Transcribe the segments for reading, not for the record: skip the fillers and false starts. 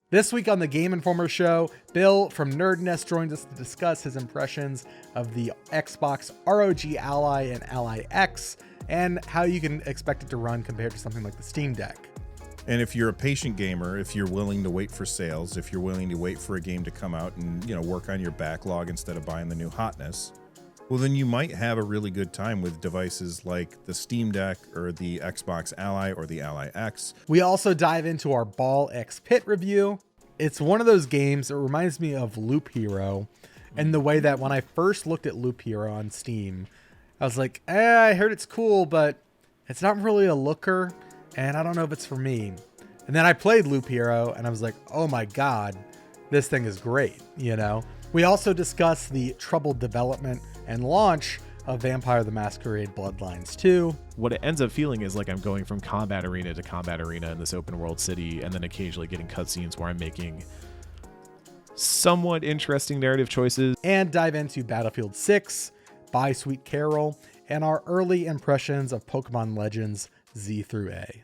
This week on the Game Informer Show, Bill from NerdNest joins us to discuss his impressions of the Xbox ROG Ally and Ally X and how you can expect it to run compared to something like the Steam Deck. And if you're a patient gamer, if you're willing to wait for sales, if you're willing to wait for a game to come out and, work on your backlog instead of buying the new hotness, well, then you might have a really good time with devices like the Steam Deck or the Xbox Ally or the Ally X. We also dive into our Ball X Pit review. It's one of those games that reminds me of Loop Hero, and the way that when I first looked at Loop Hero on Steam, I was like, I heard it's cool, but it's not really a looker, and I don't know if it's for me. And then I played Loop Hero, and I was like, oh my god, this thing is great, We also discuss the troubled development and launch of Vampire the Masquerade Bloodlines 2. What it ends up feeling is like I'm going from combat arena to combat arena in this open world city, and then occasionally getting cutscenes where I'm making somewhat interesting narrative choices. And dive into Battlefield 6 by Sweet Carole and our early impressions of Pokemon Legends Z through A.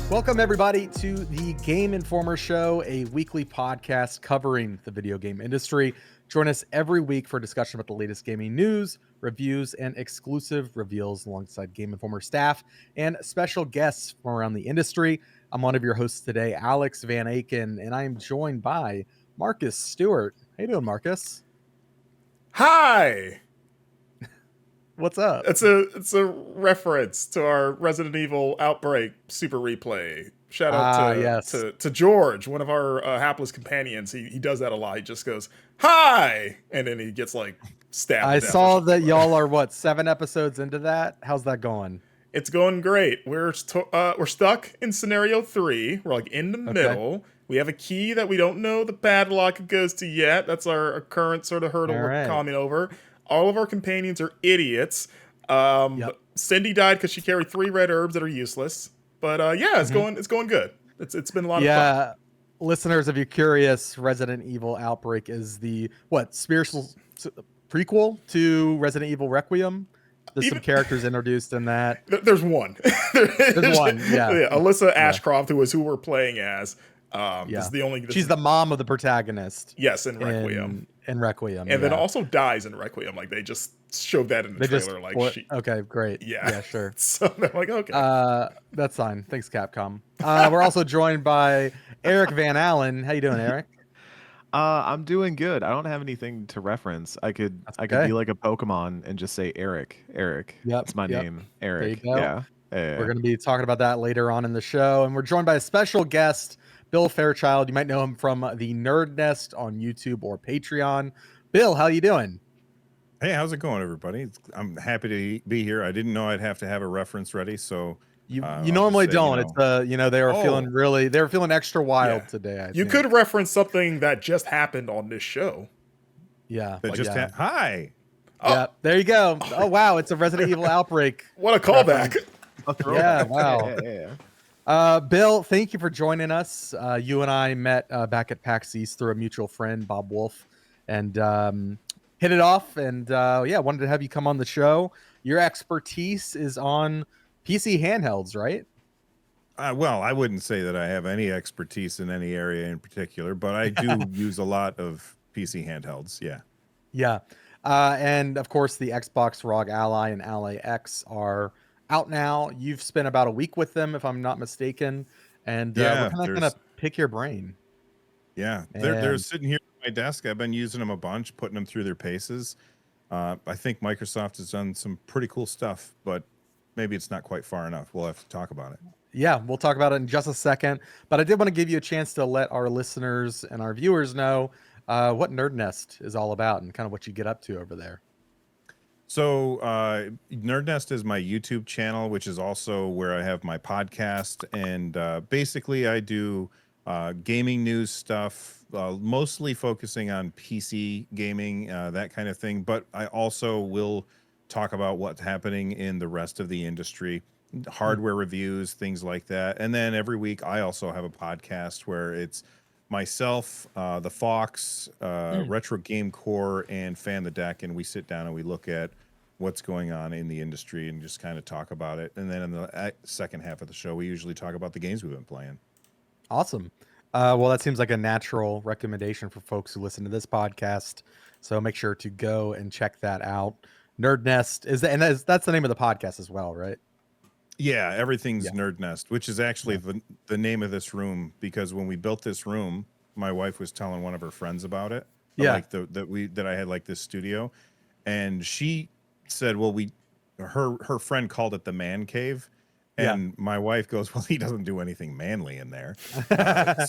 Welcome, everybody, to the Game Informer Show, a weekly podcast covering the video game industry. Join us every week for a discussion about the latest gaming news, reviews, and exclusive reveals alongside Game Informer staff and special guests from around the industry. I'm one of your hosts today, Alex Van Aken, and I am joined by Marcus Stewart. How you doing, Marcus? Hi! What's up? It's a reference to our Resident Evil Outbreak Super Replay. Shout out to George, one of our hapless companions. He does that a lot. He just goes, hi! And then he gets stabbed. I saw that y'all are 7 episodes into that? How's that going? It's going great. We're stuck in scenario 3. We're in the middle. We have a key that we don't know the padlock it goes to yet. That's our current sort of hurdle we're coming over. All of our companions are idiots. Cindy died because she carried 3 red herbs that are useless. But it's going good. It's been a lot of fun. Yeah, listeners, if you're curious, Resident Evil Outbreak is the spiritual prequel to Resident Evil Requiem. There's some characters introduced in that. There's one. There's one. Yeah. Alyssa Ashcroft, who we're playing as. Is the only. She's the mom of the protagonist. Yes, in Requiem. In Requiem, and then also dies in Requiem. They just showed that in the trailer. Okay, great. Yeah, sure. So they're okay. That's fine. Thanks, Capcom. We're also joined by Eric Van Allen. How you doing, Eric? I'm doing good. I don't have anything to reference. I could be like a Pokemon and just say Eric. Yep. That's my name. Eric. There you go. Yeah. We're going to be talking about that later on in the show, and we're joined by a special guest, Bill Fairchild. You might know him from the NerdNest on YouTube or Patreon. Bill, how you doing? Hey, how's it going, everybody? I'm happy to be here. I didn't know I'd have to have a reference ready, so you normally don't. It's they were feeling extra wild today. I think. Could reference something that just happened on this show. Yeah, hi. Yeah, there you go. Oh wow, it's a Resident Evil Outbreak. What a callback! Yeah, wow. Bill, thank you for joining us. You and I met back at PAX East through a mutual friend, Bob Wolf, and hit it off. And wanted to have you come on the show. Your expertise is on PC handhelds, right? Well, I wouldn't say that I have any expertise in any area in particular, but I do use a lot of PC handhelds. Yeah. Yeah. And of course, the Xbox ROG Ally and Ally X are out now. You've spent about a week with them, if I'm not mistaken, and we're kind of gonna pick your brain. Yeah, they're sitting here at my desk. I've been using them a bunch, putting them through their paces. I think Microsoft has done some pretty cool stuff, but maybe it's not quite far enough. We'll have to talk about it. Yeah, we'll talk about it in just a second. But I did want to give you a chance to let our listeners and our viewers know what NerdNest is all about and kind of what you get up to over there. So NerdNest is my YouTube channel, which is also where I have my podcast. And basically I do gaming news stuff, mostly focusing on PC gaming, that kind of thing. But I also will talk about what's happening in the rest of the industry, hardware reviews, things like that. And then every week I also have a podcast where it's myself, the Fox, Retro Game Core, and Fan the Deck, and we sit down and we look at what's going on in the industry and just kind of talk about it. And then in the second half of the show, we usually talk about the games we've been playing. Awesome. Well, that seems like a natural recommendation for folks who listen to this podcast. So make sure to go and check that out. NerdNest is that, and that's the name of the podcast as well, right? Yeah, everything's NerdNest, which is actually the name of this room, because when we built this room, my wife was telling one of her friends about it. Yeah. Like that I had like this studio, and she said, well, her friend called it the man cave. And my wife goes, well, he doesn't do anything manly in there.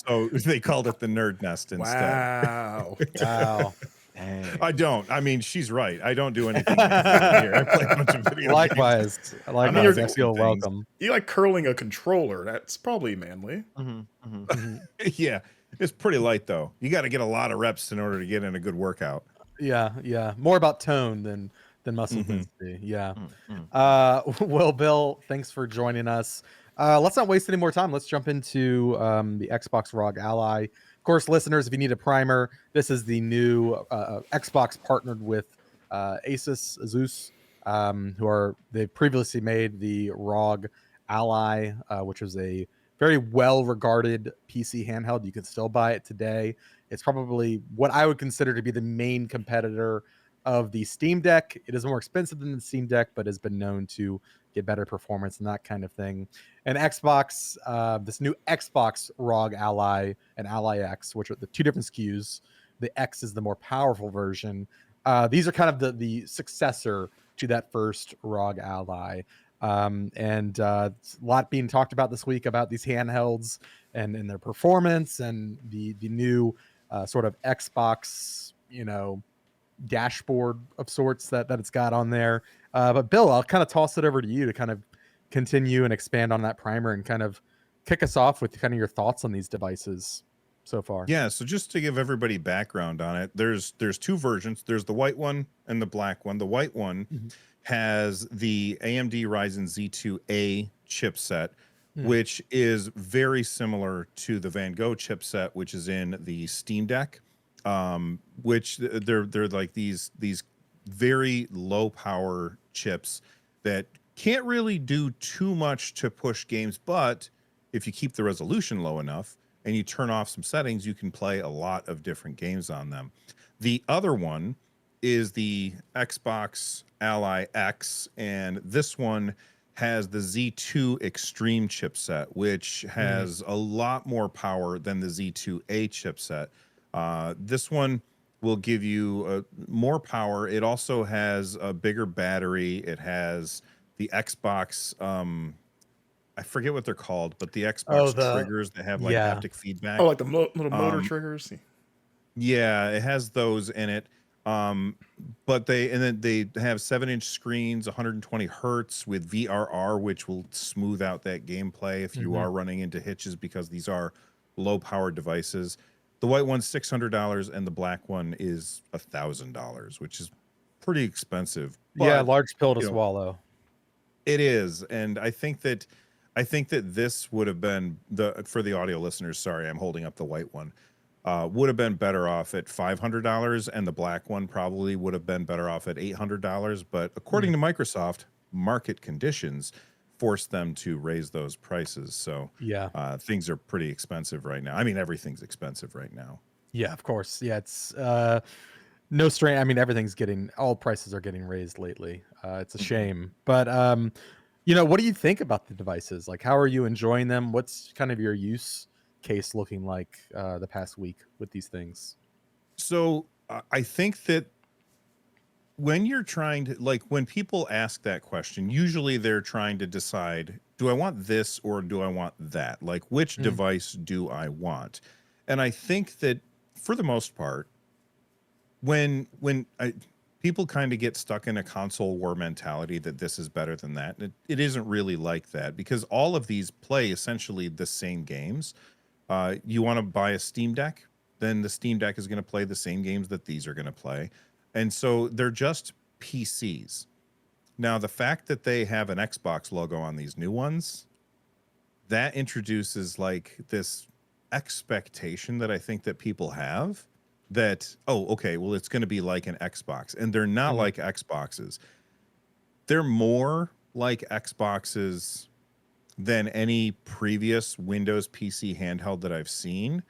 So they called it the Nerd Nest instead. Wow. Wow. I don't. I mean, she's right. I don't do anything manly here. I play a bunch of video Likewise. games. Likewise. I feel welcome. You like curling a controller. That's probably manly. Yeah. It's pretty light, though. You got to get a lot of reps in order to get in a good workout. Yeah. Yeah. More about tone than muscle density. Yeah. Well, Bill, thanks for joining us. Let's not waste any more time. Let's jump into the Xbox ROG Ally. Of course, listeners, if you need a primer, this is the new Xbox partnered with Asus, they've previously made the ROG Ally, which is a very well-regarded PC handheld. You can still buy it today. It's probably what I would consider to be the main competitor of the Steam Deck. It is more expensive than the Steam Deck, but has been known to get better performance and that kind of thing. And Xbox, this new Xbox ROG Ally and Ally X, which are the two different SKUs. The X is the more powerful version. These are kind of the successor to that first ROG Ally. And a lot being talked about this week about these handhelds and their performance and the new sort of Xbox, dashboard of sorts that it's got on there. But Bill, I'll kind of toss it over to you to kind of continue and expand on that primer and kind of kick us off with kind of your thoughts on these devices so far. Yeah, so just to give everybody background on it, there's two versions. There's the white one and the black one. The white one has the AMD Ryzen Z2A chipset, which is very similar to the Van Gogh chipset, which is in the Steam Deck. Which they're like these very low power chips that can't really do too much to push games, but if you keep the resolution low enough and you turn off some settings, you can play a lot of different games on them. The other one is the Xbox Ally X, and this one has the Z2 Extreme chipset, which has a lot more power than the Z2A chipset. This one will give you more power. It also has a bigger battery. It has the Xbox, I forget what they're called, but the Xbox triggers that have like haptic feedback. Oh, like the little motor triggers. Yeah, it has those in it. But they have 7-inch screens, 120 hertz with VRR, which will smooth out that gameplay if you are running into hitches, because these are low power devices. The white one's $600 and the black one is $1,000, which is pretty expensive. But, large pill to swallow. It is, and I think that this would have been for the audio listeners. Sorry, I'm holding up the white one. Would have been better off at $500, and the black one probably would have been better off at $800. But according to Microsoft, market conditions forced them to raise those prices. So things are pretty expensive right now. I mean, everything's expensive right now. Yeah, of course. Yeah, it's no strain. I mean, all prices are getting raised lately. It's a shame. But what do you think about the devices? Like, how are you enjoying them? What's kind of your use case looking like the past week with these things? So I think that when you're trying to, like, when people ask that question, usually they're trying to decide, do I want this or do I want that? Like, which device do I want? And I think that for the most part, when people kind of get stuck in a console war mentality that this is better than that, it isn't really like that, because all of these play essentially the same games. You want to buy a Steam Deck, then the Steam Deck is going to play the same games that these are going to play. And so they're just PCs. Now, the fact that they have an Xbox logo on these new ones, that introduces like this expectation that I think that people have that, oh, okay, well, it's going to be like an Xbox. And they're not like Xboxes. they're more like Xboxes than any previous Windows PC handheld that I've seen.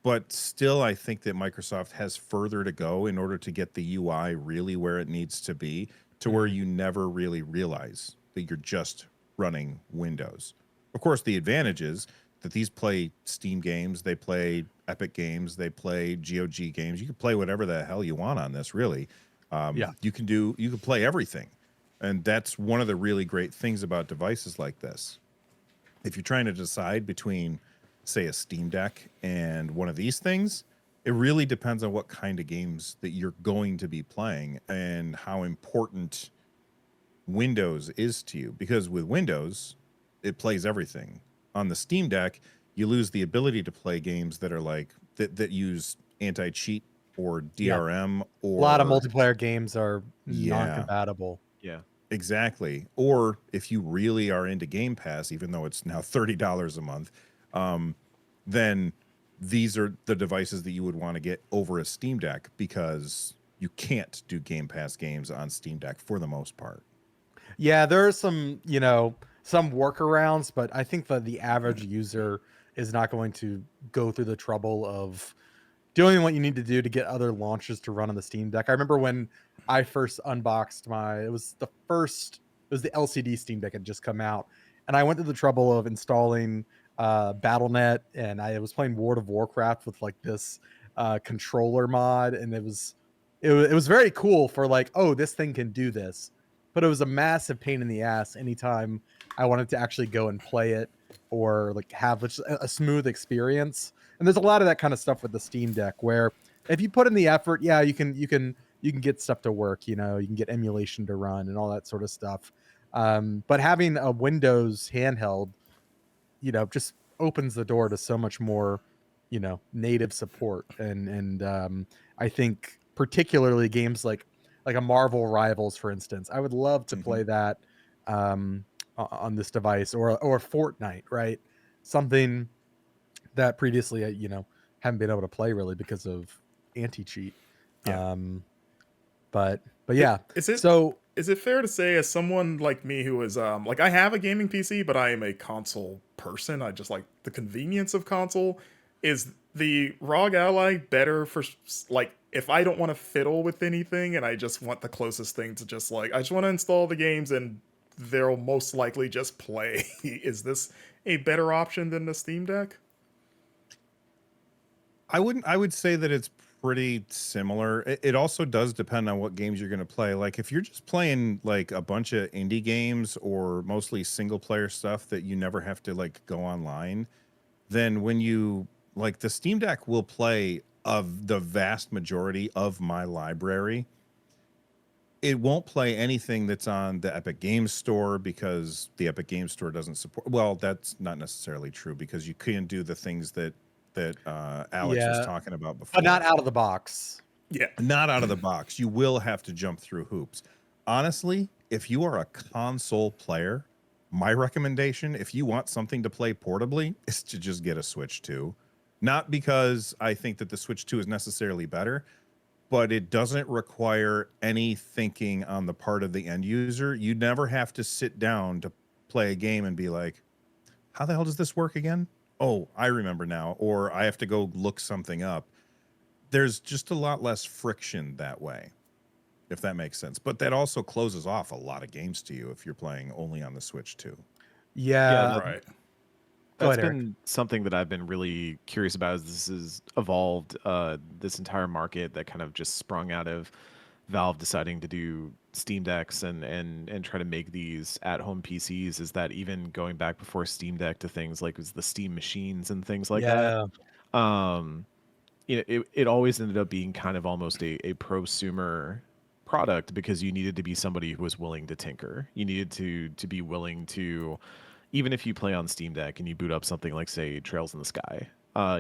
But still, I think that Microsoft has further to go in order to get the UI really where it needs to be, to where you never really realize that you're just running Windows. Of course, the advantage is that these play Steam games, they play Epic games, they play GOG games. You can play whatever the hell you want on this, really. You can play everything. And that's one of the really great things about devices like this. If you're trying to decide between, say, a Steam Deck and one of these things, it really depends on what kind of games that you're going to be playing and how important Windows is to you. Because with Windows, it plays everything. On the Steam Deck, you lose the ability to play games that are like that use anti-cheat or DRM or a lot of multiplayer games are non-compatible. Yeah. Exactly. Or if you really are into Game Pass, even though it's now $30 a month, then these are the devices that you would want to get over a Steam Deck, because you can't do Game Pass games on Steam Deck for the most part. Yeah, there are some, some workarounds, but I think that the average user is not going to go through the trouble of doing what you need to do to get other launches to run on the Steam Deck. I remember when I first unboxed it was the LCD Steam Deck had just come out, and I went through the trouble of installing Battle.net, and I was playing World of Warcraft with like this controller mod, and it was very cool for like, oh, this thing can do this, but it was a massive pain in the ass anytime I wanted to actually go and play it or like have a smooth experience. And there's a lot of that kind of stuff with the Steam Deck, where if you put in the effort, yeah, you can get stuff to work, you can get emulation to run and all that sort of stuff. But having a Windows handheld, just opens the door to so much more, native support. And I think particularly games like a Marvel Rivals, for instance, I would love to play that on this device, or Fortnite, right? Something that previously, haven't been able to play really because of anti-cheat. Yeah. But yeah. Is it fair to say, as someone like me who is like, I have a gaming PC, but I am a console person, I just like the convenience of console, is the ROG Ally better for like, if I don't want to fiddle with anything and I just want the closest thing to just like, I just want to install the games and they'll most likely just play. Is this a better option than the Steam Deck? I would say that it's pretty similar. It also does depend on what games you're going to play. Like if you're just playing like a bunch of indie games or mostly single player stuff that you never have to like go online, then when you like, the Steam Deck will play of the vast majority of my library. It won't play anything that's on the Epic Games Store, because the Epic Games Store doesn't support. Well, that's not necessarily true, because you can't do the things that Alex was talking about before. But not out of the box. Yeah. Not out of the box. You will have to jump through hoops. Honestly, if you are a console player, my recommendation, if you want something to play portably, is to just get a Switch 2. Not because I think that the Switch 2 is necessarily better, but it doesn't require any thinking on the part of the end user. You never have to sit down to play a game and be like, how the hell does this work again? Oh, I remember now. Or I have to go look something up. There's just a lot less friction that way, if that makes sense. But that also closes off a lot of games to you if you're playing only on the Switch too. Yeah, right. That's been something that I've been really curious about, as this has evolved, this entire market that kind of just sprung out of Valve deciding to do Steam Decks and try to make these at-home PCs, is that even going back before Steam Deck to things like the Steam machines and things like that. It always ended up being kind of almost a prosumer product, because you needed to be somebody who was willing to tinker. You needed to be willing to, even if you play on Steam Deck and you boot up something like, say, Trails in the Sky,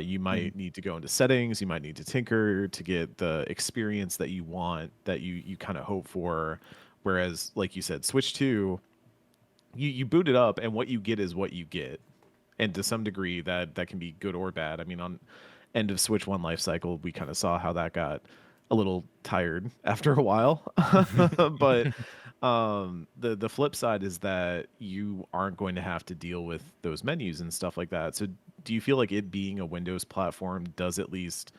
you might need to go into settings, you might need to tinker to get the experience that you want, that you kind of hope for. Whereas, like you said, Switch 2, you boot it up and what you get is what you get. And to some degree that can be good or bad. I mean, on end of Switch 1 life cycle, we kind of saw how that got a little tired after a while. But The flip side is that you aren't going to have to deal with those menus and stuff like that. So do you feel like it being a Windows platform does at least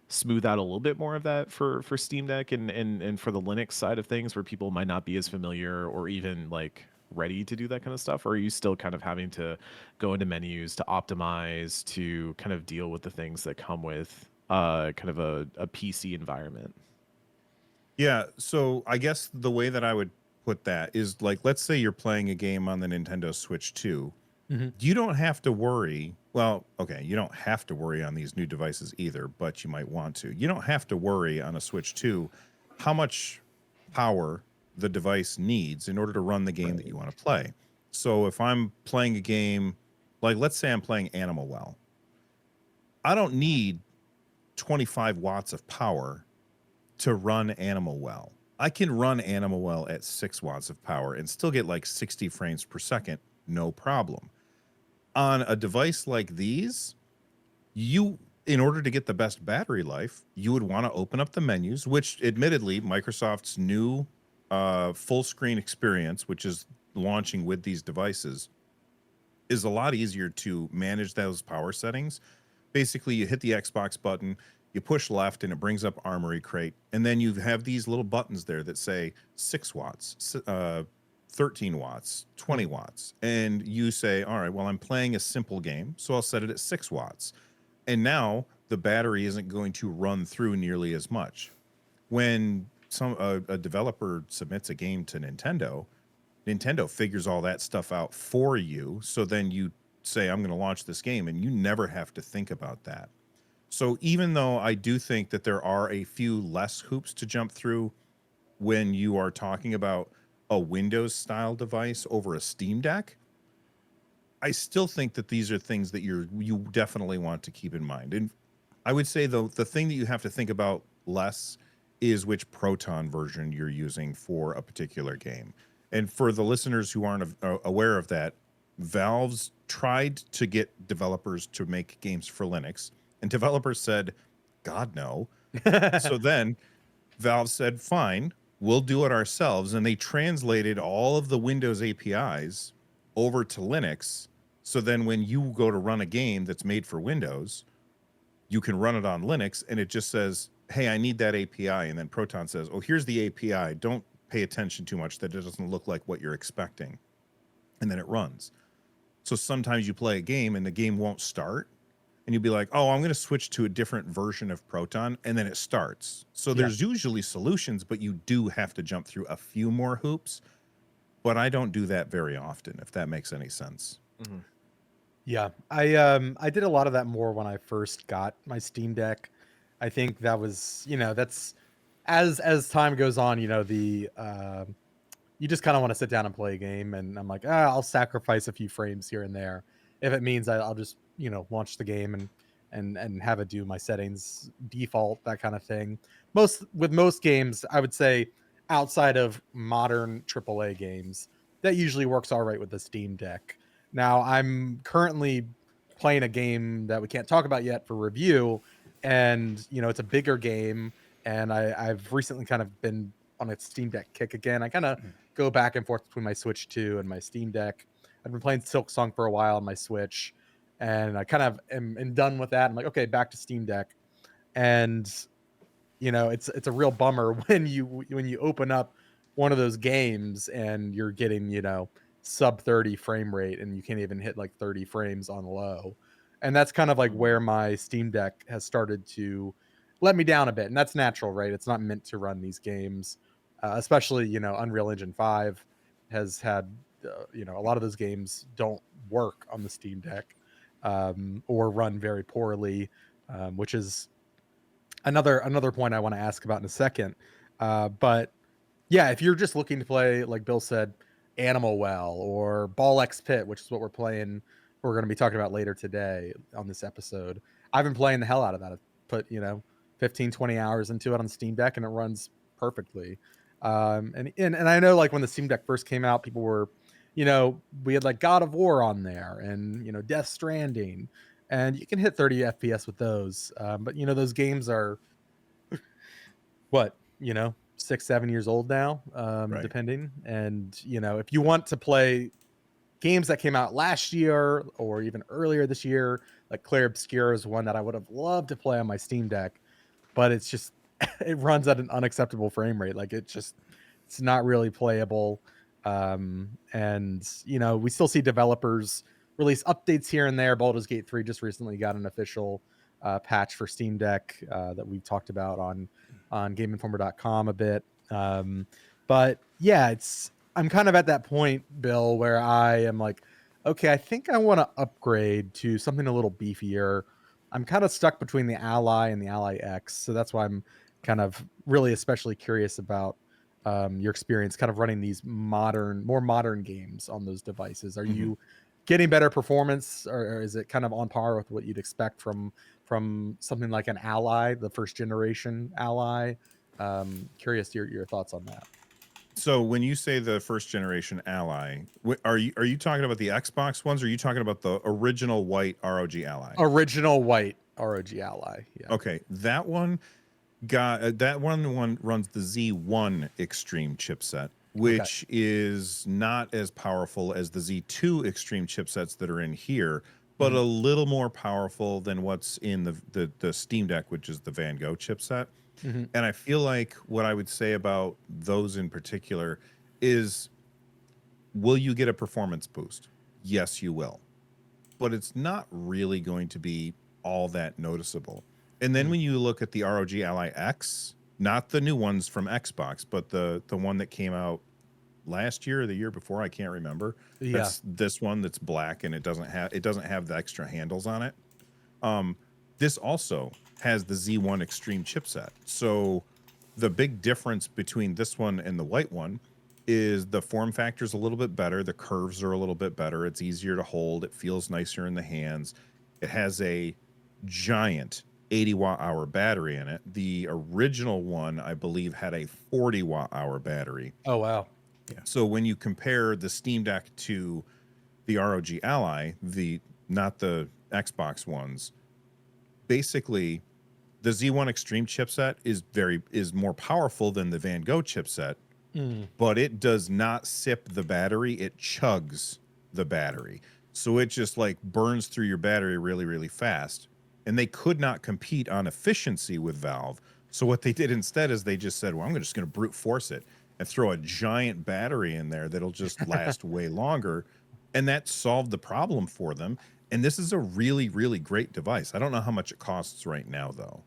smooth out a little bit more of that for Steam Deck and for the Linux side of things, where people might not be as familiar or even like ready to do that kind of stuff? Or are you still kind of having to go into menus to optimize, to kind of deal with the things that come with kind of a PC environment? Yeah, so I guess the way that I would put that is, like, let's say you're playing a game on the Nintendo Switch 2. You don't have to worry. Well, okay, you don't have to worry on these new devices either, but you might want to. You don't have to worry on a Switch 2 how much power the device needs in order to run the game that you want to play. So if I'm playing a game, like let's say I'm playing Animal Well, I don't need 25 watts of power to run Animal Well. I can run Animal Well at 6 watts of power and still get like 60 frames per second, no problem. On a device like these, in order to get the best battery life, you would want to open up the menus, which admittedly, Microsoft's new full screen experience, which is launching with these devices, is a lot easier to manage those power settings. Basically, you hit the Xbox button, you push left, and it brings up Armory Crate. And then you have these little buttons there that say 6 watts, 13 watts, 20 watts. And you say, all right, well, I'm playing a simple game, so I'll set it at 6 watts. And now the battery isn't going to run through nearly as much. When a developer submits a game to Nintendo, Nintendo figures all that stuff out for you. So then you say, I'm going to launch this game, and you never have to think about that. So even though I do think that there are a few less hoops to jump through when you are talking about a Windows style device over a Steam Deck, I still think that these are things that you definitely want to keep in mind. And I would say the thing that you have to think about less is which Proton version you're using for a particular game. And for the listeners who aren't aware of that, Valve's tried to get developers to make games for Linux, and developers said, God, no. So then Valve said, fine, we'll do it ourselves. And they translated all of the Windows APIs over to Linux. So then when you go to run a game that's made for Windows, you can run it on Linux, and it just says, hey, I need that API. And then Proton says, oh, here's the API. Don't pay attention too much that it doesn't look like what you're expecting. And then it runs. So sometimes you play a game and the game won't start, and you'll be like, oh, I'm going to switch to a different version of Proton, and then it starts. So there's usually solutions, but you do have to jump through a few more hoops. But I don't do that very often, if that makes any sense. Mm-hmm. Yeah, I did a lot of that more when I first got my Steam Deck. I think that was, that's as time goes on, you just kind of want to sit down and play a game, and I'm like, I'll sacrifice a few frames here and there if it means I'll just launch the game and have it do my settings default, that kind of thing. With most games, I would say outside of modern AAA games, that usually works all right with the Steam Deck. Now I'm currently playing a game that we can't talk about yet for review, and it's a bigger game, and I've recently kind of been on a Steam Deck kick again. I kind of go back and forth between my Switch 2 and my Steam Deck. I've been playing Silk Song for a while on my Switch, and I kind of am done with that. I'm like, okay, back to Steam Deck. And it's a real bummer when you open up one of those games and you're getting sub 30 frame rate, and you can't even hit like 30 frames on low. And that's kind of like where my Steam Deck has started to let me down a bit. And that's natural, right? It's not meant to run these games, especially Unreal Engine 5 has had a lot of those games don't work on the Steam Deck, or run very poorly, which is another point I want to ask about in a second. But yeah, if you're just looking to play, like Bill said, Animal Well or Ball X Pit, which is what we're going to be talking about later today on this episode. I've been playing the hell out of that. I've put 15, 20 hours into it on Steam Deck, and it runs perfectly. And I know, like, when the Steam Deck first came out, people were, we had like God of War on there, and Death Stranding, and you can hit 30 FPS with those. But those games are what, 6-7 years old now, Right. depending. And if you want to play games that came out last year or even earlier this year, like Clair Obscur is one that I would have loved to play on my Steam Deck, but it's just it runs at an unacceptable frame rate. Like it's not really playable. And we still see developers release updates here and there. Baldur's Gate 3 just recently got an official patch for Steam Deck that we've talked about on GameInformer.com a bit. But yeah, I'm kind of at that point, Bill, where I am like, okay, I think I want to upgrade to something a little beefier. I'm kind of stuck between the Ally and the Ally X, so that's why I'm kind of really especially curious about your experience kind of running these more modern games on those devices. Are you getting better performance, or is it kind of on par with what you'd expect from something like an Ally, the first generation Ally? Curious your thoughts on that. So when you say the first generation Ally, are you talking about the Xbox ones, or are you talking about the original white ROG Ally? Original white ROG Ally. Yeah. Okay, that one runs the Z1 Extreme chipset, which is not as powerful as the Z2 Extreme chipsets that are in here, but a little more powerful than what's in the Steam Deck, which is the Van Gogh chipset. And I feel like what I would say about those in particular is, will you get a performance boost? Yes, you will. But it's not really going to be all that noticeable. And then when you look at the ROG Ally X, not the new ones from Xbox, but the one that came out last year or the year before, I can't remember. Yeah. That's this one that's black and it doesn't have the extra handles on it. This also has the Z1 Extreme chipset. So the big difference between this one and the white one is the form factor is a little bit better. The curves are a little bit better. It's easier to hold. It feels nicer in the hands. It has a giant 80 watt hour battery in it. The original one, I believe, had a 40 watt hour battery. Oh, wow. Yeah. So when you compare the Steam Deck to the ROG Ally, not the Xbox ones, basically the Z1 Extreme chipset is more powerful than the Van Gogh chipset, but it does not sip the battery. It chugs the battery. So it just like burns through your battery really, really fast. And they could not compete on efficiency with Valve. So what they did instead is they just said, well, I'm just going to brute force it and throw a giant battery in there that'll just last way longer. And that solved the problem for them. And this is a really, really great device. I don't know how much it costs right now, though.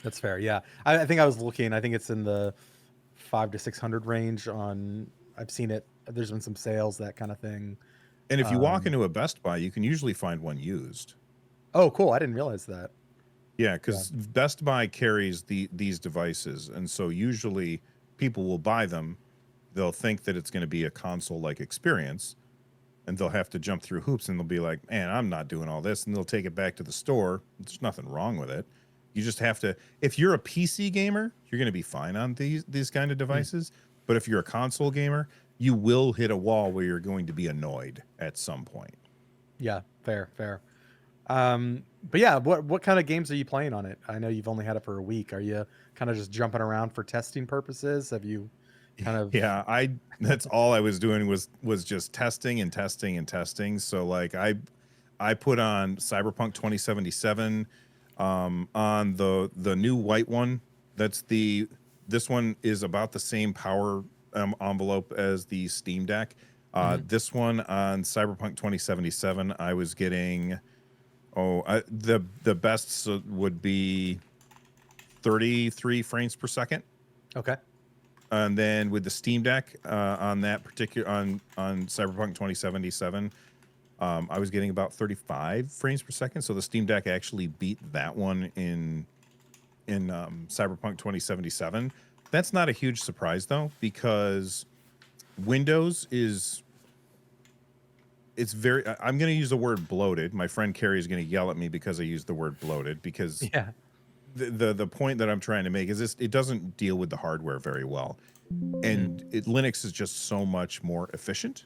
That's fair. Yeah. I think I was looking, I think it's in the $500 to $600 range I've seen it. There's been some sales, that kind of thing. And if you walk into a Best Buy, you can usually find one used. Oh, cool. I didn't realize that. Yeah, because Best Buy carries these devices. And so usually people will buy them. They'll think that it's going to be a console-like experience. And they'll have to jump through hoops and they'll be like, man, I'm not doing all this. And they'll take it back to the store. There's nothing wrong with it. You just have to, if you're a PC gamer, you're going to be fine on these kind of devices. But if you're a console gamer, you will hit a wall where you're going to be annoyed at some point. Yeah, fair. But yeah, what kind of games are you playing on it? I know you've only had it for a week. Are you kind of just jumping around for testing purposes? Have you kind of... Yeah, that's all I was doing was just testing and testing and testing. So like I put on Cyberpunk 2077 on the new white one. This one is about the same power envelope as the Steam Deck. This one on Cyberpunk 2077, I was getting the best would be 33 frames per second. Okay. And then with the Steam Deck on that particular on Cyberpunk 2077, I was getting about 35 frames per second. So the Steam Deck actually beat that one in Cyberpunk 2077. That's not a huge surprise though, because Windows it's very, I'm going to use the word bloated. My friend Carrie is going to yell at me because I used the word bloated, because the point that I'm trying to make is it doesn't deal with the hardware very well. And Linux is just so much more efficient.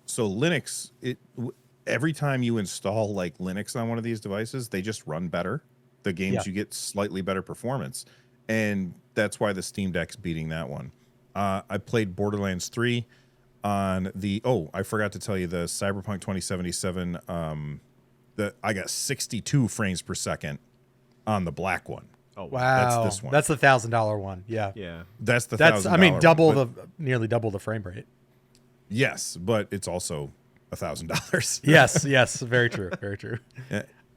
So Linux, every time you install like Linux on one of these devices, they just run better. The games you get slightly better performance. And that's why the Steam Deck's beating that one. I played Borderlands 3 on the, I forgot to tell you, the Cyberpunk 2077, I got 62 frames per second on the black one. Oh, wow. That's this one. That's the $1,000 one. Yeah. Yeah. That's the $1,000 I mean, one, nearly double the frame rate. Yes, but it's also $1,000. Yes, very true, very true.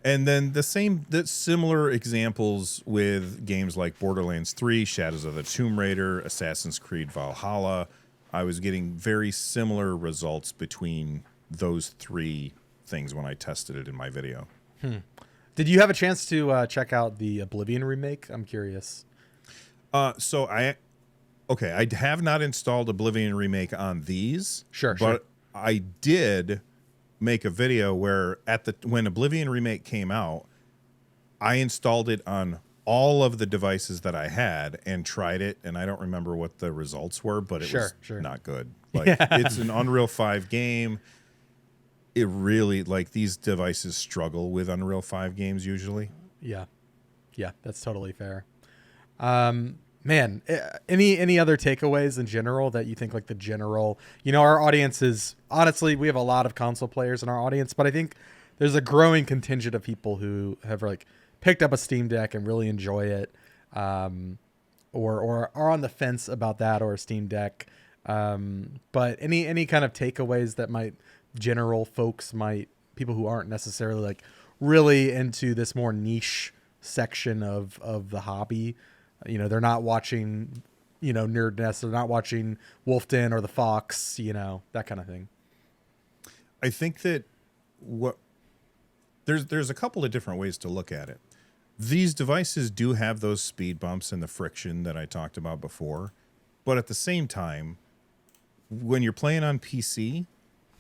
And then the similar examples with games like Borderlands 3, Shadows of the Tomb Raider, Assassin's Creed Valhalla. I was getting very similar results between those three things when I tested it in my video. Did you have a chance to check out the Oblivion remake? I'm curious. So I have not installed Oblivion remake on these. But I did make a video where when Oblivion remake came out, I installed it on all of the devices that I had and tried it, and I don't remember what the results were, but it was not good. Like it's an Unreal 5 game. It really, like, these devices struggle with Unreal 5 games usually. Yeah, that's totally fair. Man, any other takeaways in general that you think, like, the general, our audience is, honestly, we have a lot of console players in our audience, but I think there's a growing contingent of people who have, like, picked up a Steam Deck and really enjoy it, or are on the fence about that or a Steam Deck. But any kind of takeaways that people who aren't necessarily, like, really into this more niche section of the hobby, they're not watching, NerdNest, they're not watching Wolf Den or The Fox, that kind of thing. I think that there's a couple of different ways to look at it. These devices do have those speed bumps and the friction that I talked about before, but at the same time, when you're playing on PC,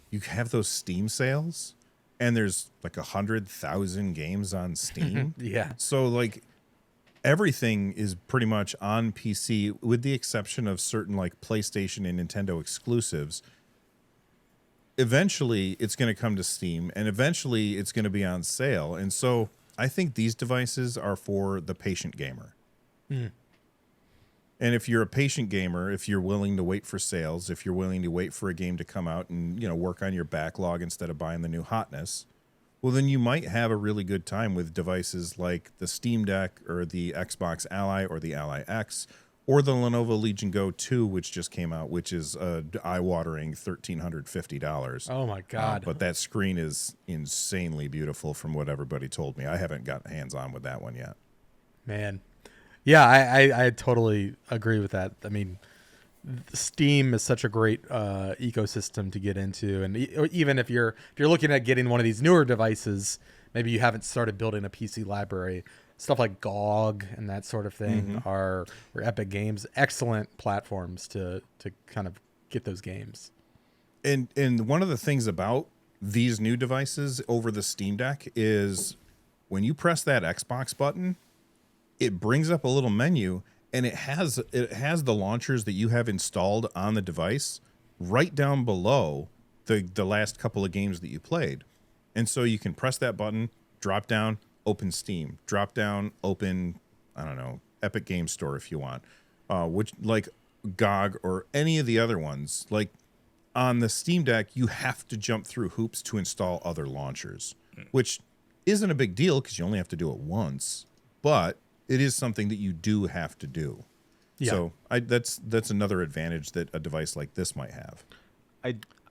you have those Steam sales, and there's like 100,000 games on Steam. Yeah. So, like, everything is pretty much on PC, with the exception of certain, like, PlayStation and Nintendo exclusives. Eventually, it's going to come to Steam, and eventually, it's going to be on sale. And so, I think these devices are for the patient gamer. And if you're a patient gamer, if you're willing to wait for sales, if you're willing to wait for a game to come out and, work on your backlog instead of buying the new hotness, well, then you might have a really good time with devices like the Steam Deck or the Xbox Ally or the Ally X or the Lenovo Legion Go 2, which just came out, which is eye-watering $1,350. Oh, my God. But that screen is insanely beautiful from what everybody told me. I haven't got hands-on with that one yet. Man. Yeah, I totally agree with that. I mean, Steam is such a great ecosystem to get into, and even if you're looking at getting one of these newer devices, maybe you haven't started building a PC library. Stuff like GOG and that sort of thing or Epic Games, excellent platforms to kind of get those games. And one of the things about these new devices over the Steam Deck is when you press that Xbox button, it brings up a little menu, and it has the launchers that you have installed on the device right down below the last couple of games that you played. And so you can press that button, drop down, open Steam, drop down, open, I don't know, Epic Game Store if you want, which, like GOG or any of the other ones. Like on the Steam Deck, you have to jump through hoops to install other launchers, which isn't a big deal because you only have to do it once, but it is something that you do have to do. Yeah. So that's another advantage that a device like this might have.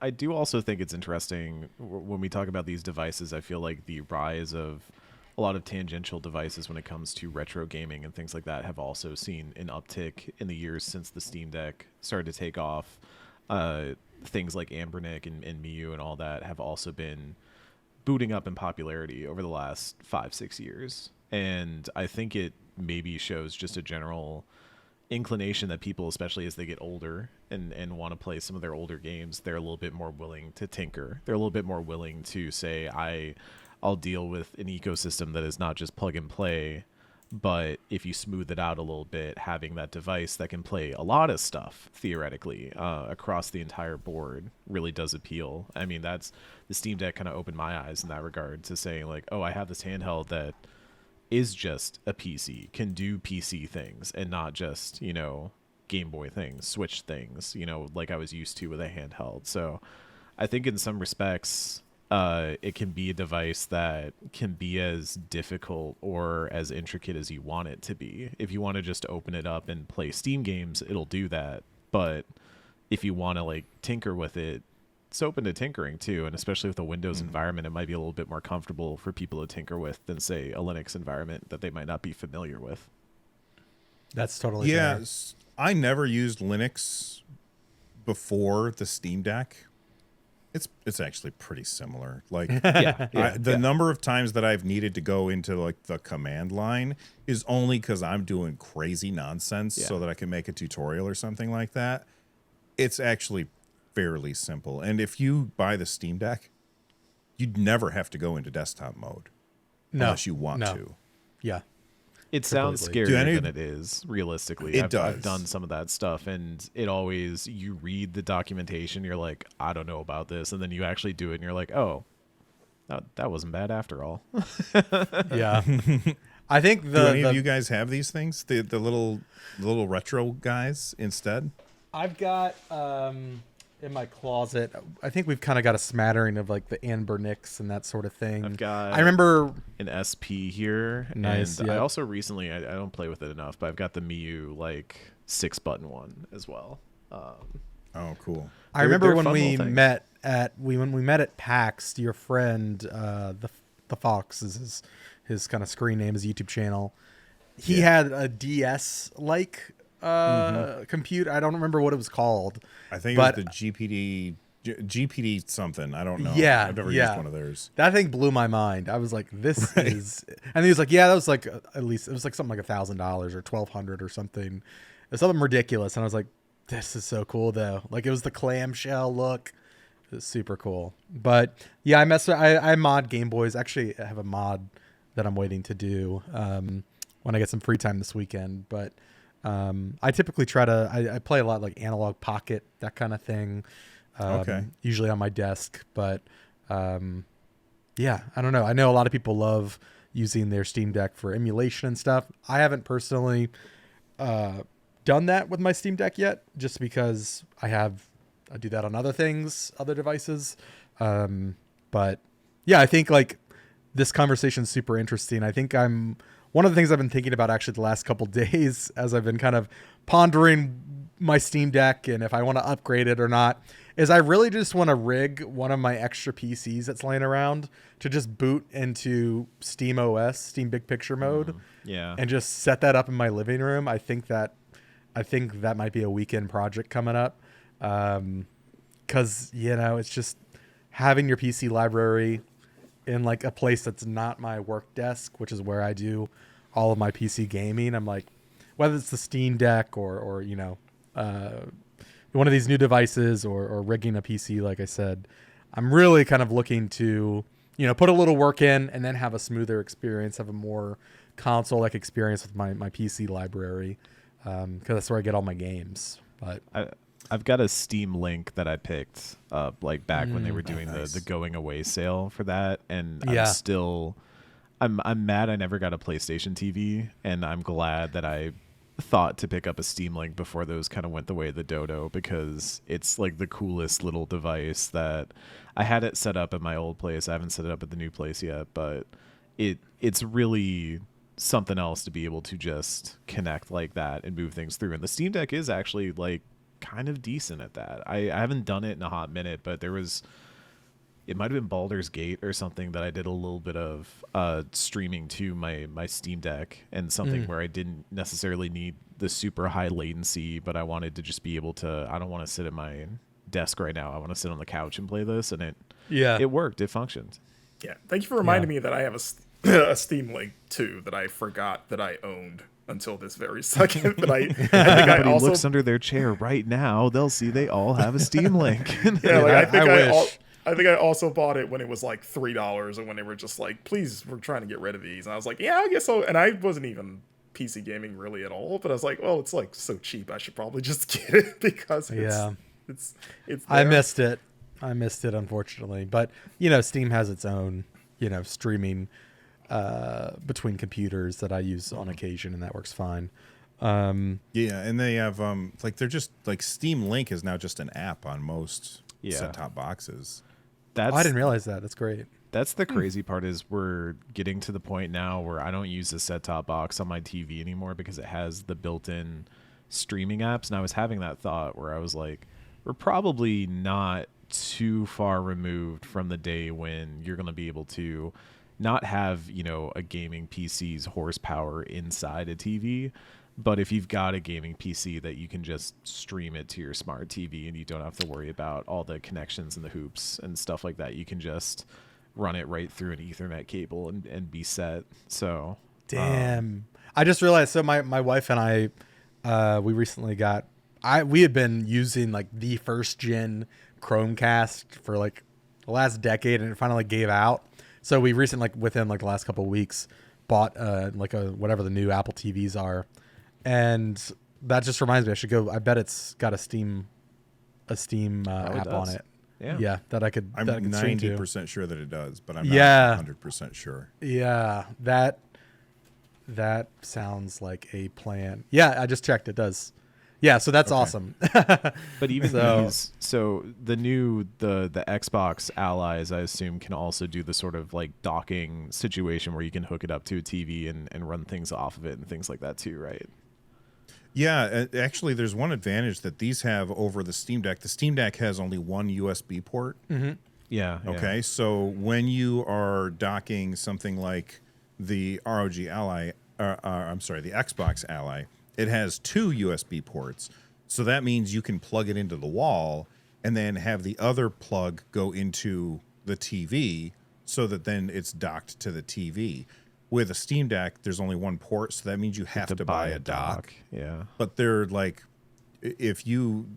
I do also think it's interesting when we talk about these devices. I feel like the rise of a lot of tangential devices when it comes to retro gaming and things like that have also seen an uptick in the years since the Steam Deck started to take off. Things like Ambernick and Miu and all that have also been booting up in popularity over the last 5-6 years. And I think it maybe shows just a general inclination that people, especially as they get older and want to play some of their older games, they're a little bit more willing to tinker. They're a little bit more willing to say, I'll deal with an ecosystem that is not just plug and play, but if you smooth it out a little bit, having that device that can play a lot of stuff theoretically across the entire board really does appeal. I mean, the Steam Deck kind of opened my eyes in that regard to saying, like, oh, I have this handheld that is just a PC, can do PC things and not just, Game Boy things, Switch things, like I was used to with a handheld. So I think in some respects, it can be a device that can be as difficult or as intricate as you want it to be. If you want to just open it up and play Steam games, it'll do that. But if you want to like tinker with it, it's open to tinkering too. And especially with a Windows environment, it might be a little bit more comfortable for people to tinker with than say a Linux environment that they might not be familiar with. That's totally fair. I never used Linux before the Steam Deck. It's actually pretty similar. Like the number of times that I've needed to go into like the command line is only because I'm doing crazy nonsense so that I can make a tutorial or something like that. It's actually fairly simple. And if you buy the Steam Deck, you'd never have to go into desktop mode unless you want to. Yeah. It sounds scarier than it is, realistically. It does. I've done some of that stuff, and it always, you read the documentation, you're like, I don't know about this, and then you actually do it, and you're like, oh, that wasn't bad after all. Yeah. I think do any of you guys have these things? The little retro guys instead? I've got in my closet, I think we've kind of got a smattering of like the Amber Nicks and that sort of thing. I remember an SP here. Nice. And I also recently, I don't play with it enough, but I've got the Miu like 6-button one as well. Oh, cool. I remember when we met at PAX, your friend, the Fox is his kind of screen name, his YouTube channel. He had a DS like compute. I don't remember what it was called. I think it was the GPD something. I don't know. Yeah, I've never used one of theirs. That thing blew my mind. I was like, this is, and he was like, yeah, that was like at least it was like something like $1,000 or $1,200 or something. It's something ridiculous. And I was like, this is so cool though. Like it was the clamshell look. It was super cool. But yeah, I mod Game Boys. Actually, I have a mod that I'm waiting to do when I get some free time this weekend. But I typically try to, I play a lot like Analog Pocket, that kind of thing. Usually on my desk. But yeah, I don't know. I know a lot of people love using their Steam Deck for emulation and stuff. I haven't personally done that with my Steam Deck yet, just because I do that on other things, other devices. But yeah, I think like this conversation is super interesting. I think one of the things I've been thinking about actually the last couple days as I've been kind of pondering my Steam Deck and if I want to upgrade it or not, is I really just want to rig one of my extra PCs that's laying around to just boot into Steam OS, Steam Big Picture mode. And just set that up in my living room. I think that might be a weekend project coming up. 'Cause it's just having your PC library in like a place that's not my work desk, which is where I do all of my PC gaming. I'm like, whether it's the Steam Deck or one of these new devices or rigging a PC, like I said, I'm really kind of looking to, put a little work in and then have a smoother experience, have a more console-like experience with my PC library, because that's where I get all my games. But I've got a Steam Link that I picked up like back when they were doing the going away sale for that, and I'm mad I never got a PlayStation TV, and I'm glad that I thought to pick up a Steam Link before those kind of went the way of the dodo, because it's like the coolest little device that I had it set up at my old place. I haven't set it up at the new place yet, but it's really something else to be able to just connect like that and move things through. And the Steam Deck is actually like kind of decent at that. I haven't done it in a hot minute, but it might have been Baldur's Gate or something that I did a little bit of streaming to my Steam Deck, and something where I didn't necessarily need the super high latency, but I wanted to just be able to, I don't want to sit at my desk right now. I want to sit on the couch and play this, and it worked. It functioned. Yeah. Thank you for reminding me that I have a Steam Link too that I forgot that I owned until this very second. But I think I also looks under their chair right now. They'll see they all have a Steam Link. I think I also bought it when it was like $3, and when they were just like, please, we're trying to get rid of these. And I was like, yeah, I guess so. And I wasn't even PC gaming really at all, but I was like, well, it's like so cheap, I should probably just get it because it's there. I missed it, unfortunately. But Steam has its own streaming between computers that I use on occasion, and that works fine. Yeah, and they have like they're just like Steam Link is now just an app on most set-top boxes. I didn't realize that. That's great. That's the crazy part is we're getting to the point now where I don't use the set-top box on my TV anymore because it has the built-in streaming apps. And I was having that thought where I was like, we're probably not too far removed from the day when you're going to be able to not have, a gaming PC's horsepower inside a TV. But if you've got a gaming PC that you can just stream it to your smart TV and you don't have to worry about all the connections and the hoops and stuff like that, you can just run it right through an Ethernet cable and be set. So damn. I just realized, so my wife and I, we recently we had been using like the first gen Chromecast for like the last decade, and it finally gave out. So we recently, like within like the last couple of weeks, bought like whatever the new Apple TVs are. And that just reminds me, I bet it's got a Steam app on it. Yeah, that I could. I'm that I could stream to. 90% sure that it does, but I'm not 100% sure. Yeah, that sounds like a plan. Yeah, I just checked. It does. Yeah, so that's awesome. But even so the Xbox Allies, I assume, can also do the sort of like docking situation where you can hook it up to a TV and run things off of it and things like that too, right? Yeah, actually, there's one advantage that these have over the Steam Deck. The Steam Deck has only one USB port. Mm-hmm. Yeah. Okay, so when you are docking something like the ROG Ally, the Xbox Ally, it has two USB ports. So that means you can plug it into the wall and then have the other plug go into the TV so that then it's docked to the TV. With a Steam Deck, there's only one port, so that means you have to buy a dock. Yeah. But they're like, if you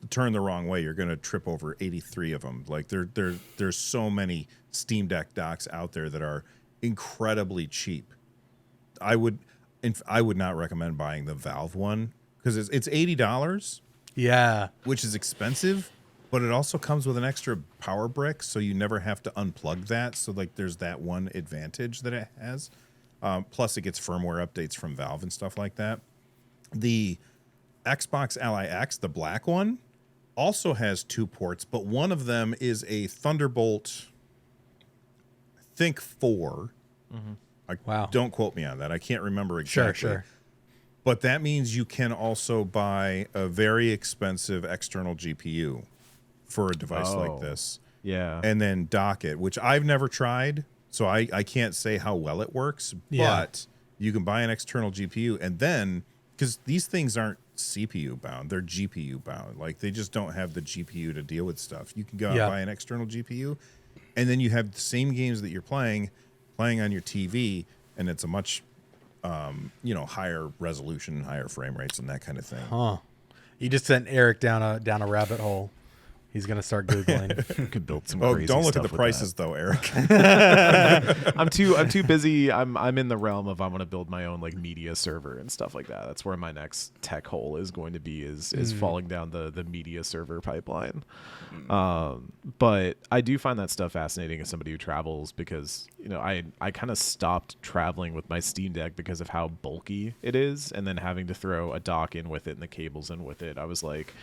turn the wrong way, you're going to trip over 83 of them. Like there's so many Steam Deck docks out there that are incredibly cheap. I would not recommend buying the Valve one because it's $80. Yeah, which is expensive, but it also comes with an extra power brick, so you never have to unplug that. So like, there's that one advantage that it has. Plus, it gets firmware updates from Valve and stuff like that. The Xbox Ally X, the black one, also has two ports, but one of them is a Thunderbolt, I think 4. Wow. Don't quote me on that. I can't remember exactly. Sure. But that means you can also buy a very expensive external GPU for a device like this. Yeah. And then dock it, which I've never tried, so I can't say how well it works. But you can buy an external GPU, and then, because these things aren't CPU bound, they're GPU bound. Like, they just don't have the GPU to deal with stuff. You can go out and buy an external GPU, and then you have the same games that you're playing on your TV, and it's a much higher resolution, higher frame rates, and that kind of thing. Huh. You just sent Eric down a rabbit hole. He's gonna start Googling. You could build some crazy don't look stuff at the with prices that. though, Eric. I'm too busy. I'm in the realm of I want to build my own like media server and stuff like that. That's where my next tech hole is going to be is falling down the media server pipeline. But I do find that stuff fascinating as somebody who travels because I kind of stopped traveling with my Steam Deck because of how bulky it is, and then having to throw a dock in with it and the cables in with it. I was like,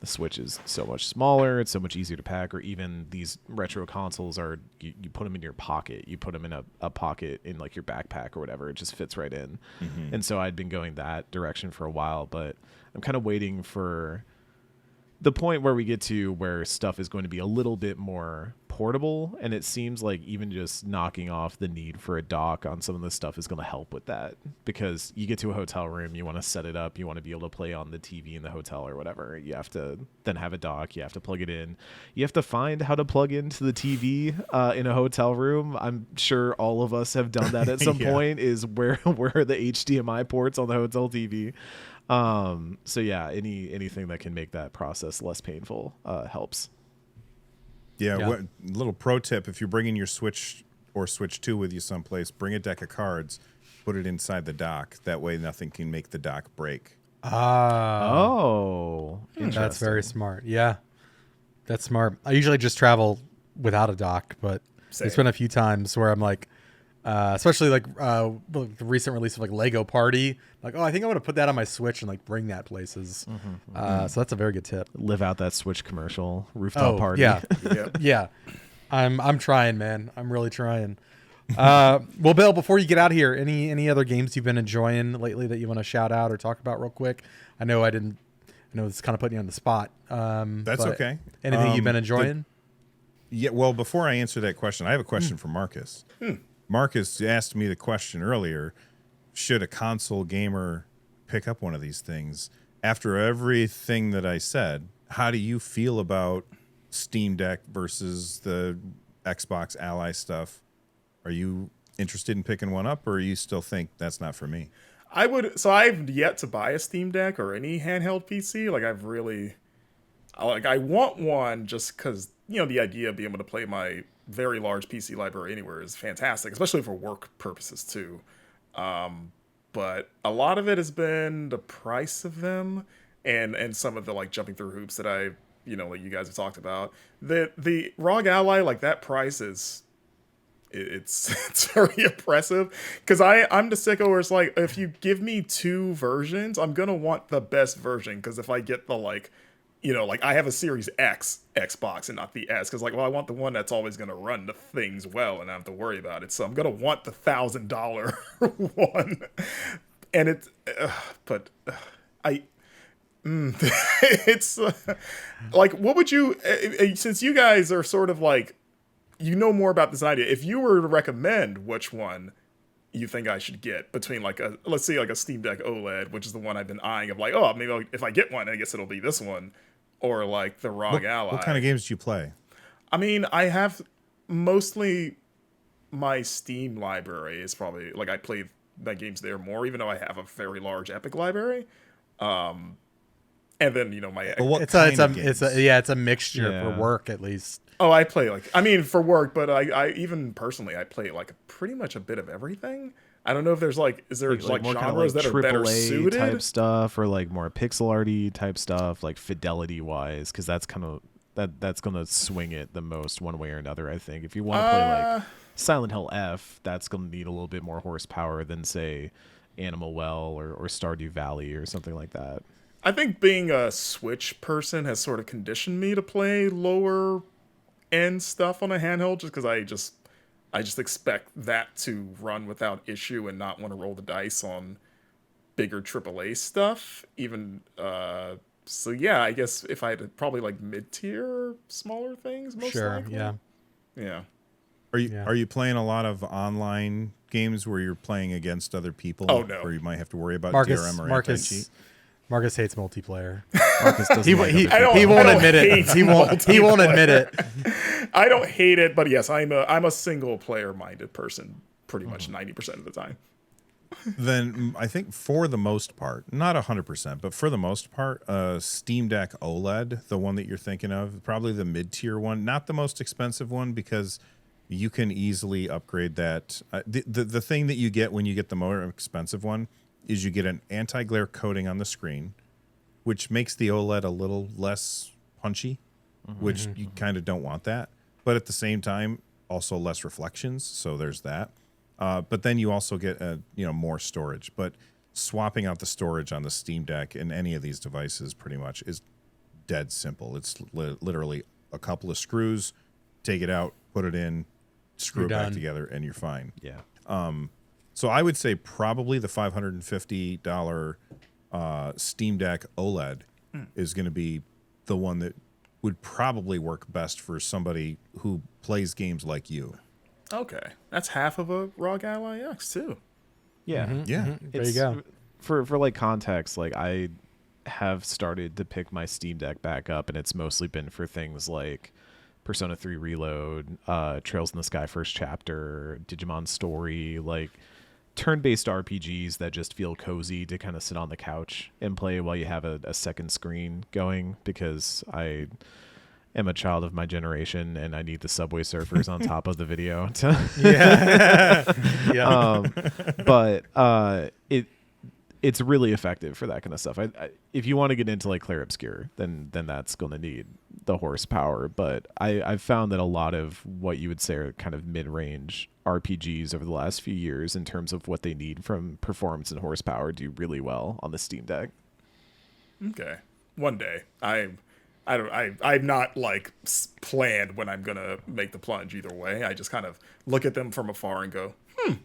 the Switch is so much smaller, it's so much easier to pack, or even these retro consoles are, you put them in your pocket, you put them in a pocket in like your backpack or whatever, it just fits right in. And so I'd been going that direction for a while, but I'm kind of waiting for the point where we get to where stuff is going to be a little bit more portable, and it seems like even just knocking off the need for a dock on some of this stuff is going to help with that, because you get to a hotel room, you want to set it up, you want to be able to play on the TV in the hotel or whatever, you have to then have a dock, you have to plug it in, you have to find how to plug into the TV in a hotel room. I'm sure all of us have done that at some point, is where are the HDMI ports on the hotel TV. So yeah, anything that can make that process less painful helps. Yeah. Little pro tip: if you're bringing your Switch or Switch 2 with you someplace, bring a deck of cards, put it inside the dock. That way, nothing can make the dock break. Oh, that's very smart. Yeah, that's smart. I usually just travel without a dock, but there's been a few times where I'm like, Especially like the recent release of like Lego Party. Like, oh, I think I want to put that on my Switch and like bring that places. So that's a very good tip. Live out that Switch commercial rooftop party. Yeah, yeah. I'm trying, man. I'm really trying. Well, Bill, before you get out of here, any other games you've been enjoying lately that you want to shout out or talk about real quick? I know it's kind of putting you on the spot. That's okay. Anything you've been enjoying? Yeah. Well, before I answer that question, I have a question for Marcus. Marcus asked me the question earlier, should a console gamer pick up one of these things? After everything that I said, how do you feel about Steam Deck versus the Xbox Ally stuff? Are you interested in picking one up, or you still think that's not for me? I've yet to buy a Steam Deck or any handheld PC. I want one just because, the idea of being able to play my very large PC library anywhere is fantastic, especially for work purposes too. But a lot of it has been the price of them and some of the like jumping through hoops that like you guys have talked about. The ROG Ally, like that price is it's very oppressive, because I'm the sicko where it's like, if you give me two versions, I'm gonna want the best version, because if I get the like I have a Series X Xbox and not the S, because I want the one that's always going to run the things well and I don't have to worry about it. So I'm going to want the $1,000 one. And it's, it's like, what would you, since you guys are sort of like, more about this idea, if you were to recommend which one you think I should get between let's say a Steam Deck OLED, which is the one I've been eyeing of maybe if I get one, I guess it'll be this one, or like the ROG Ally. What kind of games do you play? I mean, I have mostly my Steam library is probably I play my games there more, even though I have a very large Epic library. And then my it's a mixture for work at least. Oh, I play for work, but I even personally I play pretty much a bit of everything. I don't know if there's is there more genres that are better suited type stuff, or more pixel arty type stuff, like fidelity wise, because that's kind of that's gonna swing it the most one way or another. I think if you want to play Silent Hill F, that's gonna need a little bit more horsepower than say Animal Well or Stardew Valley or something like that. I think being a Switch person has sort of conditioned me to play lower end stuff on a handheld, just because I just expect that to run without issue and not want to roll the dice on bigger AAA stuff. Even so, yeah, I guess if I had probably mid-tier smaller things, most likely. Yeah. Are you playing a lot of online games where you're playing against other people? Oh no, where you might have to worry about DRM or anti-cheat? Marcus hates multiplayer. Marcus doesn't he won't admit it. He won't admit it. I don't hate it, but yes, I'm a single player minded person pretty much 90% of the time. Then I think for the most part, not 100%, but for the most part, Steam Deck OLED, the one that you're thinking of, probably the mid-tier one, not the most expensive one, because you can easily upgrade that. The thing that you get when you get the more expensive one is you get an anti-glare coating on the screen, which makes the OLED a little less punchy, which you kind of don't want that. But at the same time, also less reflections, so there's that. But then you also get more storage. But swapping out the storage on the Steam Deck in any of these devices pretty much is dead simple. It's literally a couple of screws, take it out, put it in, screw it back together, and you're fine. Yeah. So I would say probably the $550 Steam Deck OLED is going to be the one that would probably work best for somebody who plays games like you. Okay, that's half of a ROG Ally X too. Yeah, There you go. For context, I have started to pick my Steam Deck back up, and it's mostly been for things like Persona 3 Reload, Trails in the Sky First Chapter, Digimon Story, turn-based RPGs that just feel cozy to kind of sit on the couch and play while you have a second screen going, because I am a child of my generation and I need the Subway Surfers on top of the video. But it's really effective for that kind of stuff. If you want to get into Clair Obscur, then that's going to need the horsepower, but I've found that a lot of what you would say are kind of mid-range RPGs over the last few years in terms of what they need from performance and horsepower do really well on the Steam Deck. Okay. One day. I'm not like planned when I'm going to make the plunge either way. I just kind of look at them from afar and go, and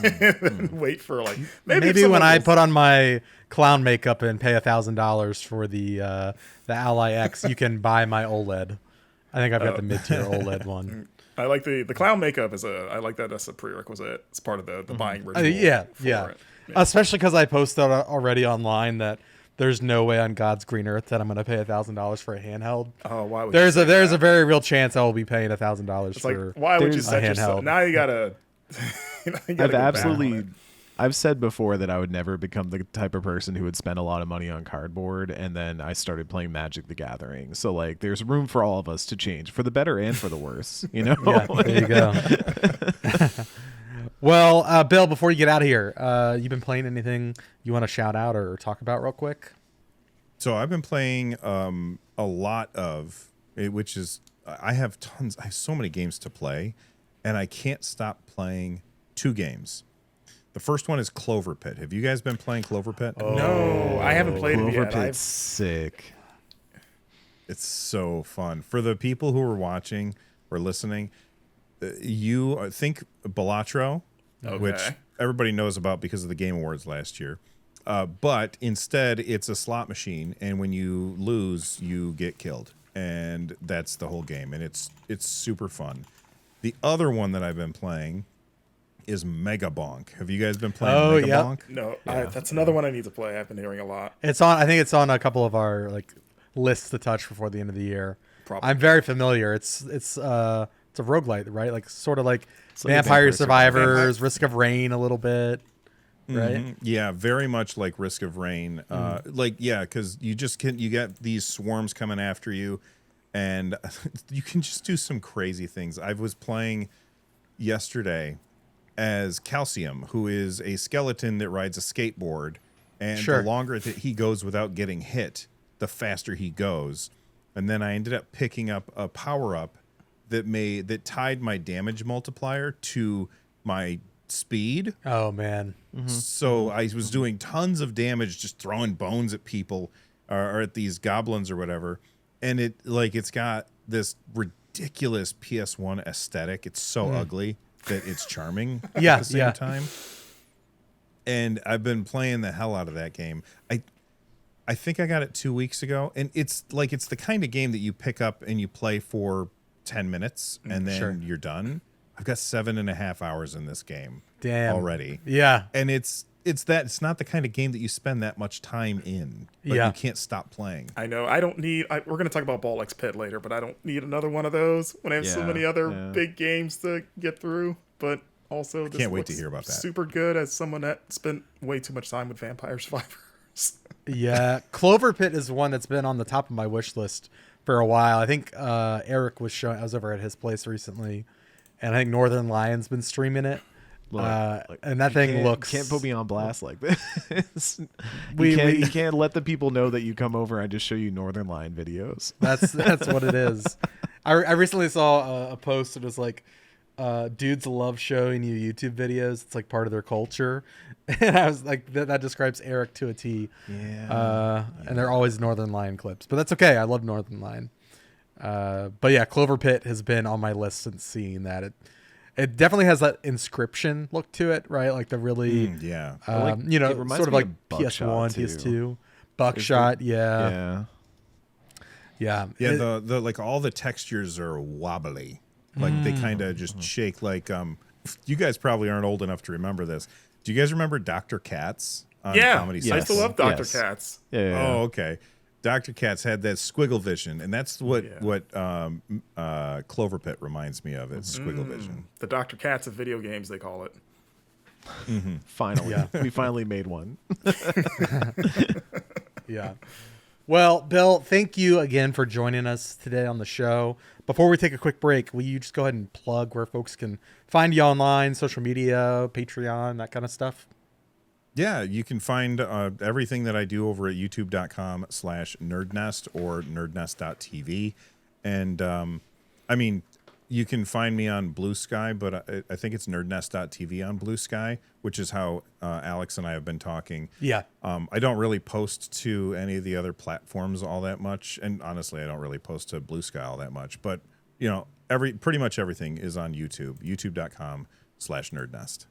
then wait for like, maybe when I put on my clown makeup and pay $1,000 for the Ally X, you can buy my OLED. I think I've got the mid-tier OLED one. I like the clown makeup I like that as a prerequisite. It's part of the buying ritual. Yeah. It. Especially because I posted already online that there's no way on God's green earth that I'm going to pay $1,000 for a handheld. Oh, why would there's a very real chance I will be paying $1,000 for like, why would you set handheld. Yourself? Now you gotta. I've said before that I would never become the type of person who would spend a lot of money on cardboard, and then I started playing Magic the Gathering. So like, there's room for all of us to change, for the better and for the worse. You know? Yeah, there you go. Well, Bill, before you get out of here, you've been playing anything you want to shout out or talk about real quick? So I've been playing a lot of it, which is I have so many games to play, and I can't stop playing 2 games. The first one is Clover Pit. Have you guys been playing Clover Pit? Oh, no, I haven't played it yet. Clover Pit's sick. It's so fun. For the people who are watching or listening, you think Balatro, which everybody knows about because of the Game Awards last year. But instead, it's a slot machine, and when you lose, you get killed. And that's the whole game, and it's super fun. The other one that I've been playing is Mega Bonk. Have you guys been playing Mega Bonk? No, that's another one I need to play. I've been hearing a lot. I think it's on a couple of our like lists to touch before the end of the year. Probably. I'm very familiar. It's a roguelite, right? Like sort of like like Vampire Survivors, Risk of Rain a little bit. Right? Mm-hmm. Yeah, very much like Risk of Rain. Because you get these swarms coming after you, and you can just do some crazy things. I was playing yesterday as Calcium, who is a skeleton that rides a skateboard, and the longer that he goes without getting hit, the faster he goes. And then I ended up picking up a power-up that tied my damage multiplier to my speed. Oh man. Mm-hmm. So I was doing tons of damage just throwing bones at people or at these goblins or whatever, and it's got this ridiculous PS1 aesthetic. It's so ugly that it's charming at the same time. And I've been playing the hell out of that game. I think I got it 2 weeks ago, and it's the kind of game that you pick up and you play for 10 minutes and then you're done. I've got 7.5 hours in this game already. Yeah. And it's not the kind of game that you spend that much time in, but you can't stop playing. I know. I don't need. We're going to talk about Ball X Pit later, but I don't need another one of those when I have so many other big games to get through. But also, this can't wait to hear about that. Super good as someone that spent way too much time with Vampire Survivors. Yeah, Clover Pit is one that's been on the top of my wish list for a while. I think Eric was showing. I was over at his place recently, and I think Northern Lion's been streaming it. And that thing looks. Can't put me on blast like this. You can't let the people know that you come over and just show you Northern Lion videos. That's what it is. I recently saw a post that was like, dudes love showing you YouTube videos. It's like part of their culture. And I was like, that describes Eric to a T. Yeah. And they're always Northern Lion clips, but that's okay. I love Northern Lion. But yeah, Clover Pit has been on my list since seeing that. It definitely has that Inscription look to it, right? Like the really, it sort of like PS1, too. PS2, Buckshot, yeah. The like all the textures are wobbly, like they kind of just shake. Like you guys probably aren't old enough to remember this. Do you guys remember Dr. Katz on Comedy Central? I still love Dr. Katz. Yeah. Oh, okay. Dr. Katz had that squiggle vision, and that's what Clover Pit reminds me of. It's squiggle vision. The Dr. Katz of video games, they call it. Mm-hmm. Finally, we finally made one. Yeah. Well, Bill, thank you again for joining us today on the show. Before we take a quick break, will you just go ahead and plug where folks can find you online, social media, Patreon, that kind of stuff? Yeah, you can find everything that I do over at youtube.com/nerdnest or nerdnest.tv. And I mean, you can find me on Blue Sky, but I think it's nerdnest.tv on Blue Sky, which is how Alex and I have been talking. Yeah. I don't really post to any of the other platforms all that much. And honestly, I don't really post to Blue Sky all that much. But, you know, pretty much everything is on YouTube, youtube.com/nerdnest.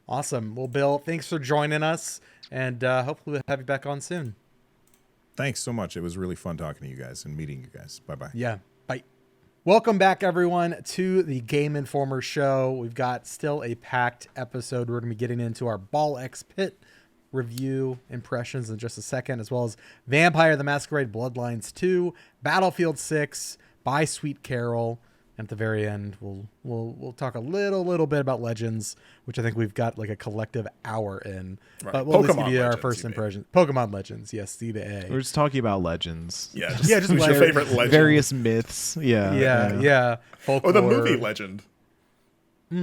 Awesome. Well, Bill, thanks for joining us, and hopefully we'll have you back on soon. Thanks so much. It was really fun talking to you guys and meeting you guys. Bye-bye. Yeah. Bye. Welcome back, everyone, to the Game Informer show. We've got still a packed episode. We're going to be getting into our Ball X Pit review impressions in just a second, as well as Vampire the Masquerade Bloodlines 2, Battlefield 6 by Sweet Carole. And at the very end, we'll talk a little bit about Legends, which I think we've got like a collective hour in. Right. But we'll at least give you Legends, our first impression. Pokemon Legends, yes, C to A. We're just talking about legends. Yeah, just who's your favorite legend? Various myths. Yeah. Or the movie Legend.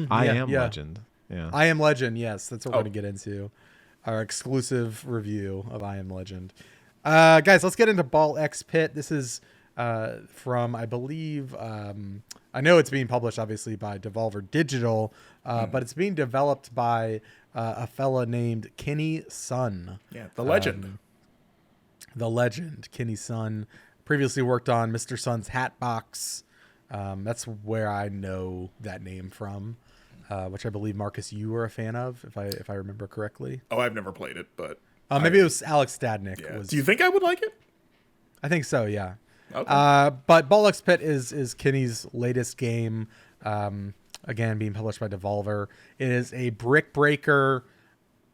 I am Legend. Yeah. I Am Legend, yes. That's what we're going to get into. Our exclusive review of I Am Legend. Guys, let's get into Ball X Pit. This is from, I believe, I know it's being published, obviously, by Devolver Digital, but it's being developed by a fella named Kenny Sun. Yeah, the legend. Kenny Sun. Previously worked on Mr. Sun's Hatbox. That's where I know that name from, which I believe, Marcus, you were a fan of, if I remember correctly. Oh, I've never played it, but... Maybe it was Alex Stadnick. Yeah. Do you think I would like it? I think so, yeah. Okay. But Ball X Pit is Kenny's latest game, again, being published by Devolver. It is a brick breaker,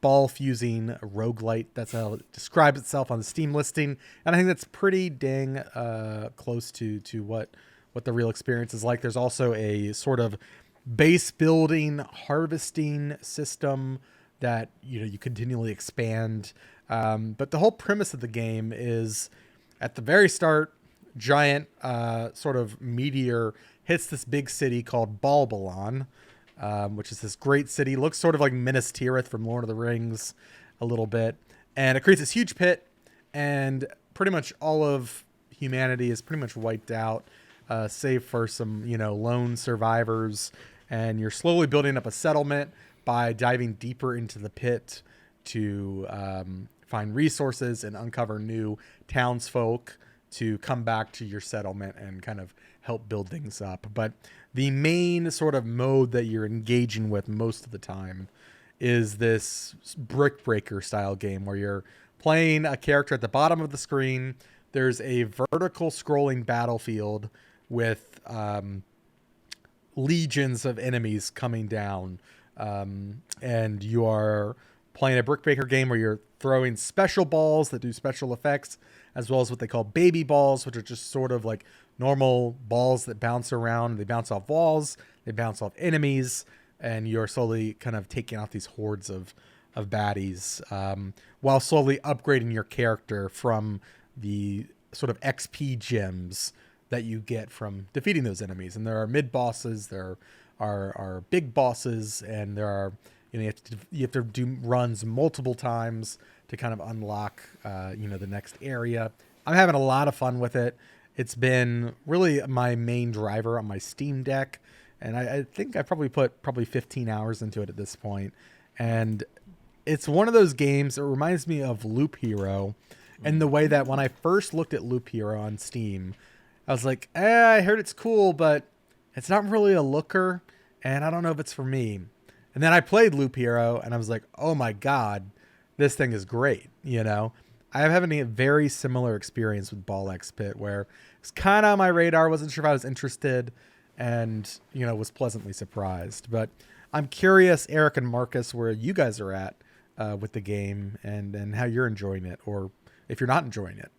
ball fusing roguelite. That's how it describes itself on the Steam listing. And I think that's pretty dang close to what the real experience is like. There's also a sort of base building, harvesting system that you continually expand. But the whole premise of the game is, at the very start, giant sort of meteor hits this big city called Balbalon, which is this great city. Looks sort of like Minas Tirith from Lord of the Rings a little bit. And it creates this huge pit, and pretty much all of humanity is pretty much wiped out, save for some, lone survivors. And you're slowly building up a settlement by diving deeper into the pit to find resources and uncover new townsfolk to come back to your settlement and kind of help build things up. But the main sort of mode that you're engaging with most of the time is this brick breaker style game where you're playing a character at the bottom of the screen. There's a vertical scrolling battlefield with legions of enemies coming down. And you are playing a brick breaker game where you're throwing special balls that do special effects, as well as what they call baby balls, which are just sort of like normal balls that bounce around. They bounce off walls, they bounce off enemies, and you're slowly kind of taking out these hordes of baddies, while slowly upgrading your character from the sort of XP gems that you get from defeating those enemies. And there are mid bosses, there are big bosses, and there are, you have to do runs multiple times to kind of unlock, the next area. I'm having a lot of fun with it. It's been really my main driver on my Steam Deck, and I think I probably put 15 hours into it at this point. And it's one of those games that reminds me of Loop Hero, in the way that when I first looked at Loop Hero on Steam, I was like, I heard it's cool, but it's not really a looker, and I don't know if it's for me. And then I played Loop Hero, and I was like, oh my God, this thing is great. I'm having a very similar experience with Ball X Pit, where it's kind of on my radar, wasn't sure if I was interested, and, was pleasantly surprised. But I'm curious, Eric and Marcus, where you guys are at with the game and how you're enjoying it, or if you're not enjoying it.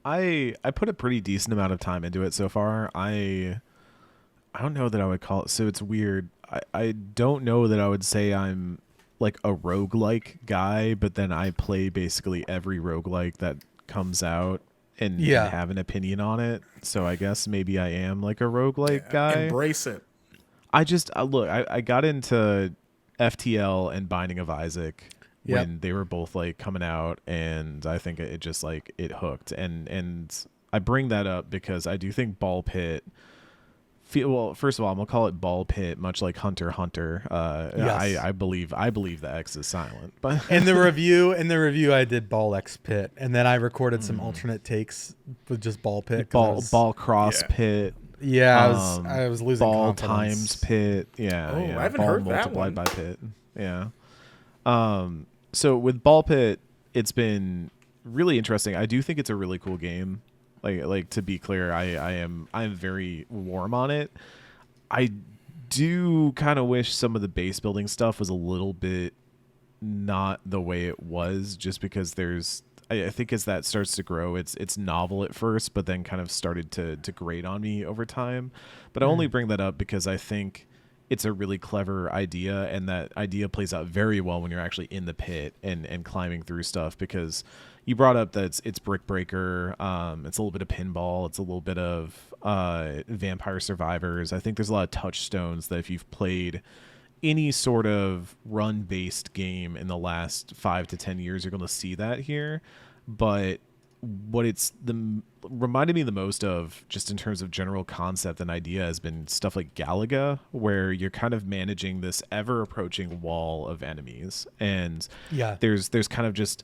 I put a pretty decent amount of time into it so far. I don't know that I would call it, so it's weird. I don't know that I would say I'm like a roguelike guy, but then I play basically every roguelike that comes out and have an opinion on it. So I guess maybe I am like a roguelike guy. Embrace it. I just look, I got into FTL and Binding of Isaac when they were both like coming out, and I think it just like it hooked. And I bring that up because I do think Ball Pit. Well, first of all, I'm gonna call it Ball Pit, much like Hunter x Hunter. Yes. I believe the X is silent, but in the review, I did Ball X Pit, and then I recorded some alternate takes with just Ball Pit. Ball Cross Pit. Yeah, I was losing Ball confidence. times Pit. Yeah, I haven't ball heard that multiplied one. by Pit. Yeah. So with Ball Pit, it's been really interesting. I do think it's a really cool game. Like to be clear, I'm very warm on it. I do kind of wish some of the base building stuff was a little bit not the way it was, just because I think as that starts to grow, it's novel at first, but then kind of started to grate on me over time. But I only bring that up because I think it's a really clever idea, and that idea plays out very well when you're actually in the pit and climbing through stuff, because you brought up that it's Brick Breaker, it's a little bit of pinball, it's a little bit of Vampire Survivors. I think there's a lot of touchstones that if you've played any sort of run-based game in the last 5 to 10 years, you're going to see that here. But what reminded me the most of, just in terms of general concept and idea, has been stuff like Galaga, where you're kind of managing this ever-approaching wall of enemies, and there's kind of just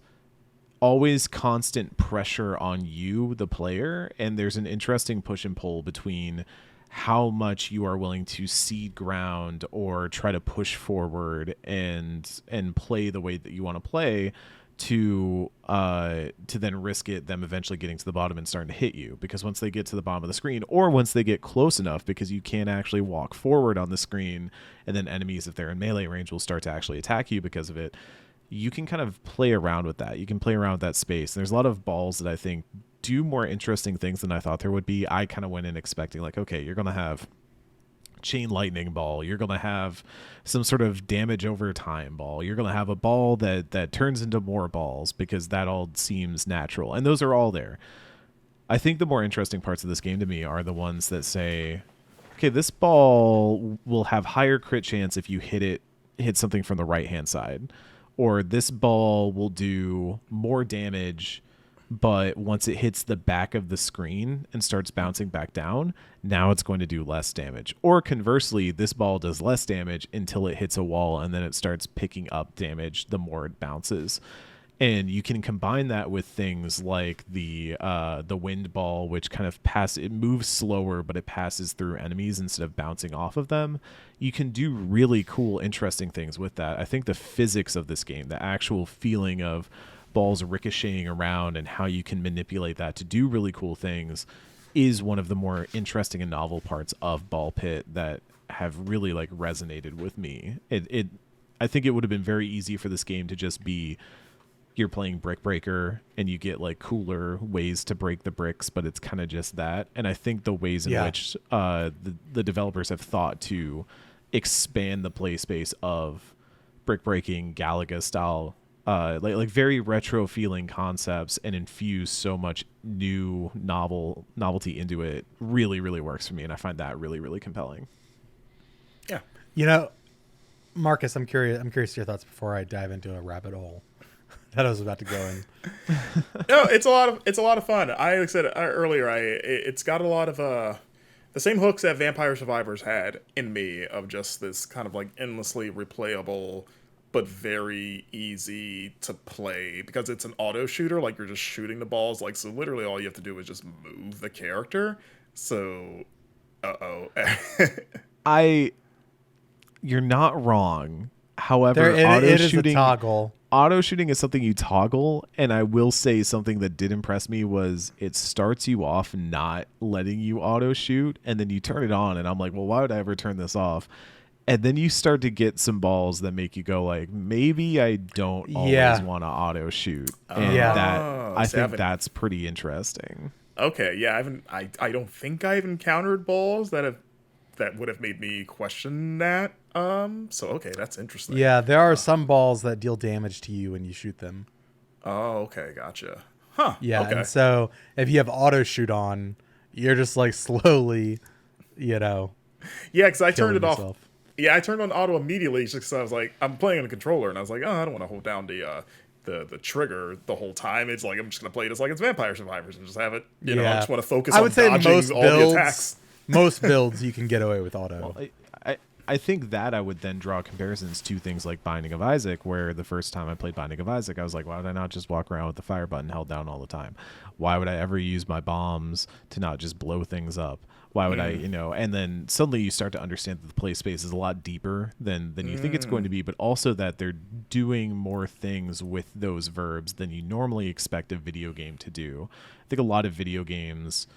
always constant pressure on you, the player, and there's an interesting push and pull between how much you are willing to cede ground or try to push forward and play the way that you want to play, to then risk them eventually getting to the bottom and starting to hit you, because once they get to the bottom of the screen, or once they get close enough, because you can't actually walk forward on the screen, and then enemies, if they're in melee range, will start to actually attack you because of it. You can kind of play around with that. You can play around with that space. And there's a lot of balls that I think do more interesting things than I thought there would be. I kind of went in expecting like, okay, you're going to have chain lightning ball. You're going to have some sort of damage over time ball. You're going to have a ball that turns into more balls, because that all seems natural. And those are all there. I think the more interesting parts of this game to me are the ones that say, okay, this ball will have higher crit chance if you hit something from the right-hand side. Or this ball will do more damage, but once it hits the back of the screen and starts bouncing back down, now it's going to do less damage. Or conversely, this ball does less damage until it hits a wall, and then it starts picking up damage the more it bounces. And you can combine that with things like the wind ball, which kind of it moves slower, but it passes through enemies instead of bouncing off of them. You can do really cool, interesting things with that. I think the physics of this game, the actual feeling of balls ricocheting around and how you can manipulate that to do really cool things, is one of the more interesting and novel parts of Ball Pit that have really like resonated with me. I think it would have been very easy for this game to just be, you're playing Brick Breaker and you get like cooler ways to break the bricks, but it's kind of just that. And I think the ways in which the developers have thought to expand the play space of brick breaking, Galaga style, like very retro feeling concepts, and infuse so much new novelty into it, really, really works for me. And I find that really, really compelling. Yeah. You know, Marcus, I'm curious your thoughts before I dive into a rabbit hole that I was about to go in. No, it's a lot of fun. Like I said earlier, it's got a lot of the same hooks that Vampire Survivors had in me, of just this kind of like endlessly replayable but very easy to play, because it's an auto shooter. Like, you're just shooting the balls, like, so literally all you have to do is just move the character. So You're not wrong. However, it is a toggle. Auto shooting is something you toggle, and I will say something that did impress me was it starts you off not letting you auto shoot, and then you turn it on, and I'm like, well, why would I ever turn this off? And then you start to get some balls that make you go like, maybe I don't always want to auto shoot. And I think that's pretty interesting. Okay, yeah, I don't think I've encountered balls that would have made me question that. So okay, that's interesting. Yeah, there are some balls that deal damage to you when you shoot them. Oh, okay, gotcha. Huh. Yeah, okay. And so if you have auto shoot on, you're just like slowly, Yeah, because I turned it off Yeah, I turned on auto immediately just because I was like, I'm playing on a controller, and I was like, oh, I don't want to hold down the trigger the whole time. It's like I'm just gonna play it as like it's Vampire Survivors and just have it. You know, I just want to focus I on would say dodging most all builds, the attacks. most builds you can get away with auto. Well, I think that I would then draw comparisons to things like Binding of Isaac, where the first time I played Binding of Isaac, I was like, why would I not just walk around with the fire button held down all the time? Why would I ever use my bombs to not just blow things up? Why would I, and then suddenly you start to understand that the play space is a lot deeper than you think it's going to be, but also that they're doing more things with those verbs than you normally expect a video game to do. I think a lot of video games,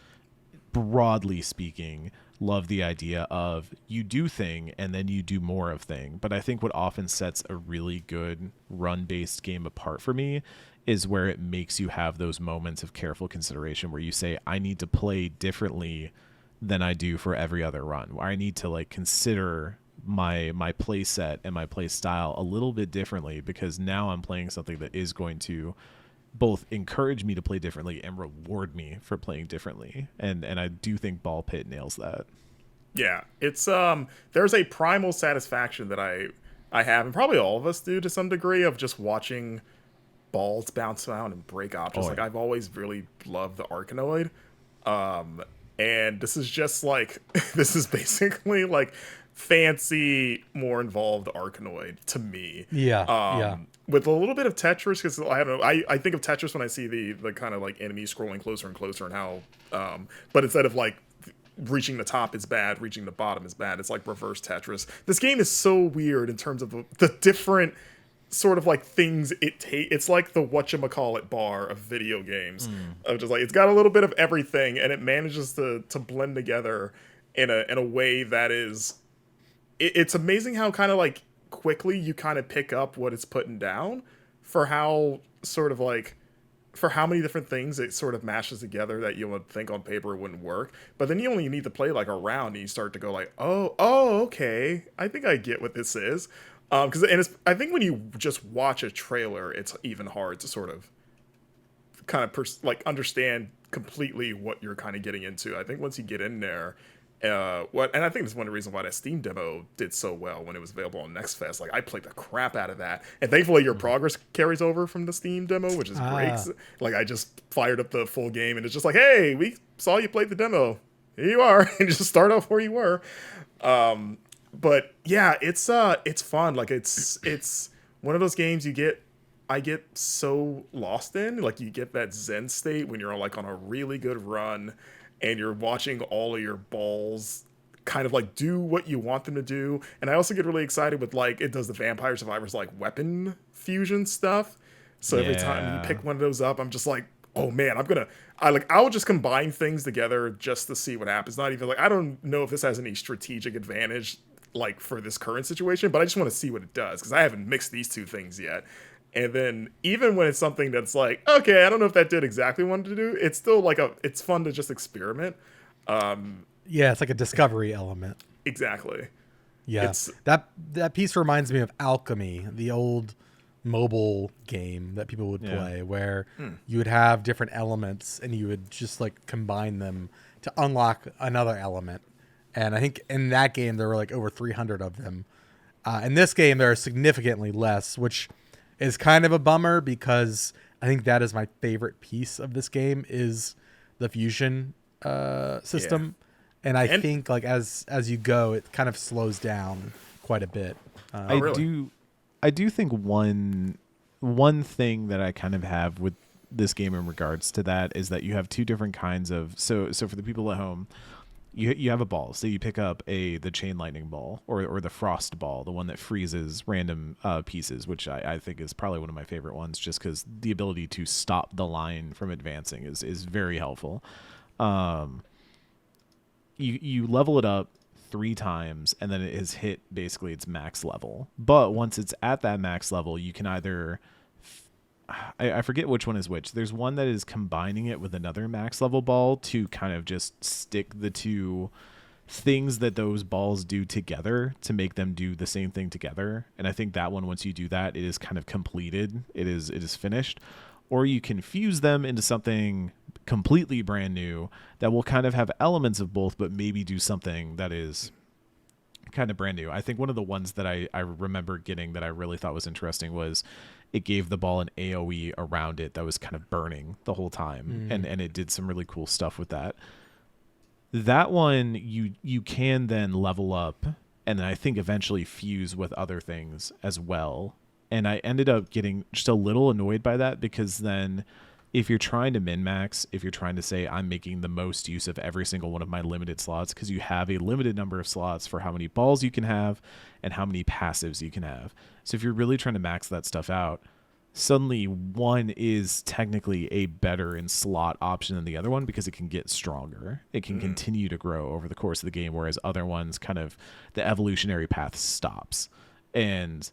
broadly speaking, love the idea of you do thing and then you do more of thing. But I think what often sets a really good run-based game apart for me is where it makes you have those moments of careful consideration where you say, I need to play differently than I do for every other run, where I need to like consider my play set and my play style a little bit differently, because now I'm playing something that is going to both encourage me to play differently and reward me for playing differently. And I do think Ball Pit nails that. Yeah, it's there's a primal satisfaction that I have, and probably all of us do to some degree, of just watching balls bounce around and break objects. Like I've always really loved the Arkanoid. And this is just like this is basically like fancy, more involved Arkanoid to me. Yeah. With a little bit of Tetris, because I don't know, I think of Tetris when I see the kind of like enemies scrolling closer and closer, and how but instead of like reaching the top is bad, reaching the bottom is bad, it's like reverse Tetris. This game is so weird in terms of the different sort of like things it's like the whatchamacallit bar of video games. Of just like, it's got a little bit of everything, and it manages to blend together in a way that is it's amazing how kind of like quickly you kind of pick up what it's putting down, for how sort of like for how many different things it sort of mashes together that you would think on paper wouldn't work. But then you only need to play like a round and you start to go like, oh okay, I think I get what this is. Because I think when you just watch a trailer, it's even hard to sort of kind of understand completely what you're kind of getting into. I think once you get in there, and I think it's one of the reasons why that Steam demo did so well when it was available on Next Fest. Like, I played the crap out of that, and thankfully your progress carries over from the Steam demo, which is great. Like, I just fired up the full game, and it's just like, hey, we saw you played the demo. Here you are, and just start off where you were. But yeah, it's fun. Like, it's one of those games I get so lost in. Like, you get that zen state when you're like on a really good run and you're watching all of your balls kind of like do what you want them to do. And I also get really excited with like, it does the Vampire Survivors like weapon fusion stuff. So every time you pick one of those up, I'm just like, oh man, I'll just combine things together just to see what happens. Not even like, I don't know if this has any strategic advantage like for this current situation, but I just want to see what it does, because I haven't mixed these two things yet. And then even when it's something that's like, okay, I don't know if that did exactly what I wanted to do, it's still like it's fun to just experiment. Yeah, it's like a discovery element. Exactly. Yeah, that piece reminds me of Alchemy, the old mobile game that people would play, where you would have different elements and you would just like combine them to unlock another element. And I think in that game there were like over 300 of them. In this game there are significantly less, which is kind of a bummer, because I think that is my favorite piece of this game is the fusion system. And I think like as you go, it kind of slows down quite a bit. I do think one thing that I kind of have with this game in regards to that is that you have two different kinds of so for the people at home, you have a ball. So you pick up the chain lightning ball or the frost ball, the one that freezes random pieces, which I think is probably one of my favorite ones, just because the ability to stop the line from advancing is very helpful. You level it up 3 times and then it has hit basically its max level. But once it's at that max level, you can either I forget which one is which. There's one that is combining it with another max level ball to kind of just stick the two things that those balls do together to make them do the same thing together. And I think that one, once you do that, it is kind of completed. It is finished. Or you can fuse them into something completely brand new that will kind of have elements of both, but maybe do something that is kind of brand new. I think one of the ones that I remember getting that I really thought was interesting was it gave the ball an AoE around it that was kind of burning the whole time, and it did some really cool stuff with that. That one you can then level up, and then I think eventually fuse with other things as well. And I ended up getting just a little annoyed by that, because then if you're trying to min-max, if you're trying to say I'm making the most use of every single one of my limited slots, because you have a limited number of slots for how many balls you can have and how many passives you can have. So if you're really trying to max that stuff out, suddenly one is technically a better in slot option than the other one, because it can get stronger. It can continue to grow over the course of the game, whereas other ones kind of the evolutionary path stops. And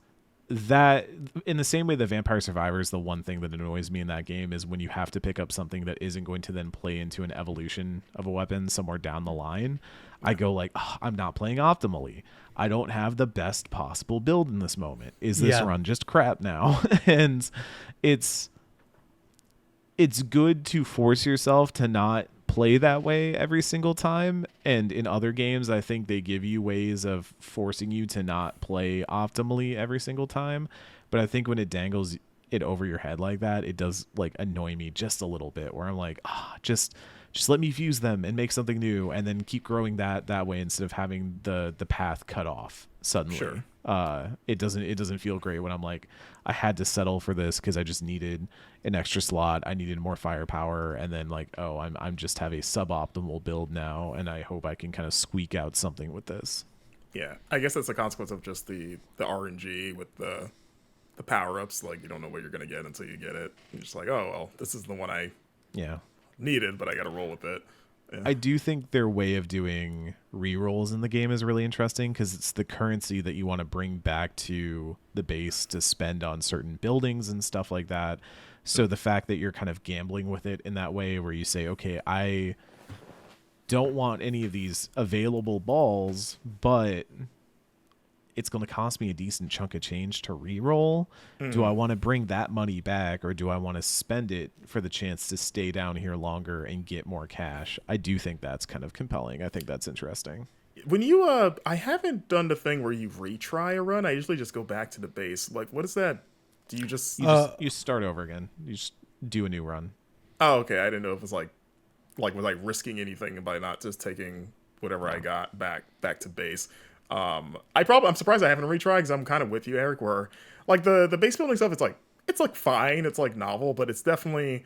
that, in the same way that Vampire Survivors, the one thing that annoys me in that game is when you have to pick up something that isn't going to then play into an evolution of a weapon somewhere down the line. I go like, oh, I'm not playing optimally. I don't have the best possible build in this moment. Is this run just crap now? And it's good to force yourself to not play that way every single time. And in other games, I think they give you ways of forcing you to not play optimally every single time. But I think when it dangles it over your head like that, it does like annoy me just a little bit, where I'm like, just let me fuse them and make something new, and then keep growing that way instead of having the path cut off suddenly. Sure. It doesn't feel great when I'm like, I had to settle for this because I just needed an extra slot. I needed more firepower, and then like, oh, I'm just have a suboptimal build now, and I hope I can kind of squeak out something with this. Yeah, I guess that's a consequence of just the RNG with the power-ups. Like, you don't know what you're going to get until you get it. You're just like, oh, well, this is the one I needed, but I got to roll with it. Yeah. I do think their way of doing rerolls in the game is really interesting, because it's the currency that you want to bring back to the base to spend on certain buildings and stuff like that. So the fact that you're kind of gambling with it in that way, where you say, okay, I don't want any of these available balls, but it's going to cost me a decent chunk of change to reroll. Do I want to bring that money back, or do I want to spend it for the chance to stay down here longer and get more cash? I do think that's kind of compelling. I think that's interesting. When you, I haven't done the thing where you retry a run. I usually just go back to the base. Like, what is that? Do you just... You start over again. You just do a new run. Oh, okay. I didn't know if it was like risking anything by not just taking whatever I got back to base. I'm surprised I haven't retried, because I'm kind of with you, Eric, where like the base building stuff, it's like fine, it's like novel, but it's definitely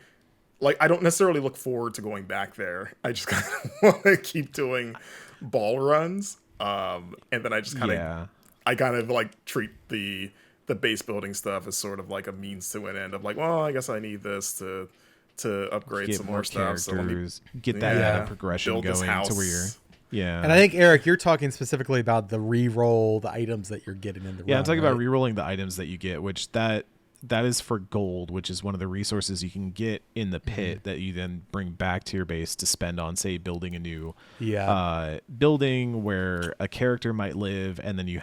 like, I don't necessarily look forward to going back there. I just kind of want to keep doing ball runs, and then I just kind of I kind of like treat the base building stuff as sort of like a means to an end of like, well, I guess I need this to upgrade some more stuff, so let me get that progression build going house. to where you're. Yeah. And I think, Eric, you're talking specifically about the re-roll, the items that you're getting in the run, I'm talking right? about re-rolling the items that you get, which that is for gold, which is one of the resources you can get in the pit that you then bring back to your base to spend on, say, building a new building where a character might live, and then you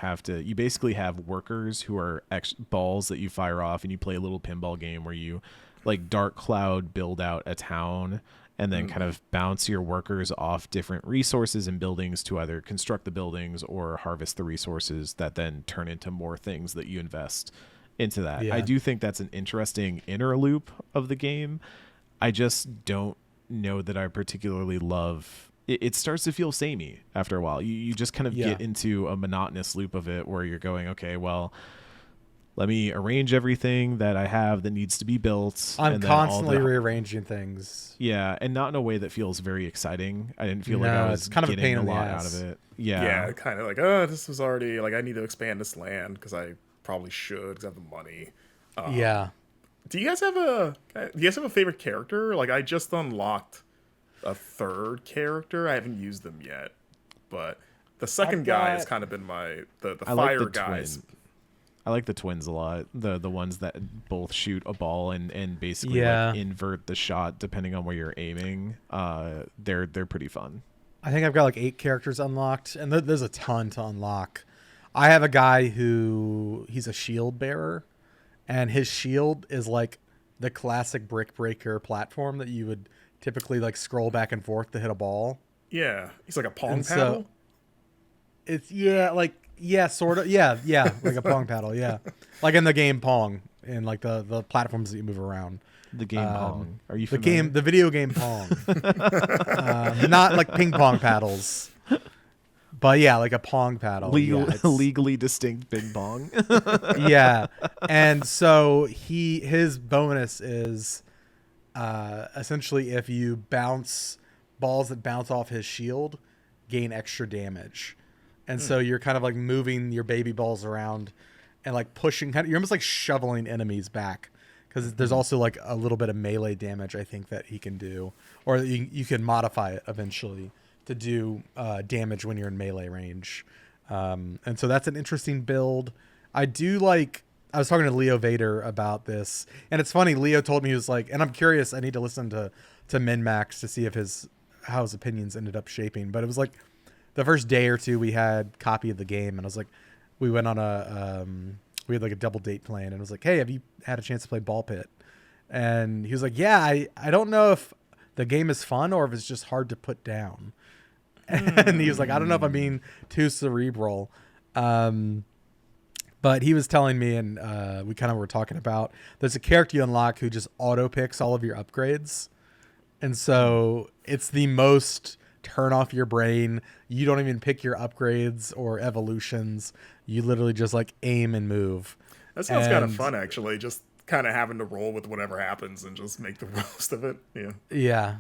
basically have workers who are balls that you fire off, and you play a little pinball game where you like dark cloud build out a town, and then kind of bounce your workers off different resources and buildings to either construct the buildings or harvest the resources that then turn into more things that you invest into that. I do think that's an interesting inner loop of the game. I just don't know that I particularly love it. It starts to feel samey after a while. You just kind of get into a monotonous loop of it where you're going, okay, well, let me arrange everything that I have that needs to be built. I'm constantly rearranging things. Yeah, and not in a way that feels very exciting. I didn't feel like I was kind of getting a pain a in the lot ass. out of it. Yeah, kind of like, oh, this was already like, I need to expand this land because I probably should because I have the money. Do you guys have a favorite character? Like, I just unlocked a third character. I haven't used them yet, but the second guy has kind of been the fire guys. Twin. I like the twins a lot. The ones that both shoot a ball and basically like invert the shot depending on where you're aiming. They're pretty fun. I think I've got like 8 characters unlocked, and there's a ton to unlock. I have a guy he's a shield bearer, and his shield is like the classic brick breaker platform that you would typically like scroll back and forth to hit a ball. Yeah, he's like a pong paddle. It's sort of. Yeah, like a Pong paddle. Yeah, like in the game Pong, and like the platforms that you move around. The game Pong. Are you the video game Pong? Not like ping pong paddles, but yeah, like a Pong paddle. Legally distinct ping pong. Yeah, and so his bonus is essentially if you bounce balls that bounce off his shield, gain extra damage, and so you're kind of like moving your baby balls around and like pushing. You're almost like shoveling enemies back. Because there's also like a little bit of melee damage, I think, that he can do, or you can modify it eventually to do damage when you're in melee range. And so that's an interesting build. I was talking to Leo Vader about this, and it's funny. Leo told me, he was like, and I'm curious. I need to listen to MinMax to see if how his opinions ended up shaping. But it was like the first day or two we had copy of the game, and I was like, we went on we had like a double date plan, and I was like, hey, have you had a chance to play Ball Pit? And he was like, yeah, I don't know if the game is fun or if it's just hard to put down. And he was like, I don't know if I'm being too cerebral. But he was telling me, and we kind of were talking about, there's a character you unlock who just auto picks all of your upgrades. And so it's the most turn off your brain. You don't even pick your upgrades or evolutions. You literally just like aim and move. That sounds kind of fun, actually. Just kind of having to roll with whatever happens and just make the most of it. Yeah. Yeah.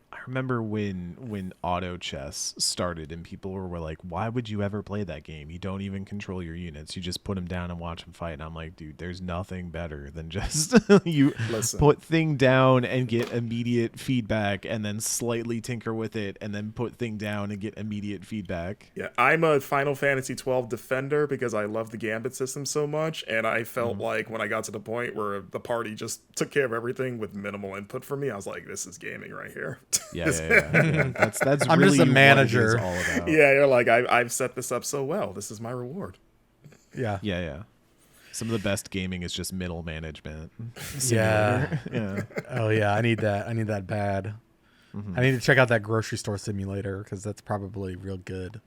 I remember when auto chess started and people were like, why would you ever play that game? You don't even control your units. You just put them down and watch them fight. And I'm like, dude, there's nothing better than just put thing down and get immediate feedback and then slightly tinker with it and then put thing down and get immediate feedback. Yeah, I'm a Final Fantasy 12 defender because I love the Gambit system so much. And I felt like when I got to the point where the party just took care of everything with minimal input for me, I was like, this is gaming right here. Yeah. That's I'm really just a manager. What it is all about. Yeah, you're like, I've set this up so well. This is my reward. Yeah. Some of the best gaming is just middle management. Yeah. Yeah. Oh yeah, I need that bad. I need to check out that grocery store simulator because that's probably real good.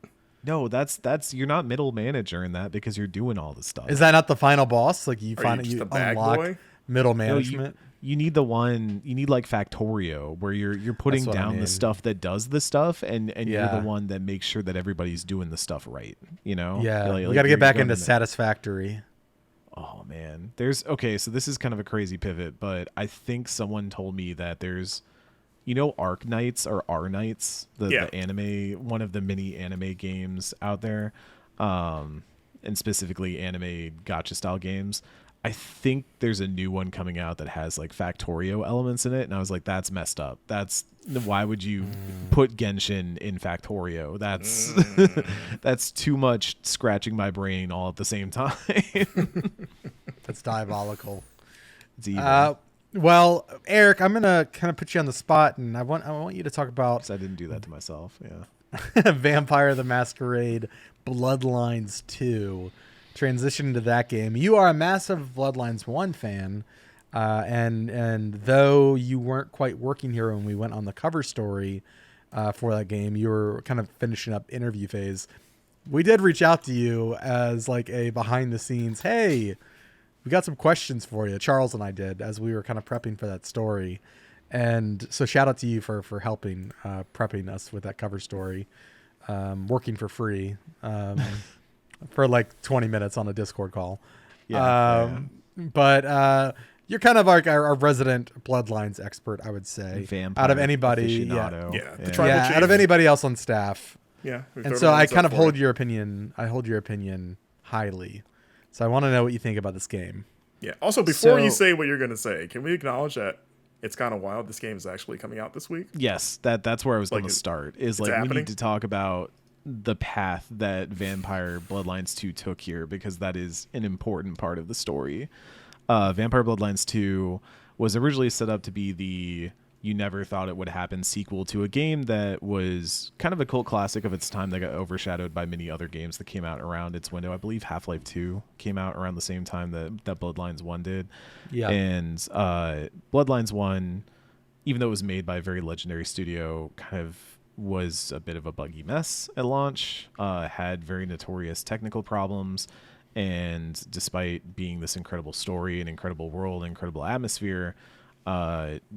No, that's you're not middle manager in that because you're doing all the stuff. Is that not the final boss? Like you you unlock boy? middle management. You need you need like Factorio where you're putting down the stuff that does the stuff and you're the one that makes sure that everybody's doing the stuff right, you know? Yeah. We got to get back into Satisfactory. Oh man. So this is kind of a crazy pivot, but I think someone told me that there's Arc Knights or R Knights, the anime, one of the mini anime games out there, and specifically anime gacha style games. I think there's a new one coming out that has like Factorio elements in it, and I was like, that's messed up. Why would you put Genshin in Factorio? That's too much scratching my brain all at the same time. That's diabolical. It's evil. Well, Eric, I'm gonna kind of put you on the spot, and I want you to talk about. I didn't do that to myself. Yeah. Vampire the Masquerade Bloodlines 2. Transition to that game. You are a massive Bloodlines 1 fan, and though you weren't quite working here when we went on the cover story for that game, you were kind of finishing up interview phase. We did reach out to you as like a behind the scenes, hey, we got some questions for you. Charles and I did as we were kind of prepping for that story. And so shout out to you for helping prepping us with that cover story, working for free. For like 20 minutes on a Discord call. But you're kind of like our resident Bloodlines expert, I would say. Vampire out of anybody. aficionado. Out of anybody else on staff. Yeah. And so I kind of hold your opinion. I hold your opinion highly. So I want to know what you think about this game. Yeah. Also, before you say what you're going to say, can we acknowledge that it's kind of wild this game is actually coming out this week? Yes, that's where I was going to start. Is like happening? We need to talk about the path that Vampire Bloodlines 2 took here because that is an important part of the story. Vampire Bloodlines 2 was originally set up to be the you never thought it would happen sequel to a game that was kind of a cult classic of its time that got overshadowed by many other games that came out around its window. I believe Half-Life 2 came out around the same time that Bloodlines 1 did. Yeah. And Bloodlines 1, even though it was made by a very legendary studio, kind of was a bit of a buggy mess at launch, had very notorious technical problems, and despite being this incredible story, an incredible world, incredible atmosphere,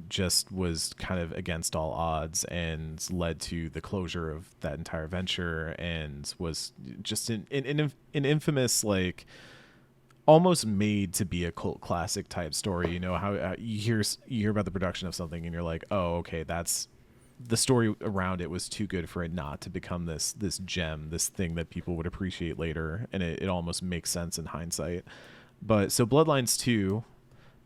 just was kind of against all odds and led to the closure of that entire venture, and was just an infamous, like, almost made to be a cult classic type story. You know how you hear about the production of something and you're like, oh, okay, that's the story around it was too good for it not to become this gem, this thing that people would appreciate later, and it almost makes sense in hindsight. But so Bloodlines 2,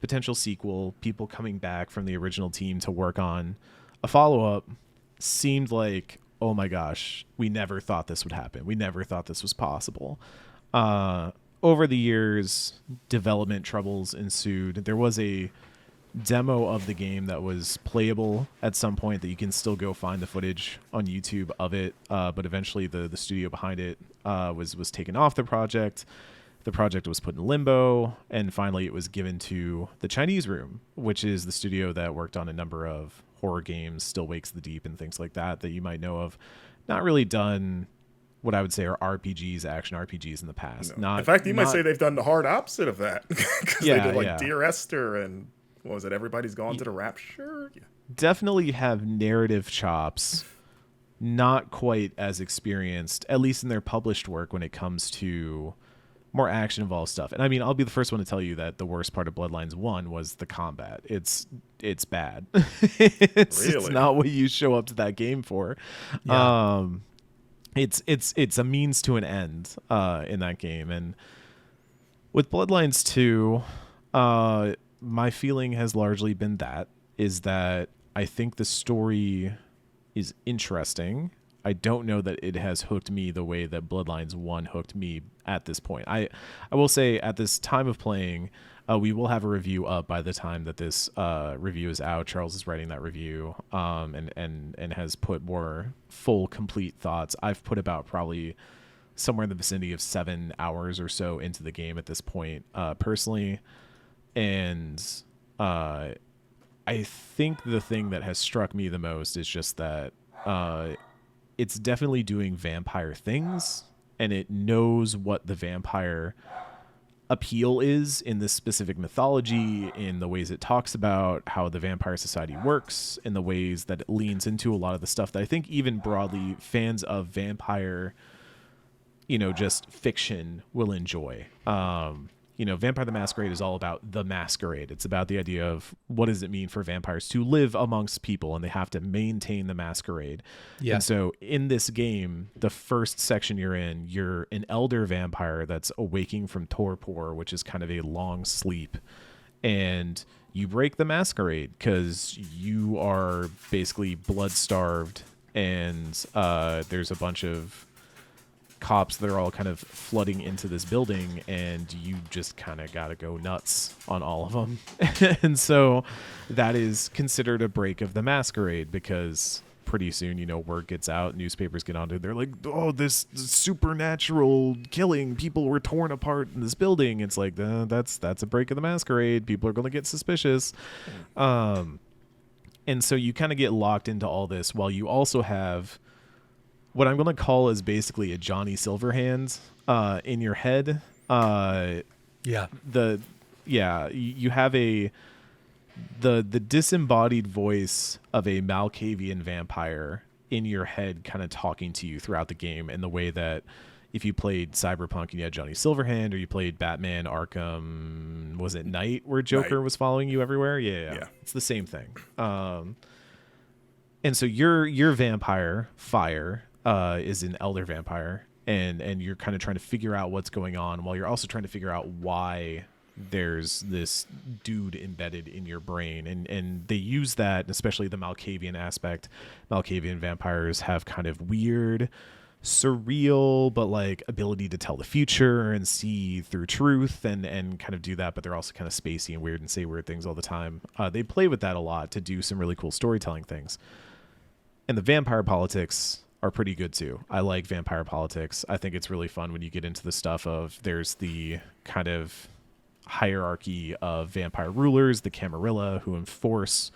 potential sequel, people coming back from the original team to work on a follow-up, seemed like, oh my gosh, we never thought this would happen. We never thought this was possible. Over the years, development troubles ensued. There was a demo of the game that was playable at some point that you can still go find the footage on YouTube of it, but eventually the studio behind it was taken off the project. The project was put in limbo, and finally it was given to the Chinese Room, which is the studio that worked on a number of horror games, Still Wakes the Deep and things like that you might know of. Not really done what I would say are RPGs, action RPGs in the past. No. In fact, you might say they've done the hard opposite of that, because they did like Dear Esther and what was it? Everybody's Gone to the Rapture. Yeah. Definitely have narrative chops, not quite as experienced, at least in their published work, when it comes to more action involved stuff. And I mean, I'll be the first one to tell you that the worst part of Bloodlines 1 was the combat. It's bad. It's not what you show up to that game for. Yeah. It's a means to an end in that game. And with Bloodlines 2, my feeling has largely been that I think the story is interesting. I don't know that it has hooked me the way that Bloodlines 1 hooked me at this point. I will say at this time of playing, we will have a review up by the time that this review is out. Charles is writing that review and has put more full, complete thoughts. I've put about probably somewhere in the vicinity of 7 hours or so into the game at this point, personally. And I think the thing that has struck me the most is just that it's definitely doing vampire things, and it knows what the vampire appeal is in this specific mythology, in the ways it talks about how the vampire society works, in the ways that it leans into a lot of the stuff that I think even broadly fans of vampire, just fiction will enjoy. Vampire the Masquerade is all about the masquerade. It's about the idea of what does it mean for vampires to live amongst people, and they have to maintain the masquerade. Yeah. And so in this game, the first section you're in, you're an elder vampire that's awaking from torpor, which is kind of a long sleep. And you break the masquerade because you are basically blood-starved, and there's a bunch of cops that are all kind of flooding into this building, and you just kind of got to go nuts on all of them. And so that is considered a break of the masquerade, because pretty soon, word gets out, newspapers get onto it. They're like, oh, this supernatural killing, people were torn apart in this building. It's like, that's a break of the masquerade. People are going to get suspicious. And so you kind of get locked into all this, while you also have what I'm going to call is basically a Johnny Silverhand in your head. You have the disembodied voice of a Malkavian vampire in your head, kind of talking to you throughout the game, in the way that if you played Cyberpunk and you had Johnny Silverhand, or you played Batman Arkham, was it Knight, where Joker was following you everywhere? Yeah. It's the same thing. And so your vampire, Fire, is an elder vampire, and you're kind of trying to figure out what's going on, while you're also trying to figure out why there's this dude embedded in your brain. And they use that, especially the Malkavian aspect. Malkavian vampires have kind of weird, surreal, but like ability to tell the future and see through truth and kind of do that, but they're also kind of spacey and weird and say weird things all the time. They play with that a lot to do some really cool storytelling things. And the vampire politics are pretty good too. I like vampire politics. I think it's really fun when you get into the stuff of, there's the kind of hierarchy of vampire rulers, the Camarilla, who enforce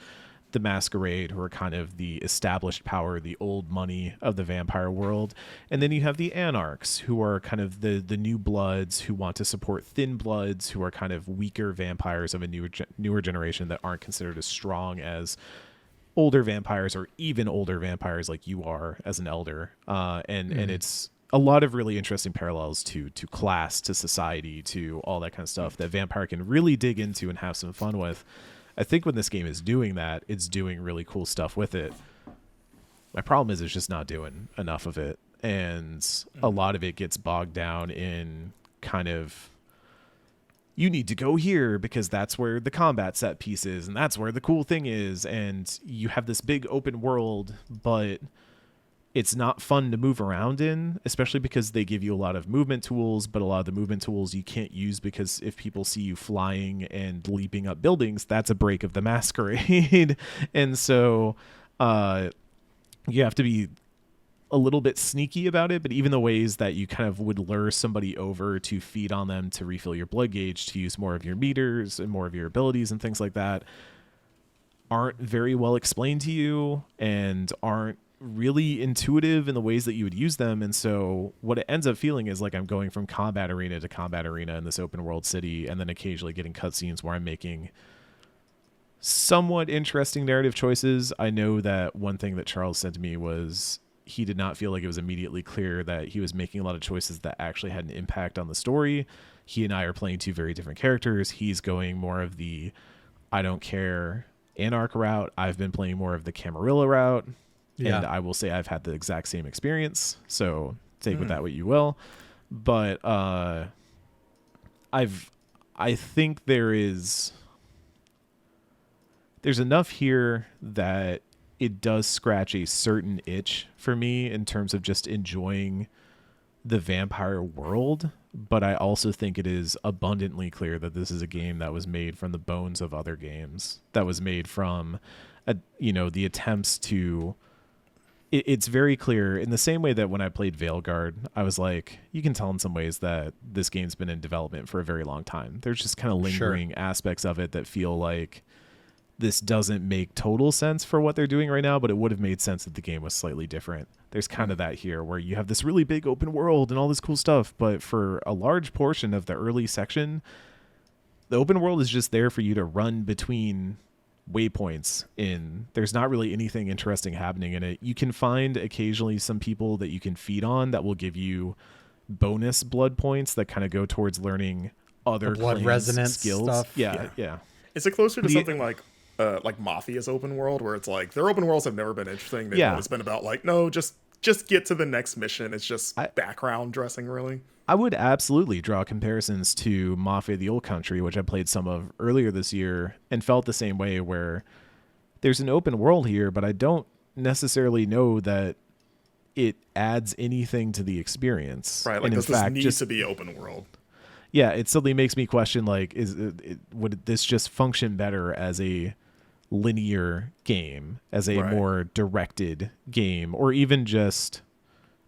the Masquerade, who are kind of the established power, the old money of the vampire world. And then you have the Anarchs, who are kind of the new bloods who want to support thin bloods, who are kind of weaker vampires of a newer generation that aren't considered as strong as older vampires, or even older vampires like you are as an elder. And it's a lot of really interesting parallels to class, to society, to all that kind of stuff that Vampire can really dig into and have some fun with. I think when this game is doing that, it's doing really cool stuff with it. My problem is it's just not doing enough of it. And a lot of it gets bogged down in kind of, you need to go here because that's where the combat set piece is and that's where the cool thing is. And you have this big open world, but it's not fun to move around in, especially because they give you a lot of movement tools, but a lot of the movement tools you can't use because if people see you flying and leaping up buildings, that's a break of the Masquerade. And so you have to be a little bit sneaky about it, but even the ways that you kind of would lure somebody over to feed on them, to refill your blood gauge, to use more of your meters and more of your abilities and things like that aren't very well explained to you and aren't really intuitive in the ways that you would use them. And so what it ends up feeling is like I'm going from combat arena to combat arena in this open world city, and then occasionally getting cutscenes where I'm making somewhat interesting narrative choices. I know that one thing that Charles said to me was he did not feel like it was immediately clear that he was making a lot of choices that actually had an impact on the story. He and I are playing two very different characters. He's going more of the I don't care Anarch route. I've been playing more of the Camarilla route. Yeah. And I will say I've had the exact same experience, so take with that what you will. But I think there's enough here that it does scratch a certain itch for me in terms of just enjoying the vampire world. But I also think it is abundantly clear that this is a game that was made from the bones of other games, that was made from the attempts to. It's very clear in the same way that when I played Veilguard, I was like, you can tell in some ways that this game's been in development for a very long time. There's just kind of lingering aspects of it that feel like this doesn't make total sense for what they're doing right now, but it would have made sense if the game was slightly different. There's kind of that here where you have this really big open world and all this cool stuff, but for a large portion of the early section, the open world is just there for you to run between waypoints in. There's not really anything interesting happening in it. You can find occasionally some people that you can feed on that will give you bonus blood points that kind of go towards learning other blood resonance skills. Stuff. Yeah. Is it closer to something like Mafia's open world, where it's like their open worlds have never been interesting? They've always been about like, no, just get to the next mission. It's just background dressing, really. I would absolutely draw comparisons to Mafia the Old Country, which I played some of earlier this year and felt the same way, where there's an open world here, but I don't necessarily know that it adds anything to the experience. Right, like, does this need to be open world? Yeah, it suddenly makes me question, like, would this just function better as a linear game, as a more directed game, or even just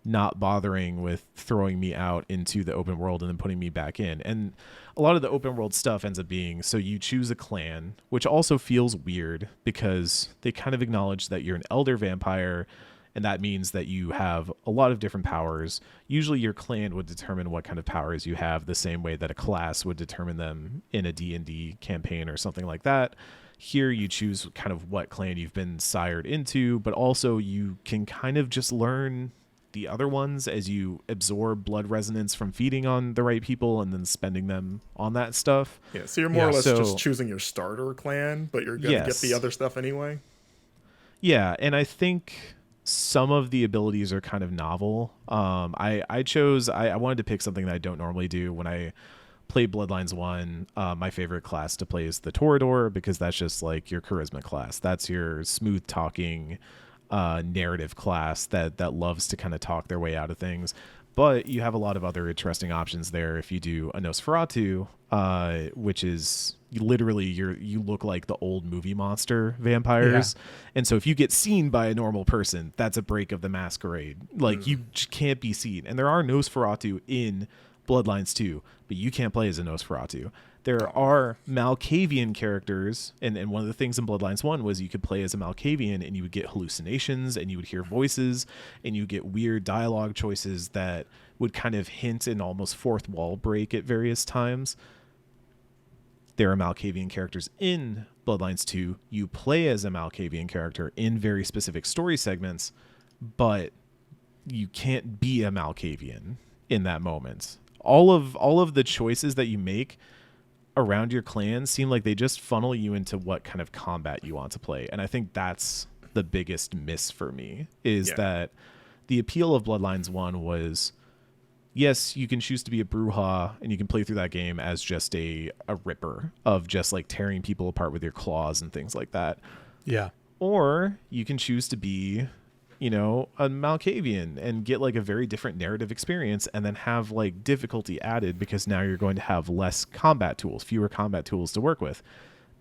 not bothering with throwing me out into the open world and then putting me back in. And a lot of the open world stuff ends up being, so you choose a clan, which also feels weird because they kind of acknowledge that you're an elder vampire, and that means that you have a lot of different powers. Usually your clan would determine what kind of powers you have, the same way that a class would determine them in a D&D campaign or something like that. Here you choose kind of what clan you've been sired into, but also you can kind of just learn the other ones as you absorb blood resonance from feeding on the right people and then spending them on that stuff. Yeah, so you're more or less just choosing your starter clan, but you're going to get the other stuff anyway. Yeah, and I think some of the abilities are kind of novel. I wanted to pick something that I don't normally do. When I played Bloodlines 1, my favorite class to play is the Toreador, because that's just like your charisma class. That's your smooth talking narrative class that loves to kind of talk their way out of things. But you have a lot of other interesting options there if you do a Nosferatu, which is literally you look like the old movie monster vampires. And so if you get seen by a normal person, that's a break of the Masquerade. Like you just can't be seen. And there are Nosferatu in Bloodlines 2, but you can't play as a Nosferatu. There are Malkavian characters, and one of the things in Bloodlines 1 was you could play as a Malkavian and you would get hallucinations and you would hear voices and you get weird dialogue choices that would kind of hint and almost fourth wall break at various times. There are Malkavian characters in Bloodlines 2. You play as a Malkavian character in very specific story segments, but you can't be a Malkavian in that moment. All of the choices that you make around your clan seem like they just funnel you into what kind of combat you want to play. And I think that's the biggest miss for me, is that the appeal of Bloodlines 1 was, yes, you can choose to be a Brujah and you can play through that game as just a ripper of just like tearing people apart with your claws and things like that. Yeah. Or you can choose to be, you know, a Malkavian and get like a very different narrative experience and then have like difficulty added because now you're going to have less combat tools, fewer combat tools to work with.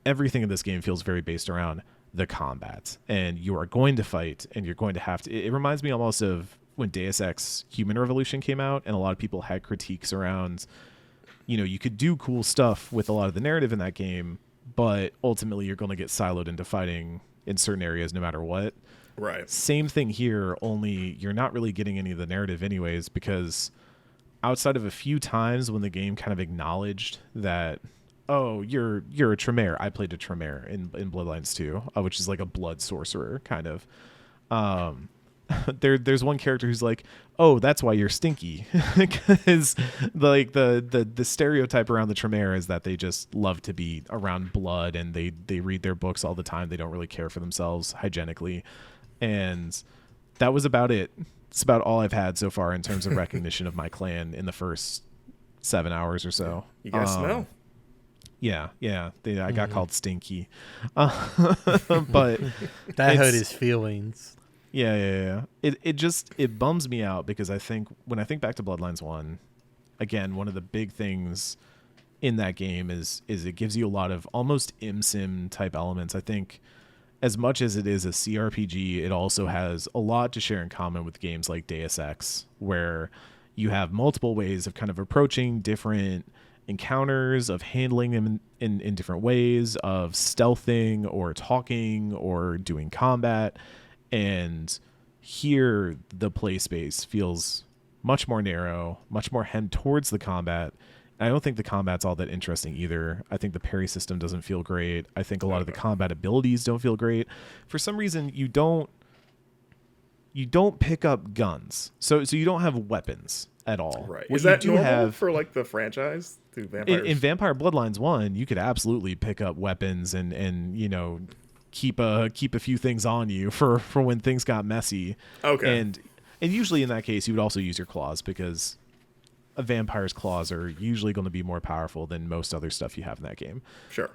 Everything in this game feels very based around the combat, and you are going to fight and you're going to have to. It reminds me almost of when Deus Ex Human Revolution came out, and a lot of people had critiques around, you know, you could do cool stuff with a lot of the narrative in that game, but ultimately you're going to get siloed into fighting in certain areas no matter what. Right. Same thing here, only you're not really getting any of the narrative anyways, because outside of a few times when the game kind of acknowledged that, oh, you're a Tremere. I played a Tremere in Bloodlines 2, which is like a blood sorcerer kind of. There's one character who's like, oh, that's why you're stinky, because like the stereotype around the Tremere is that they just love to be around blood and they read their books all the time. They don't really care for themselves hygienically. And that was about it. It's about all I've had so far in terms of recognition of my clan in the first 7 hours or so. You guys know. Yeah. I got called Stinky. But that hurt his feelings. Yeah. It bums me out because I think when I think back to Bloodlines 1, again, one of the big things in that game is it gives you a lot of almost ImSim type elements. I think as much as it is a CRPG, it also has a lot to share in common with games like Deus Ex, where you have multiple ways of kind of approaching different encounters, of handling them in different ways, of stealthing or talking or doing combat. And here the play space feels much more narrow, much more hemmed towards the combat. I don't think the combat's all that interesting either. I think the parry system doesn't feel great. I think a lot of the combat abilities don't feel great. For some reason, you don't pick up guns. So you don't have weapons at all. Right. What is that you normal for like the franchise? In Vampire Bloodlines 1, you could absolutely pick up weapons and you know, keep a few things on you for when things got messy. Okay. And usually in that case, you would also use your claws because a vampire's claws are usually going to be more powerful than most other stuff you have in that game. Sure.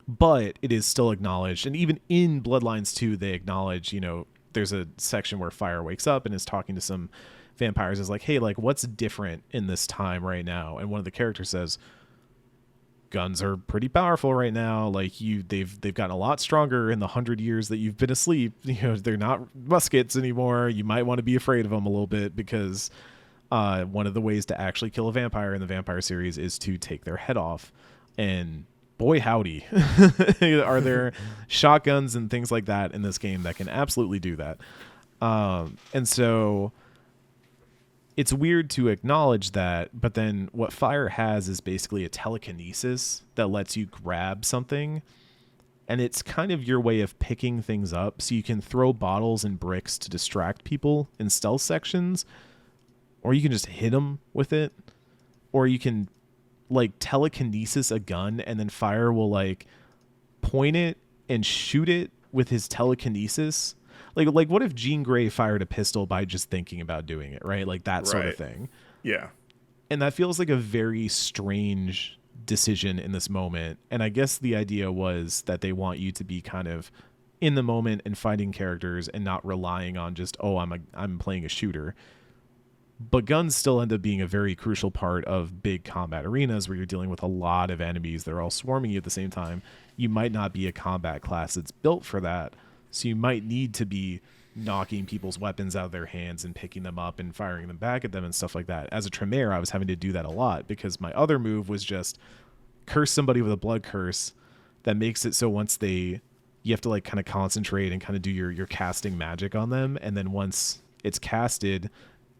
But it is still acknowledged, and even in Bloodlines 2, they acknowledge, you know, there's a section where Fire wakes up and is talking to some vampires, is like, hey, like, what's different in this time right now? And one of the characters says, guns are pretty powerful right now. Like they've gotten a lot stronger in the 100 years that you've been asleep. You know, they're not muskets anymore. You might want to be afraid of them a little bit because one of the ways to actually kill a vampire in the vampire series is to take their head off. And boy, howdy, are there shotguns and things like that in this game that can absolutely do that. And so it's weird to acknowledge that, but then what Fire has is basically a telekinesis that lets you grab something, and it's kind of your way of picking things up, so you can throw bottles and bricks to distract people in stealth sections, or you can just hit them with it, or you can like telekinesis a gun, and then Fire will like point it and shoot it with his telekinesis. Like what if Jean Grey fired a pistol by just thinking about doing it, right? Like that sort of thing. Yeah. And that feels like a very strange decision in this moment. And I guess the idea was that they want you to be kind of in the moment and fighting characters and not relying on just, oh, I'm playing a shooter. But guns still end up being a very crucial part of big combat arenas where you're dealing with a lot of enemies. They're all swarming you at the same time. You might not be a combat class that's built for that. So you might need to be knocking people's weapons out of their hands and picking them up and firing them back at them and stuff like that. As a Tremere, I was having to do that a lot because my other move was just curse somebody with a blood curse that makes it so once you have to like kind of concentrate and kind of do your casting magic on them. And then once it's casted,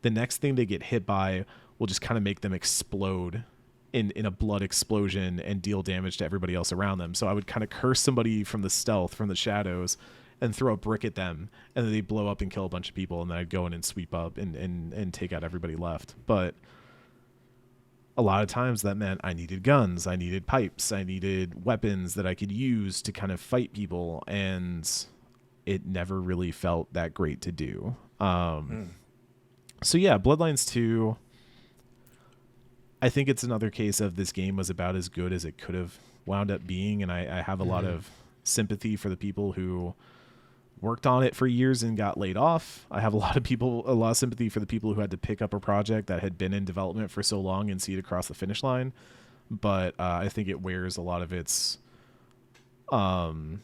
the next thing they get hit by will just kind of make them explode in a blood explosion and deal damage to everybody else around them. So I would kind of curse somebody from the stealth, from the shadows, and throw a brick at them, and then they blow up and kill a bunch of people, and then I'd go in and sweep up and take out everybody left. But a lot of times that meant I needed guns, I needed pipes, I needed weapons that I could use to kind of fight people, and it never really felt that great to do. So yeah, Bloodlines 2, I think it's another case of this game was about as good as it could have wound up being, and I have a lot of sympathy for the people who worked on it for years and got laid off. I have a lot of sympathy for the people who had to pick up a project that had been in development for so long and see it across the finish line. But I think it wears a lot of its long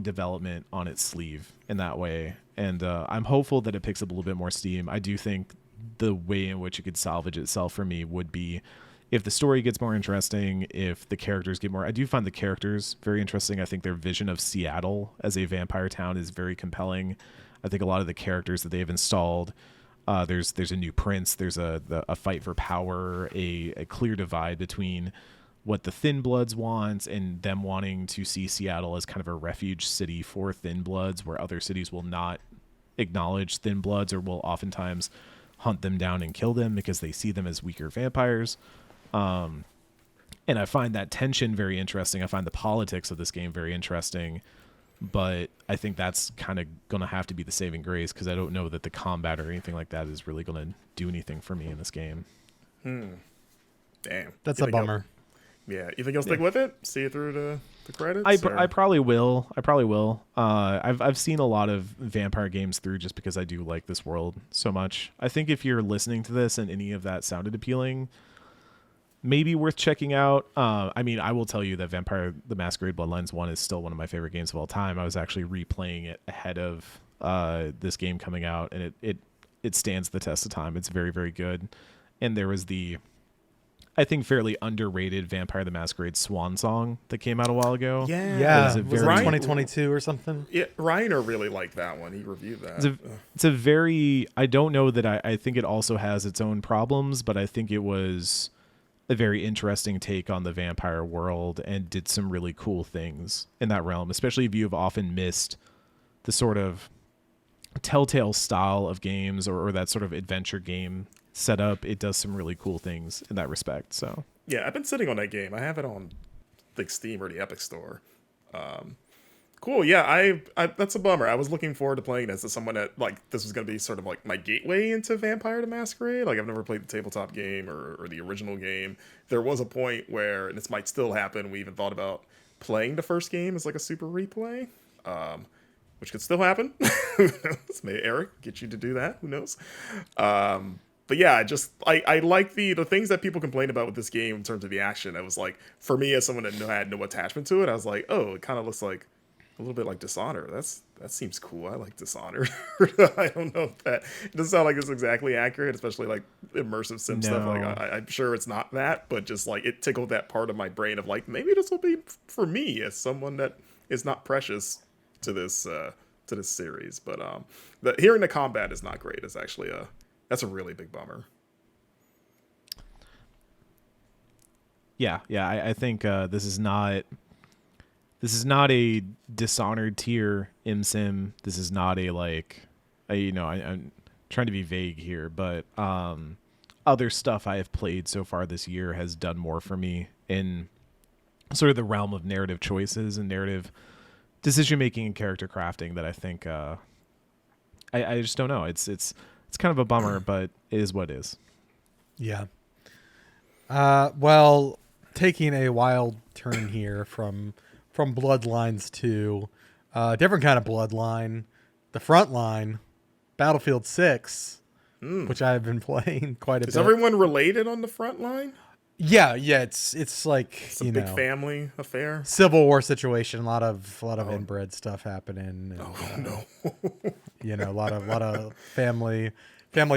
development on its sleeve in that way. And I'm hopeful that it picks up a little bit more steam. I do think the way in which it could salvage itself for me would be if the story gets more interesting, if the characters get more. I do find the characters very interesting. I think their vision of Seattle as a vampire town is very compelling. I think a lot of the characters that they have installed, there's a new prince, there's a fight for power, a clear divide between what the Thin Bloods want and them wanting to see Seattle as kind of a refuge city for Thin Bloods, where other cities will not acknowledge Thin Bloods or will oftentimes hunt them down and kill them because they see them as weaker vampires. And I find that tension very interesting. I find the politics of this game very interesting, but I think that's kind of going to have to be the saving grace because I don't know that the combat or anything like that is really going to do anything for me in this game. Damn. That's a bummer. Yeah. You think you'll stick with it? See it through to the credits? I probably will. I've seen a lot of vampire games through just because I do like this world so much. I think if you're listening to this and any of that sounded appealing, maybe worth checking out. I mean, I will tell you that Vampire the Masquerade Bloodlines 1 is still one of my favorite games of all time. I was actually replaying it ahead of this game coming out, and it stands the test of time. It's very, very good. And there was the, I think, fairly underrated Vampire the Masquerade Swan Song that came out a while ago. Yeah. Was it 2022 or something? Yeah, Reiner really liked that one. He reviewed that. It's a very, I don't know that I think it also has its own problems, but I think it was a very interesting take on the vampire world and did some really cool things in that realm, especially if you have often missed the sort of Telltale style of games or that sort of adventure game setup. It does some really cool things in that respect. So yeah, I've been sitting on that game. I have it on like Steam or the Epic Store. Cool. Yeah, I that's a bummer. I was looking forward to playing this as someone that like this was going to be sort of like my gateway into Vampire the Masquerade. Like I've never played the tabletop game or the original game. There was a point where, and this might still happen, we even thought about playing the first game as like a super replay, which could still happen. May Eric get you to do that. Who knows? But yeah, I like the things that people complain about with this game in terms of the action. It was like, for me as someone that had no attachment to it, I was like, oh, it kind of looks like a little bit like Dishonored. That seems cool. I like Dishonored. I don't know if that, it doesn't sound like it's exactly accurate, especially like immersive sim stuff. Like I'm sure it's not that, but just like it tickled that part of my brain of like, maybe this will be for me as someone that is not precious to this series. But hearing the combat is not great. It's actually that's a really big bummer. Yeah. I think this is not a Dishonored tier ImSim. This is not I'm trying to be vague here, but other stuff I have played so far this year has done more for me in sort of the realm of narrative choices and narrative decision making and character crafting that I think I just don't know. It's kind of a bummer, but it is what it is. Yeah. Well, taking a wild turn here from Bloodlines to a different kind of Bloodline, the front line, Battlefield 6, which I've been playing quite a bit. Is everyone related on the front line? Yeah, it's like it's a big family affair, Civil War situation, a lot of inbred stuff happening. And, no. You know, a lot of family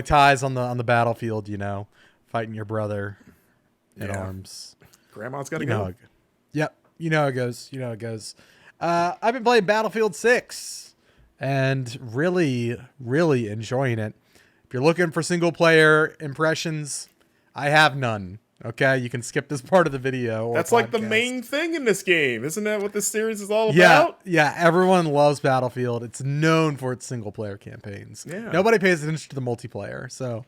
ties on the battlefield. You know, fighting your brother in arms. Grandma's got to go. Yep. You know how it goes. You know how it goes. I've been playing Battlefield 6 and really, really enjoying it. If you're looking for single player impressions, I have none. Okay, you can skip this part of the video. Or That's podcast. like the main thing in this game. Isn't that what this series is all about? Yeah, everyone loves Battlefield. It's known for its single player campaigns. Yeah. Nobody pays attention to the multiplayer. So,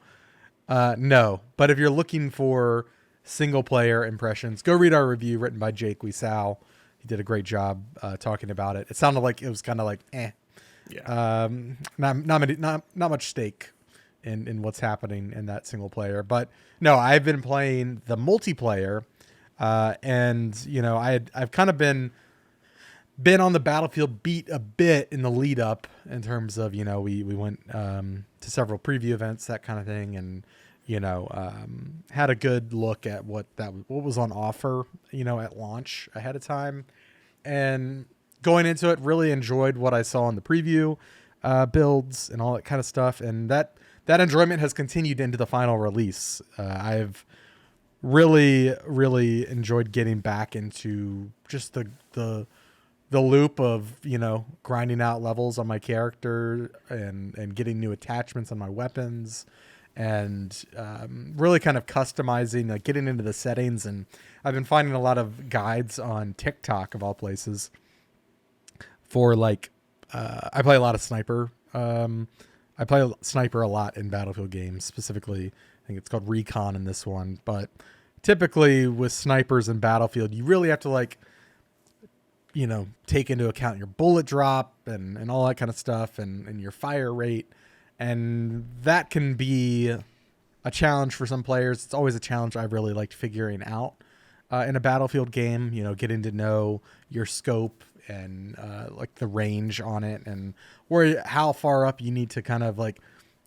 no. But if you're looking for single player impressions, go read our review written by Jake Wiesau. He did a great job talking about it. It sounded like it was kind of like, Yeah. not much stake in what's happening in that single player. But no, I've been playing the multiplayer, and you know, I've kind of been on the Battlefield beat a bit in the lead up in terms of, you know, we went to several preview events, that kind of thing, and you know, had a good look at what was on offer, you know, at launch ahead of time, and going into it, really enjoyed what I saw in the preview builds and all that kind of stuff, and that enjoyment has continued into the final release. I've really, really enjoyed getting back into just the loop of, you know, grinding out levels on my character and getting new attachments on my weapons, and really kind of customizing, like getting into the settings. And I've been finding a lot of guides on TikTok, of all places, for like I play a lot of sniper. I play sniper a lot in Battlefield games, specifically. I think it's called Recon in this one. But typically with snipers in Battlefield, you really have to, like, you know, take into account your bullet drop and all that kind of stuff, and your fire rate. And that can be a challenge for some players. It's always a challenge I've really liked figuring out in a Battlefield game, you know, getting to know your scope and like the range on it, and how far up you need to kind of like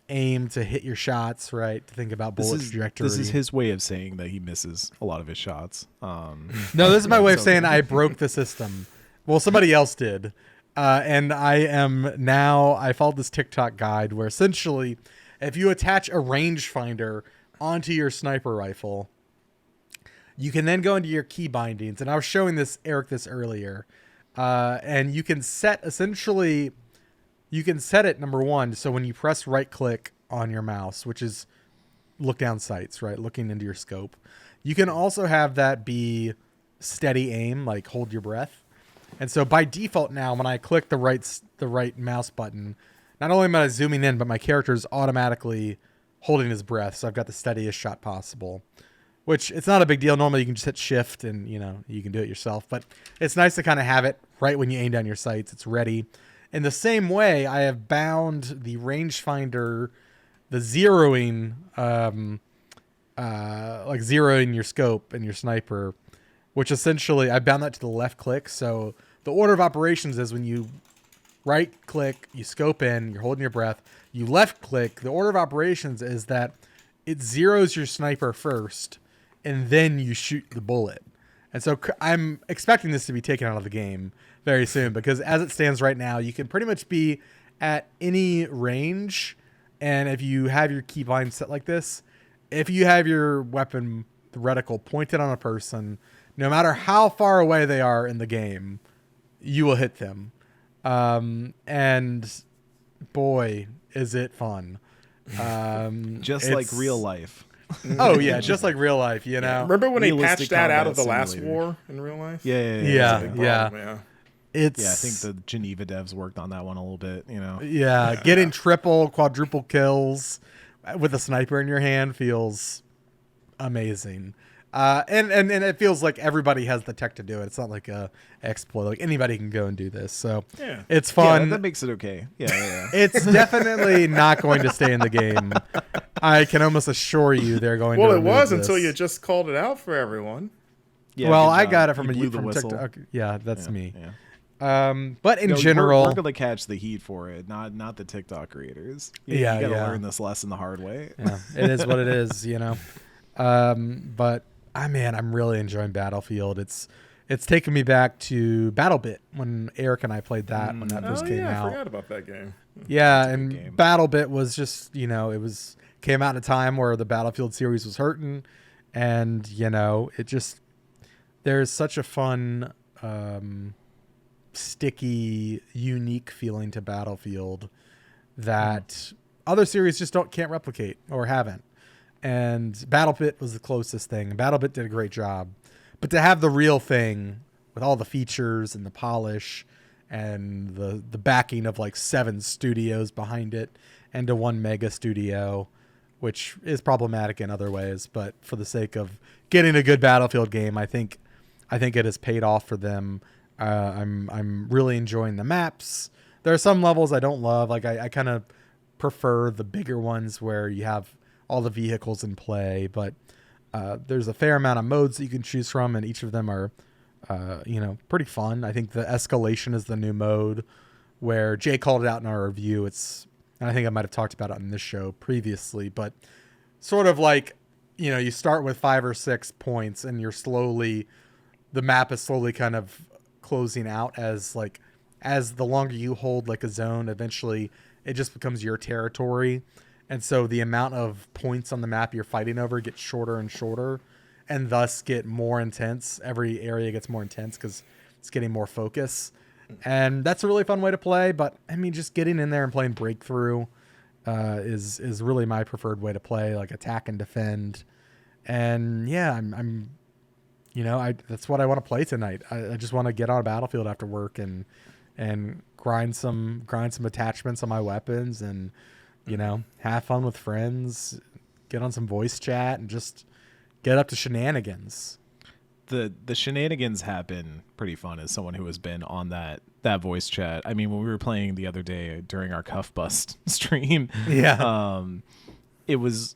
aim to hit your shots, right? To think about bullet trajectory. This is his way of saying that he misses a lot of his shots. No, this is my way of saying I broke the system. Well, somebody else did. And I followed this TikTok guide where essentially if you attach a rangefinder onto your sniper rifle, you can then go into your key bindings. And I was showing Eric this earlier. And you can set it, number one, so when you press right click on your mouse, which is look down sights, right? Looking into your scope. You can also have that be steady aim, like hold your breath. And so by default now, when I click the right mouse button, not only am I zooming in, but my character is automatically holding his breath. So I've got the steadiest shot possible, which it's not a big deal. Normally you can just hit shift and, you know, you can do it yourself, but it's nice to kind of have it right when you aim down your sights. It's ready. In the same way, I have bound the rangefinder, the zeroing, like zeroing your scope and your sniper, which essentially I bound that to the left click. So the order of operations is when you right click, you scope in, you're holding your breath, you left click. The order of operations is that it zeroes your sniper first, and then you shoot the bullet. And so I'm expecting this to be taken out of the game very soon, because as it stands right now, you can pretty much be at any range. And if you have your keybind set like this, if you have your weapon, the reticle, pointed on a person, no matter how far away they are in the game, you will hit them. And boy, is it fun. Just like real life. Oh yeah, just like real life, you know. Remember when they patched that out of the simulator. last war in real life? Yeah. It's, I think the Geneva devs worked on that one a little bit, you know. Yeah, getting triple, quadruple kills with a sniper in your hand feels amazing. And it feels like everybody has the tech to do it. It's not like a exploit. Like anybody can go and do this. So yeah, it's fun. Yeah, that makes it okay. Yeah. It's definitely not going to stay in the game. I can almost assure you they're going to. Well, it was this. until you just called it out for everyone. Yeah, well, I got it from TikTok. Yeah, that's me. Yeah. But in general, we're gonna catch the heat for it, not the TikTok creators. You gotta learn this lesson the hard way. Yeah, it is what it is, you know. But I'm really enjoying Battlefield. It's it's taken me back to BattleBit when Eric and I played that when that first came out. I forgot about that game. Yeah, and BattleBit was just, came out at a time where the Battlefield series was hurting, and there's such a fun, sticky, unique feeling to Battlefield that other series just can't replicate or haven't. And BattleBit was the closest thing. BattleBit did a great job. But to have the real thing with all the features and the polish and the backing of like 7 studios behind it and to one mega studio, which is problematic in other ways, but for the sake of getting a good Battlefield game, I think it has paid off for them. I'm really enjoying the maps. There are some levels I don't love. Like I kind of prefer the bigger ones where you have all the vehicles in play, but there's a fair amount of modes that you can choose from, and each of them are, pretty fun. I think the escalation is the new mode where Jay called it out in our review. And I think I might have talked about it on this show previously, but sort of like, you start with 5 or 6 points and the map is slowly kind of closing out as the longer you hold like a zone, eventually it just becomes your territory. And so the amount of points on the map you're fighting over gets shorter and shorter, and thus get more intense. Every area gets more intense because it's getting more focus. And that's a really fun way to play. But I mean, just getting in there and playing Breakthrough is really my preferred way to play, like attack and defend. And yeah, that's what I want to play tonight. I just want to get on a Battlefield after work and grind some attachments on my weapons and have fun with friends, get on some voice chat, and just get up to shenanigans. The shenanigans have been pretty fun as someone who has been on that voice chat. I mean, when we were playing the other day during our Cuff Bust stream, I was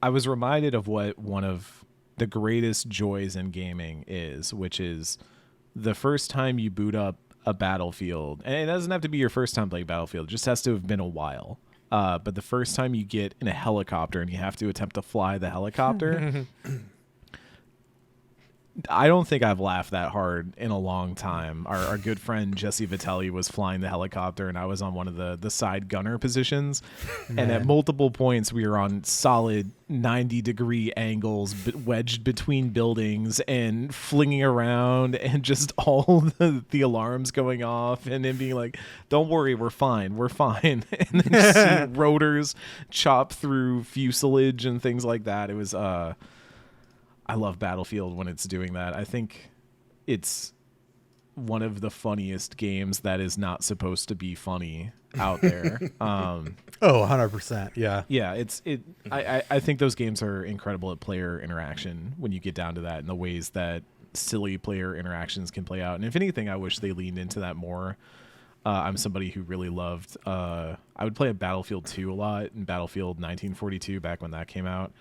reminded of what one of the greatest joys in gaming is, which is the first time you boot up a Battlefield. And it doesn't have to be your first time playing Battlefield, it just has to have been a while. But the first time you get in a helicopter and you have to attempt to fly the helicopter, I don't think I've laughed that hard in a long time. Our good friend Jesse Vitelli was flying the helicopter, and I was on one of the side gunner positions. Man. And at multiple points, we were on solid 90-degree angles wedged between buildings and flinging around, and just all the alarms going off, and then being like, don't worry, we're fine. And then just seeing rotors chop through fuselage and things like that. It was... I love Battlefield when it's doing that. I think it's one of the funniest games that is not supposed to be funny out there. 100%. Yeah. Yeah. I think those games are incredible at player interaction when you get down to that, and the ways that silly player interactions can play out. And if anything, I wish they leaned into that more. I'm somebody who really loved, I would play a Battlefield 2 a lot, and Battlefield 1942 back when that came out.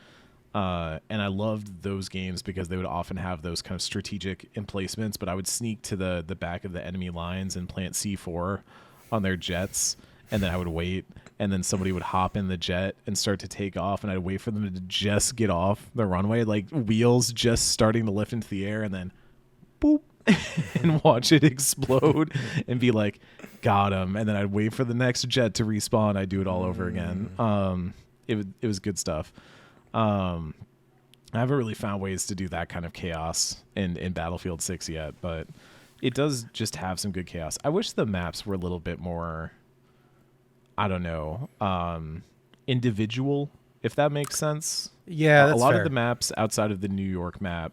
And I loved those games because they would often have those kind of strategic emplacements, but I would sneak to the back of the enemy lines and plant C4 on their jets, and then I would wait, and then somebody would hop in the jet and start to take off, and I'd wait for them to just get off the runway, like wheels just starting to lift into the air, and then boop, and watch it explode and be like, got him. And then I'd wait for the next jet to respawn. I'd do it all over again. It was good stuff. I haven't really found ways to do that kind of chaos in Battlefield 6 yet, but it does just have some good chaos. I wish the maps were a little bit more, I don't know, individual, if that makes sense. Yeah, that's a lot fair. of the maps outside of the New York map,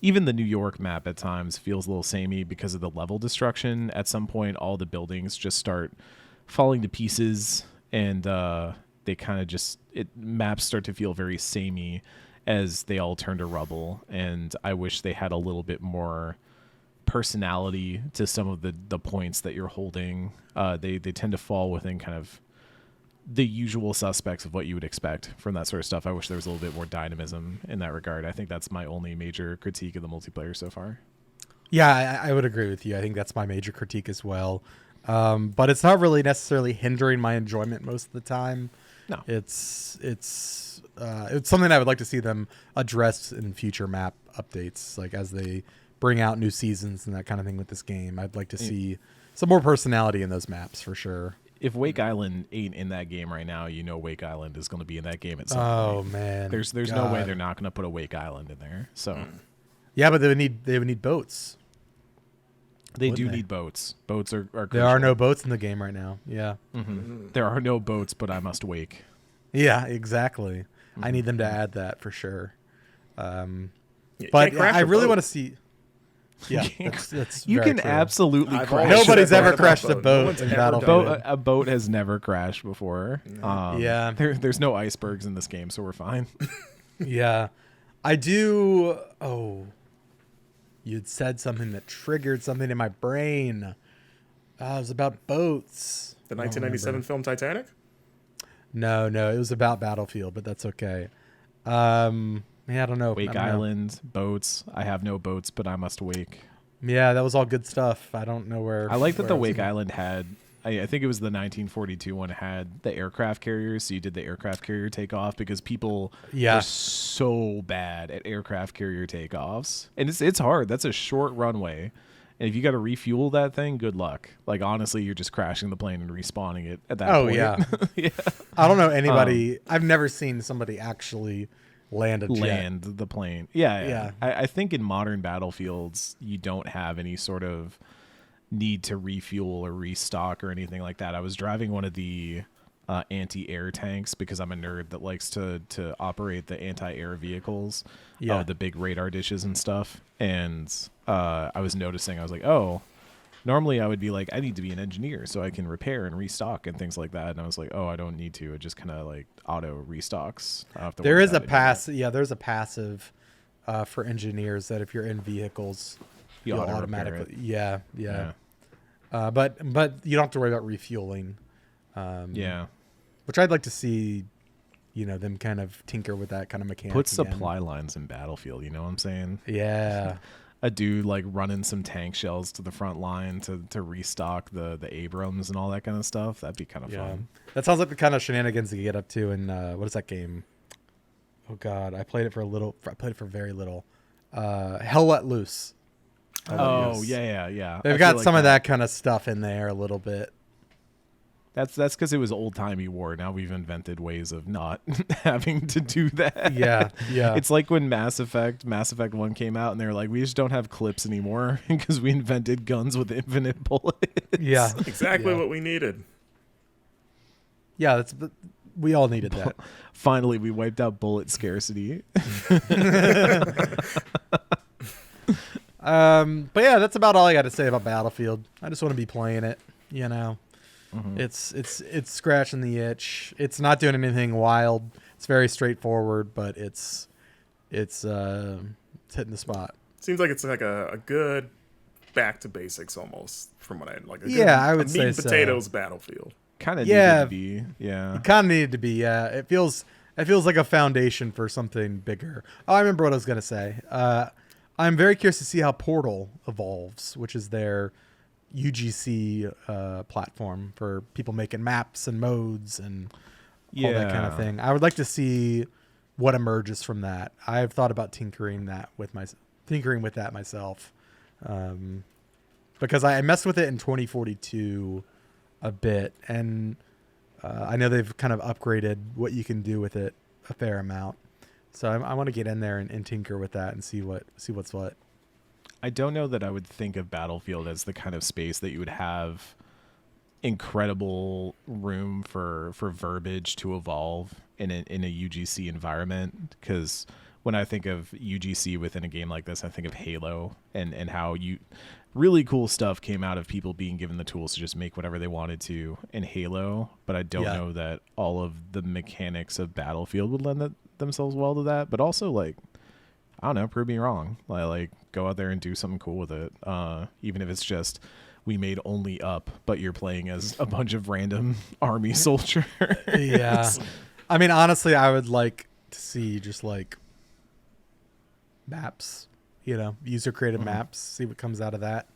even the New York map at times feels a little samey because of the level destruction. At some point, all the buildings just start falling to pieces, and they kind of maps start to feel very samey as they all turn to rubble. And I wish they had a little bit more personality to some of the points that you're holding. They tend to fall within kind of the usual suspects of what you would expect from that sort of stuff. I wish there was a little bit more dynamism in that regard. I think that's my only major critique of the multiplayer so far. Yeah, I would agree with you. I think that's my major critique as well. But it's not really necessarily hindering my enjoyment most of the time. No, it's something I would like to see them address in future map updates, like as they bring out new seasons and that kind of thing with this game. I'd like to see some more personality in those maps for sure. If Wake Island ain't in that game right now, Wake Island is going to be in that game at some point. Oh man, there's no way they're not going to put a Wake Island in there. So yeah, but they would need boats. They do need boats. Boats are crucial. There are no boats in the game right now. Yeah. There are no boats, but I must wake. Yeah, exactly. I need them to add that for sure. Yeah, But I really want to see. Yeah, that's you very can true. absolutely I've crash. always Nobody's said ever that crashed a about boat No one's in ever Battlefield. done it. A boat has never crashed before. Yeah. There's no icebergs in this game, so we're fine. Yeah. I do. Oh, you'd said something that triggered something in my brain. It was about boats. The 1997 film Titanic? No, it was about Battlefield, but that's okay. Yeah, I don't know. Wake Island, boats. I have no boats, but I must wake. Yeah, that was all good stuff. I don't know where. I like that the where Wake Island had. I think it was the 1942 one had the aircraft carriers, so you did the aircraft carrier takeoff because people are so bad at aircraft carrier takeoffs, and it's hard. That's a short runway, and if you got to refuel that thing, good luck. Like honestly, you're just crashing the plane and respawning it at that point. Oh yeah, yeah. I don't know anybody. I've never seen somebody actually land the plane. Yeah. Yeah. I think in modern battlefields, you don't have any sort of need to refuel or restock or anything like that. I was driving one of the anti-air tanks because I'm a nerd that likes to operate the anti-air vehicles, the big radar dishes and stuff. And I was noticing, I was like, oh, normally I would be like, I need to be an engineer so I can repair and restock and things like that. And I was like, oh, I don't need to. It just kind of like auto restocks. There is a passive. Yeah, there's a passive for engineers that if you're in vehicles, you'll automatically. Yeah. But you don't have to worry about refueling. Which I'd like to see, them kind of tinker with that kind of mechanic. Put supply lines in Battlefield. You know what I'm saying? Yeah. A dude like running some tank shells to the front line to restock the Abrams and all that kind of stuff. That'd be kind of fun. That sounds like the kind of shenanigans you get up to in what is that game? Oh God, I played it for a little. I played it for very little. Hell Let Loose. Yeah. They've got some of that kind of stuff in there a little bit. That's because it was old timey war. Now we've invented ways of not having to do that. Yeah. It's like when Mass Effect 1 came out and they were like, we just don't have clips anymore because we invented guns with infinite bullets. Yeah. Exactly what we needed. Yeah, we all needed that. Finally, we wiped out bullet scarcity. But yeah, that's about all I got to say about Battlefield. I just want to be playing it, It's scratching the itch. It's not doing anything wild. It's very straightforward, but it's hitting the spot. Seems like it's like a good back to basics almost from what I like. I would say meat and potatoes Battlefield. Kind of needed to be, yeah. It kind of needed to be, yeah. It feels like a foundation for something bigger. Oh, I remember what I was gonna say. I'm very curious to see how Portal evolves, which is their UGC platform for people making maps and modes and all that kind of thing. I would like to see what emerges from that. I've thought about tinkering with that myself, because I messed with it in 2042 a bit, and I know they've kind of upgraded what you can do with it a fair amount. So I want to get in there and tinker with that and see what's what. I don't know that I would think of Battlefield as the kind of space that you would have incredible room for verbiage to evolve in a UGC environment. Because when I think of UGC within a game like this, I think of Halo and how really cool stuff came out of people being given the tools to just make whatever they wanted to in Halo. But I don't know that all of the mechanics of Battlefield would lend themselves well to that. But also, like, I don't know, prove me wrong. Like go out there and do something cool with it. Even if it's just we made only up, but you're playing as a bunch of random army soldiers. Yeah. I mean, honestly, I would like to see just like maps, user created maps, see what comes out of that.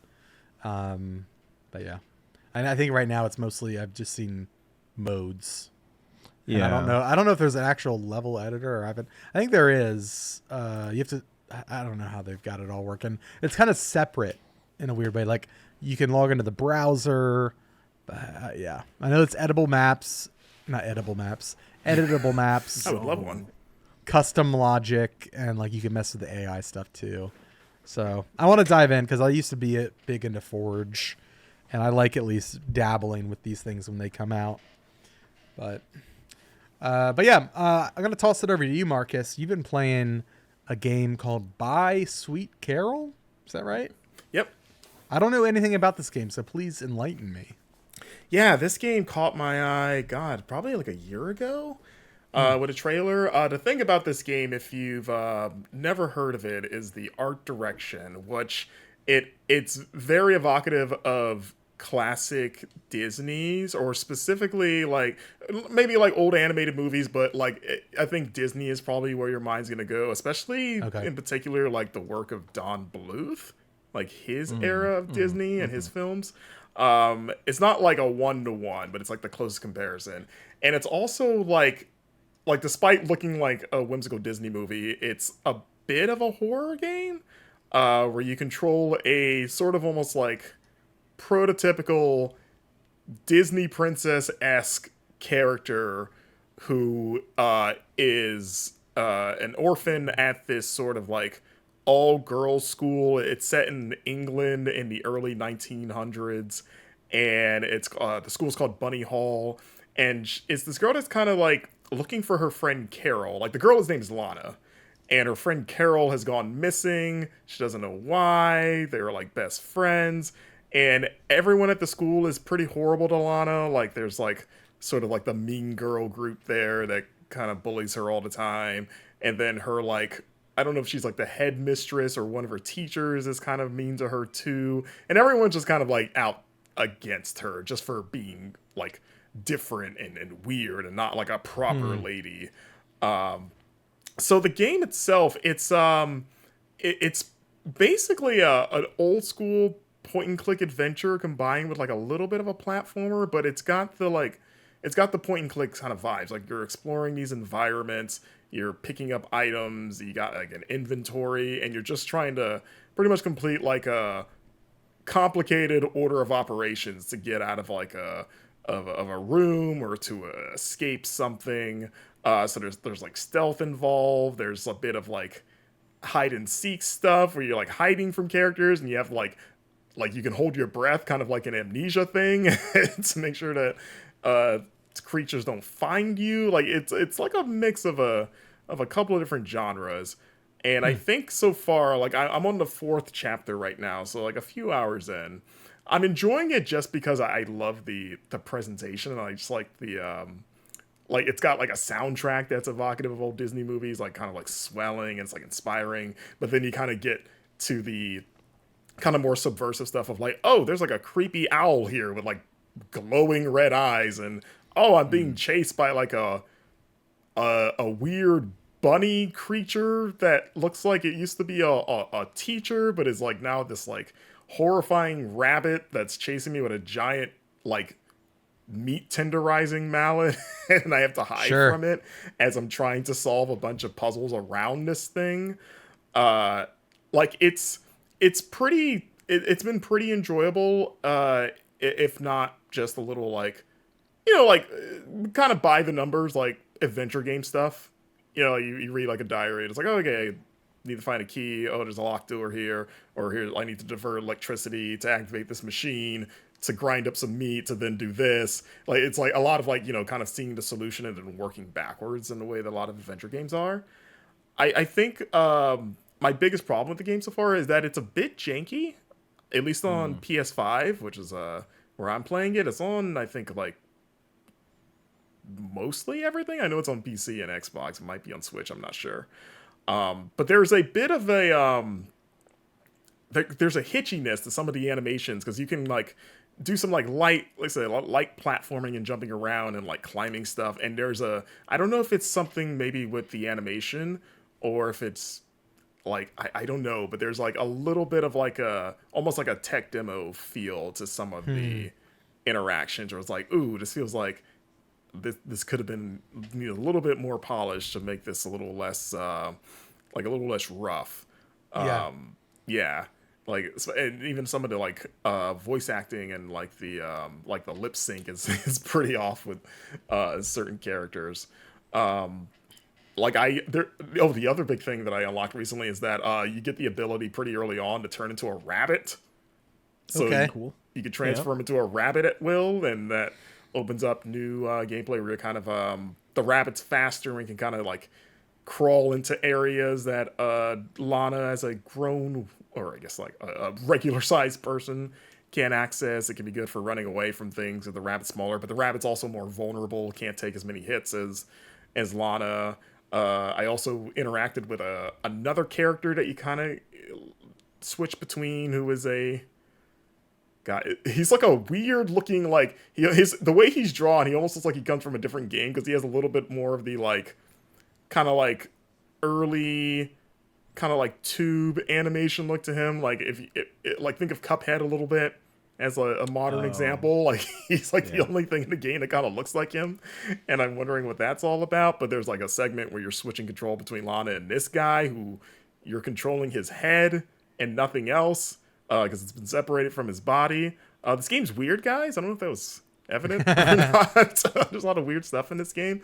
But yeah, and I think right now it's mostly, I've just seen modes. Yeah. I don't know if there's an actual level editor or I think there is. You have to, I don't know how they've got it all working. It's kind of separate in a weird way. Like you can log into the browser. Yeah, I know it's editable maps. I would love one. Custom logic, and like you can mess with the AI stuff too. So I want to dive in because I used to be big into Forge, and I like at least dabbling with these things when they come out. But yeah, I'm gonna toss it over to you, Marcus. You've been playing a game called By Sweet Carole. Is that right? Yep. I don't know anything about this game, so please enlighten me. Yeah, this game caught my eye, God, probably like a year ago with a trailer. The thing about this game, if you've never heard of it, is the art direction, which it's very evocative of classic Disney's, or specifically like maybe like old animated movies, but like I think Disney is probably where your mind's gonna go, especially in particular like the work of Don Bluth, like his era of Disney and his films. It's not like a 1-to-1, but it's like the closest comparison. And it's also like despite looking like a whimsical Disney movie, it's a bit of a horror game, where you control a sort of almost like prototypical Disney princess-esque character who is an orphan at this sort of like all-girls school. It's set in England in the early 1900s, and it's the school's called Bunny Hall, and it's this girl that's kind of like looking for her friend Carol. Like the girl's name's Lana, and her friend Carol has gone missing. She doesn't know why. They're like best friends, and everyone at the school is pretty horrible to Lana. Like there's like sort of like the mean girl group there that kind of bullies her all the time, and then her like, I don't know if she's like the headmistress or one of her teachers is kind of mean to her too. And everyone's just kind of like out against her just for being like different and weird and not like a proper lady. So the game itself, it's basically an old school point and click adventure combined with like a little bit of a platformer, but it's got the point and click kind of vibes. Like you're exploring these environments, you're picking up items, you got like an inventory, and you're just trying to pretty much complete like a complicated order of operations to get out of like a room or to escape something. So there's like stealth involved. There's a bit of like hide and seek stuff where you're like hiding from characters, and you have like you can hold your breath, kind of like an amnesia thing, to make sure that creatures don't find you. Like it's like a mix of a couple of different genres. And I think so far, like I'm on the 4th chapter right now, so like a few hours in, I'm enjoying it just because I love the presentation, and I just like the like it's got like a soundtrack that's evocative of old Disney movies, like kind of like swelling, and it's like inspiring. But then you kind of get to the kind of more subversive stuff of like, oh, there's like a creepy owl here with like glowing red eyes, and oh, I'm being chased by like a weird bunny creature that looks like it used to be a teacher, but is like now this like horrifying rabbit that's chasing me with a giant like meat tenderizing mallet, and I have to hide from it as I'm trying to solve a bunch of puzzles around this thing. Like it's been pretty enjoyable, if not just a little like, you know, like kind of by the numbers, like adventure game stuff. You know, you read like a diary, and it's like, oh, okay, I need to find a key. Oh, there's a locked door here, or here I need to divert electricity to activate this machine to grind up some meat to then do this. Like it's like a lot of like, you know, kind of seeing the solution and then working backwards in the way that a lot of adventure games are. I think my biggest problem with the game so far is that it's a bit janky, at least on PS5, which is where I'm playing it. It's on, I think, like mostly everything. I know it's on PC and Xbox. It might be on Switch. I'm not sure. But there's a bit of a there's a hitchiness to some of the animations, because you can like do some like light platforming and jumping around and like climbing stuff. And there's I don't know if it's something maybe with the animation or if it's like, I don't know, but there's like a little bit of like almost like a tech demo feel to some of the interactions, where it's like, ooh, this feels like this could have been, you know, a little bit more polished to make this a little less like a little less rough. Yeah. Like, and even some of the like voice acting and like the lip sync is pretty off with certain characters. The other big thing that I unlocked recently is that you get the ability pretty early on to turn into a rabbit. So cool. You can transform into a rabbit at will, and that opens up new gameplay where you're kind of the rabbit's faster and can kind of like crawl into areas that Lana, as a grown, or I guess like a regular sized person, can't access. It can be good for running away from things if the rabbit's smaller, but the rabbit's also more vulnerable, can't take as many hits as Lana. I also interacted with another character that you kind of switch between, who is a guy. He's like a weird looking, like the way he's drawn, he almost looks like he comes from a different game because he has a little bit more of the like kind of like early kind of like tube animation look to him. Like if like think of Cuphead a little bit as a modern example. Like he's like the only thing in the game that kind of looks like him, and I'm wondering what that's all about. But there's like a segment where you're switching control between Lana and this guy, who you're controlling his head and nothing else because it's been separated from his body. This game's weird, guys. I don't know if that was evident or not. There's a lot of weird stuff in this game.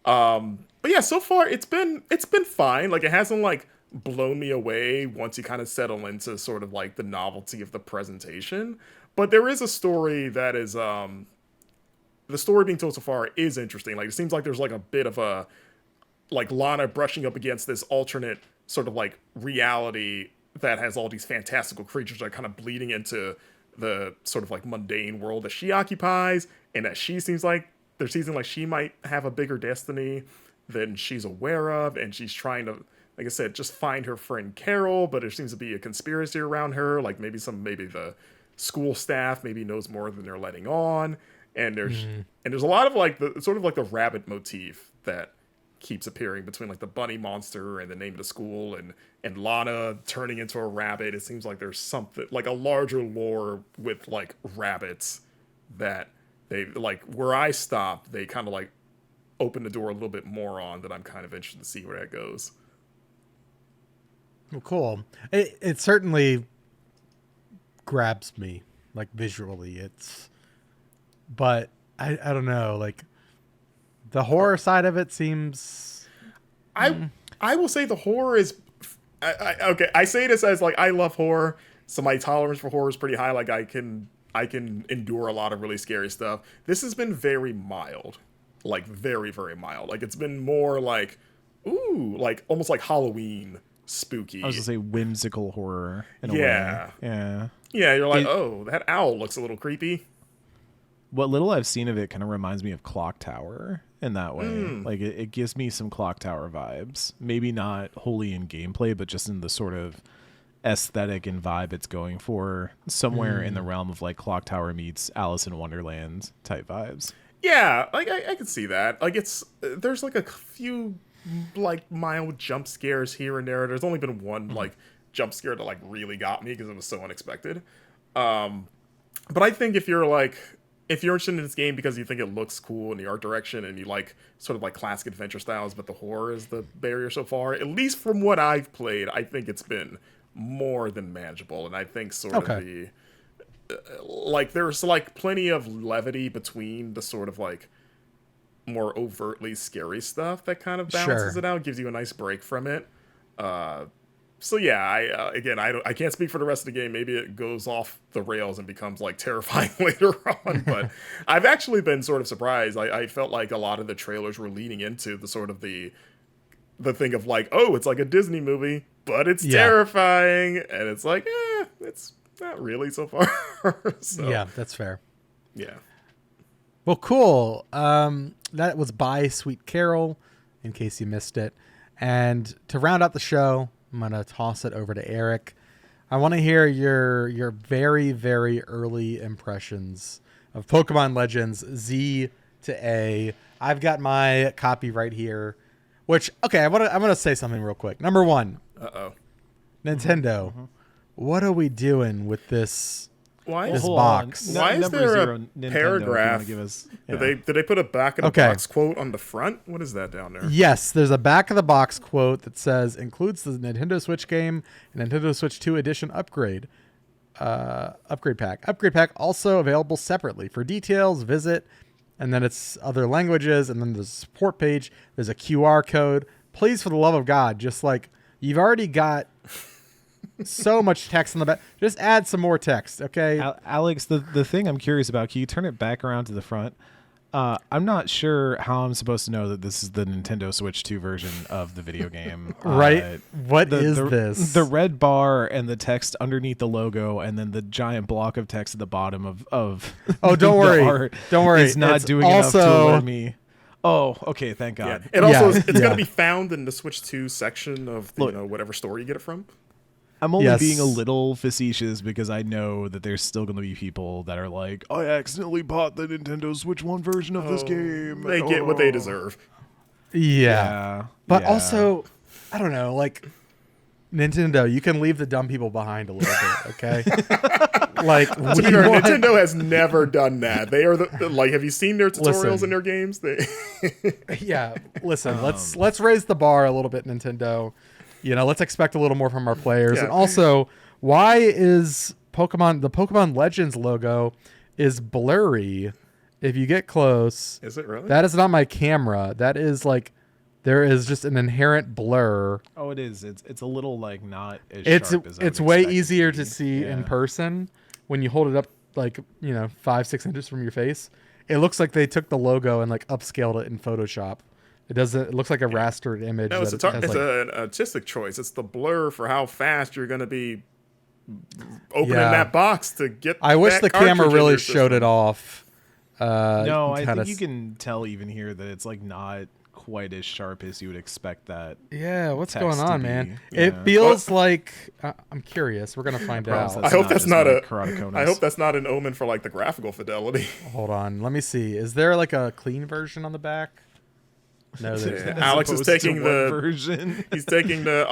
But yeah, so far it's been fine. Like, it hasn't like blown me away once you kind of settle into sort of like the novelty of the presentation. But there is a story that is the story being told so far is interesting. Like, it seems like there's like a bit of a like Lana brushing up against this alternate sort of like reality that has all these fantastical creatures that are kind of bleeding into the sort of like mundane world that she occupies, and that she seems like they're seeming like she might have a bigger destiny than she's aware of, and she's trying to, like I said, just find her friend Carole, but there seems to be a conspiracy around her. Like maybe the school staff maybe knows more than they're letting on, and there's a lot of like the sort of like the rabbit motif that keeps appearing between like the bunny monster and the name of the school and Lana turning into a rabbit. It seems like there's something like a larger lore with like rabbits that they like where I stopped. They kind of like open the door a little bit more on that. I'm kind of interested to see where that goes. Well, cool. It certainly grabs me like visually. But I don't know, like the horror side of it seems. I will say the horror is. Okay, I say this as like I love horror, so my tolerance for horror is pretty high. Like I can endure a lot of really scary stuff. This has been very mild, like very, very mild. Like it's been more like, ooh, like almost like Halloween spooky. I was gonna say whimsical horror in a way. Yeah. You're like, oh, that owl looks a little creepy. What little I've seen of it kind of reminds me of Clock Tower in that way. Like it gives me some Clock Tower vibes. Maybe not wholly in gameplay, but just in the sort of aesthetic and vibe it's going for, somewhere in the realm of like Clock Tower meets Alice in Wonderland type vibes. Yeah, like I can see that. Like there's like a few like mild jump scares here and there. There's only been one like jump scare that like really got me because it was so unexpected. But I think if you're interested in this game because you think it looks cool in the art direction and you like sort of like classic adventure styles, but the horror is the barrier so far, at least from what I've played, I think it's been more than manageable. And I think sort of the like there's like plenty of levity between the sort of like more overtly scary stuff that kind of balances it out, gives you a nice break from it. So yeah, I can't speak for the rest of the game. Maybe it goes off the rails and becomes like terrifying later on. But I've actually been sort of surprised. I felt like a lot of the trailers were leaning into the sort of the thing of like, oh, it's like a Disney movie, but it's terrifying, and it's like, it's not really so far. So, yeah, that's fair. Yeah. Well, cool. That was by Sweet Carole, in case you missed it. And to round out the show, I'm going to toss it over to Eric. I want to hear your very, very early impressions of Pokemon Legends Z to A. I've got my copy right here, which, okay, I want to say something real quick. Number one. Uh-oh. Nintendo. What are we doing with this Why This is box. Why is there a paragraph? Did they put a back of the box quote on the front? What is that down there? Yes, there's a back of the box quote that says includes the Nintendo Switch game and Nintendo Switch 2 edition upgrade pack. Upgrade pack also available separately. For details, visit, and then it's other languages, and then there's a support page. There's a QR code. Please, for the love of God, just like you've already got so much text on the back. Just add some more text, okay? Alex, the thing I'm curious about, can you turn it back around to the front? I'm not sure how I'm supposed to know that this is the Nintendo Switch 2 version of the video game. Right? What is this? The red bar and the text underneath the logo, and then the giant block of text at the bottom of oh, don't worry. art Don't worry. is not doing enough to alert me. Oh, okay, thank God. Yeah. It also it's going to be found in the Switch 2 section of the, whatever store you get it from. I'm only being a little facetious because I know that there's still going to be people that are like, I accidentally bought the Nintendo Switch 1 version of this game. They get what they deserve. Yeah. But also, I don't know, like, Nintendo, you can leave the dumb people behind a little bit, okay? Like, Nintendo has never done that. They are like, have you seen their tutorials in their games? Yeah, listen, let's raise the bar a little bit, Nintendo. You know, let's expect a little more from our players. Yeah. And also, why is the Pokemon Legends logo is blurry if you get close? Is it really? That is not my camera. That is like, there is just an inherent blur. Oh, it is. It's a little like not as sharp as it's way easier to see in person when you hold it up like, 5-6 inches from your face. It looks like they took the logo and like upscaled it in Photoshop. It looks like a rastered image. No, it's an artistic choice. It's the blur for how fast you're going to be opening that box to get. I wish the camera really showed it off. No, I think you can tell even here that it's like not quite as sharp as you would expect that. Yeah, what's going on, man? Yeah. It feels like I'm curious. We're gonna find out. I hope that's not I hope that's not an omen for like the graphical fidelity. Hold on, let me see. Is there like a clean version on the back? No, Alex is taking the version. He's taking the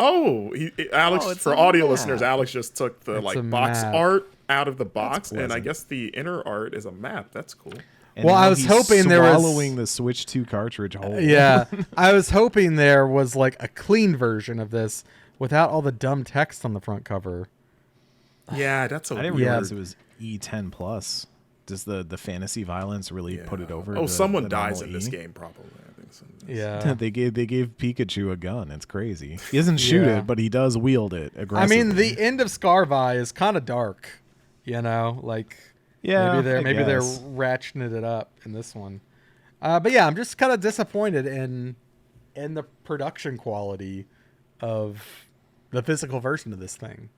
Alex for audio listeners. Alex just took the box art out of the box, and I guess the inner art is a map. That's cool. And well, I was hoping there was swallowing the Switch 2 cartridge hole. Yeah, I was hoping there was like a clean version of this without all the dumb text on the front cover. Yeah, that's. I didn't realize it was E10 plus. Does the fantasy violence really put it over? Oh, someone dies in this game, probably. I think so. Yeah, they gave Pikachu a gun. It's crazy. He doesn't shoot it, but he does wield it aggressively. I mean, the end of Scarvi is kind of dark. Like. Yeah, maybe they're ratcheting it up in this one. But yeah, I'm just kind of disappointed in the production quality of the physical version of this thing.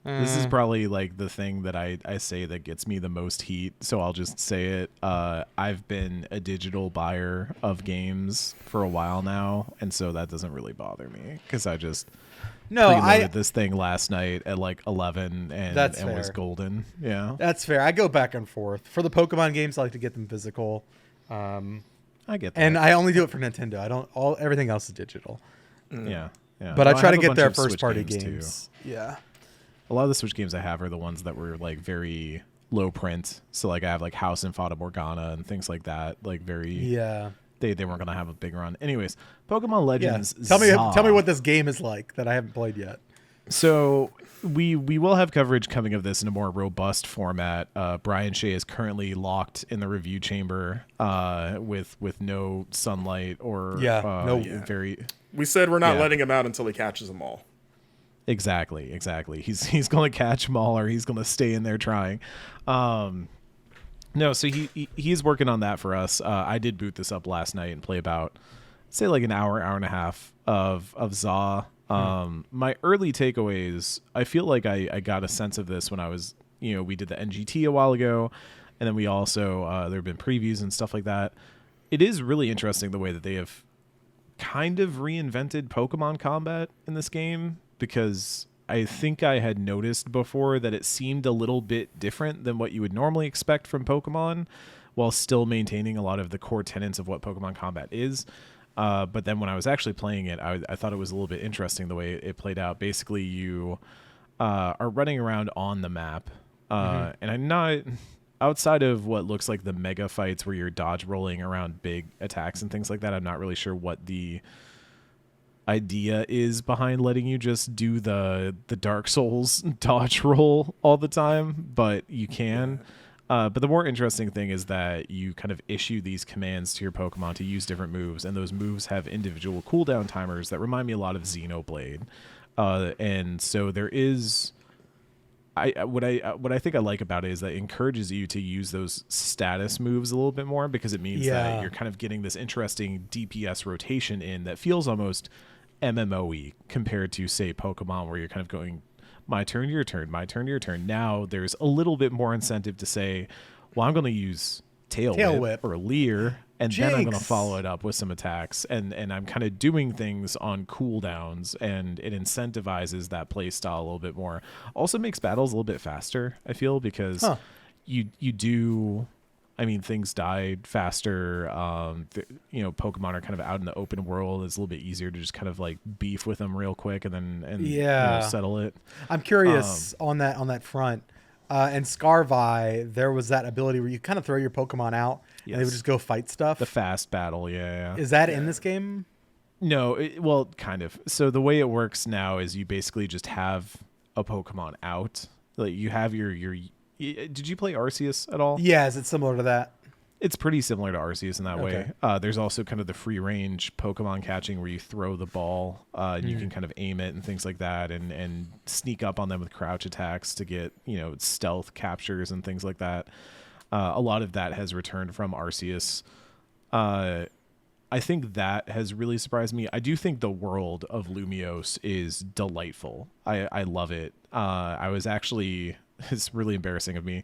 This is probably like the thing that I say that gets me the most heat, so I'll just say it. I've been a digital buyer of games for a while now, and so that doesn't really bother me because I just preloaded this thing last night at like 11 and was golden. Yeah, that's fair. I go back and forth. For the Pokemon games, I like to get them physical. I get that. And I only do it for Nintendo. I don't. Everything else is digital. Yeah. But I try to get their first party games. Yeah. A lot of the Switch games I have are the ones that were like very low print. So like I have like House and Fata Morgana and things like that. Like very They weren't gonna have a big run. Anyways, Pokemon Legends. Yeah. Tell me what this game is like that I haven't played yet. So we will have coverage coming of this in a more robust format. Brian Shea is currently locked in the review chamber with no sunlight or very. We said we're not letting him out until he catches them all. Exactly. He's going to catch them all, or he's going to stay in there trying. No, so he's working on that for us. I did boot this up last night and play about, say, like an hour and a half of ZA. My early takeaways, I feel like I got a sense of this when I was, we did the NGT a while ago, and then we also there have been previews and stuff like that. It is really interesting the way that they have kind of reinvented Pokemon combat in this game, because I think I had noticed before that it seemed a little bit different than what you would normally expect from Pokemon, while still maintaining a lot of the core tenets of what Pokemon combat is. But then when I was actually playing it, I thought it was a little bit interesting the way it played out. Basically, you are running around on the map, And I'm not outside of what looks like the mega fights where you're dodge rolling around big attacks and things like that. I'm not really sure what the idea is behind letting you just do the Dark Souls dodge roll all the time, but you can. But the more interesting thing is that you kind of issue these commands to your Pokemon to use different moves, and those moves have individual cooldown timers that remind me a lot of Xenoblade. And so there is, what I think I like about it is that it encourages you to use those status moves a little bit more, because it means that you're kind of getting this interesting DPS rotation in that feels almost MMO-y compared to, say, Pokemon, where you're kind of going, my turn, your turn, my turn, your turn. Now there's a little bit more incentive to say, well, I'm going to use Tail Whip or Leer, and then I'm going to follow it up with some attacks. And I'm kind of doing things on cooldowns, and it incentivizes that play style a little bit more. Also makes battles a little bit faster, I feel, because you do... I mean, things die faster. Pokemon are kind of out in the open world. It's a little bit easier to just kind of like beef with them real quick and then settle it. I'm curious on that front. In Scarvi, there was that ability where you kind of throw your Pokemon out and they would just go fight stuff. The fast battle, yeah. Is that in this game? No, well, kind of. So the way it works now is you basically just have a Pokemon out. Like you have your. Did you play Arceus at all? Yeah, is it similar to that? It's pretty similar to Arceus in that way. There's also kind of the free range Pokemon catching where you throw the ball and you can kind of aim it and things like that, and sneak up on them with crouch attacks to get, stealth captures and things like that. A lot of that has returned from Arceus. I think that has really surprised me. I do think the world of Lumiose is delightful. I love it. I was actually... It's really embarrassing of me.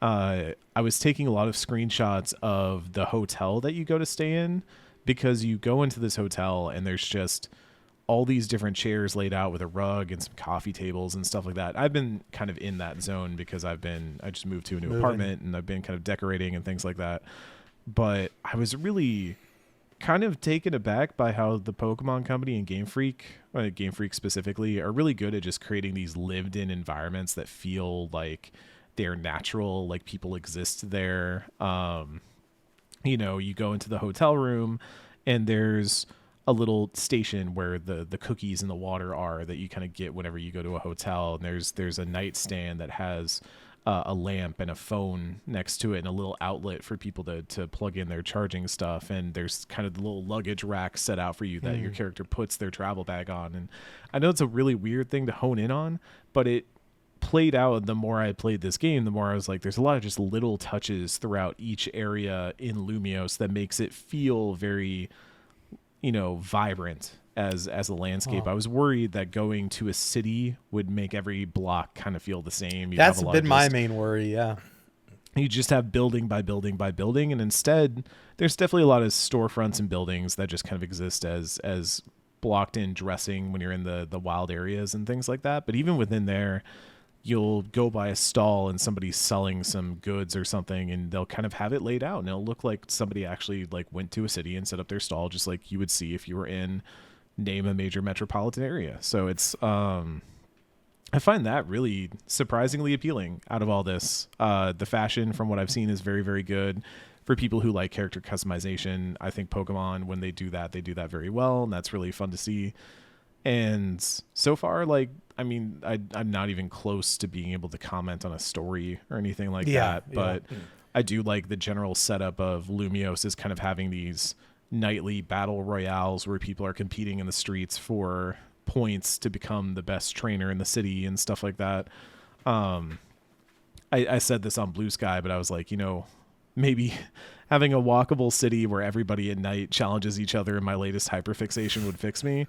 I was taking a lot of screenshots of the hotel that you go to stay in, because you go into this hotel and there's just all these different chairs laid out with a rug and some coffee tables and stuff like that. I've been kind of in that zone because I just moved to a new apartment and I've been kind of decorating and things like that. But I was really kind of taken aback by how the Pokemon Company and Game Freak specifically, are really good at just creating these lived-in environments that feel like they're natural, like people exist there. You go into the hotel room and there's a little station where the cookies and the water are that you kind of get whenever you go to a hotel, and there's a nightstand that has a lamp and a phone next to it and a little outlet for people to plug in their charging stuff, and there's kind of the little luggage rack set out for you that your character puts their travel bag on. And I know it's a really weird thing to hone in on, but it played out. The more I played this game, the more I was like, there's a lot of just little touches throughout each area in Lumiose that makes it feel very vibrant as a landscape. I was worried that going to a city would make every block kind of feel the same. That's been my main worry. Yeah. You just have building by building by building. And instead there's definitely a lot of storefronts and buildings that just kind of exist as blocked in dressing when you're in the wild areas and things like that. But even within there, you'll go by a stall and somebody's selling some goods or something, and they'll kind of have it laid out and it'll look like somebody actually like went to a city and set up their stall, just like you would see if you were in, name a major metropolitan area. So it's I find that really surprisingly appealing out of all this. The fashion, from what I've seen, is very, very good for people who like character customization. I think Pokemon, when they do that very well, and that's really fun to see. And so far, I'm not even close to being able to comment on a story or anything like that, but I do like the general setup of Lumiose is kind of having these nightly battle royales where people are competing in the streets for points to become the best trainer in the city and stuff like that. I said this on Blue Sky, but I was like, maybe having a walkable city where everybody at night challenges each other in my latest hyperfixation would fix me.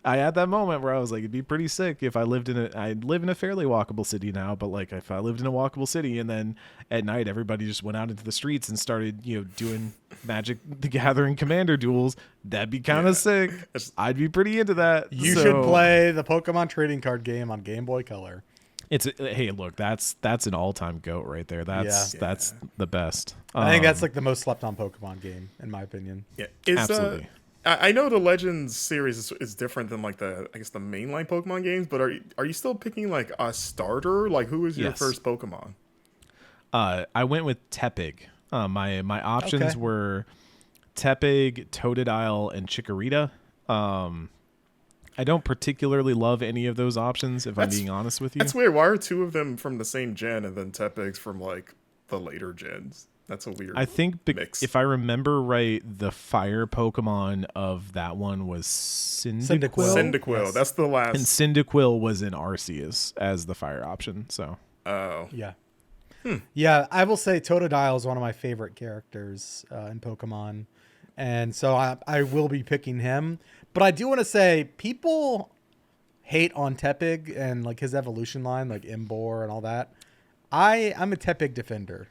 I had that moment where I was like, it'd be pretty sick if I live in a fairly walkable city now, but like if I lived in a walkable city and then at night everybody just went out into the streets and started, doing Magic the Gathering Commander duels, that'd be kind of sick. I'd be pretty into that. You should play the Pokemon trading card game on Game Boy Color. Hey, look, that's an all-time GOAT right there. That's the best. I think that's like the most slept on Pokemon game, in my opinion. Yeah, absolutely. I know the Legends series is different than like the mainline Pokemon games, but are you still picking like a starter? Like who was your first Pokemon? I went with Tepig. My options were Tepig, Totodile, and Chikorita. I don't particularly love any of those options, if I'm being honest with you. That's weird. Why are two of them from the same gen and then Tepig's from like the later gens? That's a weird I think mix. If I remember right, the fire Pokemon of that one was Cyndaquil. Cyndaquil. Yes. That's the last. And Cyndaquil was in Arceus as the fire option. So. Oh. Yeah. Yeah, I will say Totodile is one of my favorite characters in Pokemon. And so I will be picking him. But I do want to say people hate on Tepig and like his evolution line, like Imbor and all that. I'm a Tepig defender.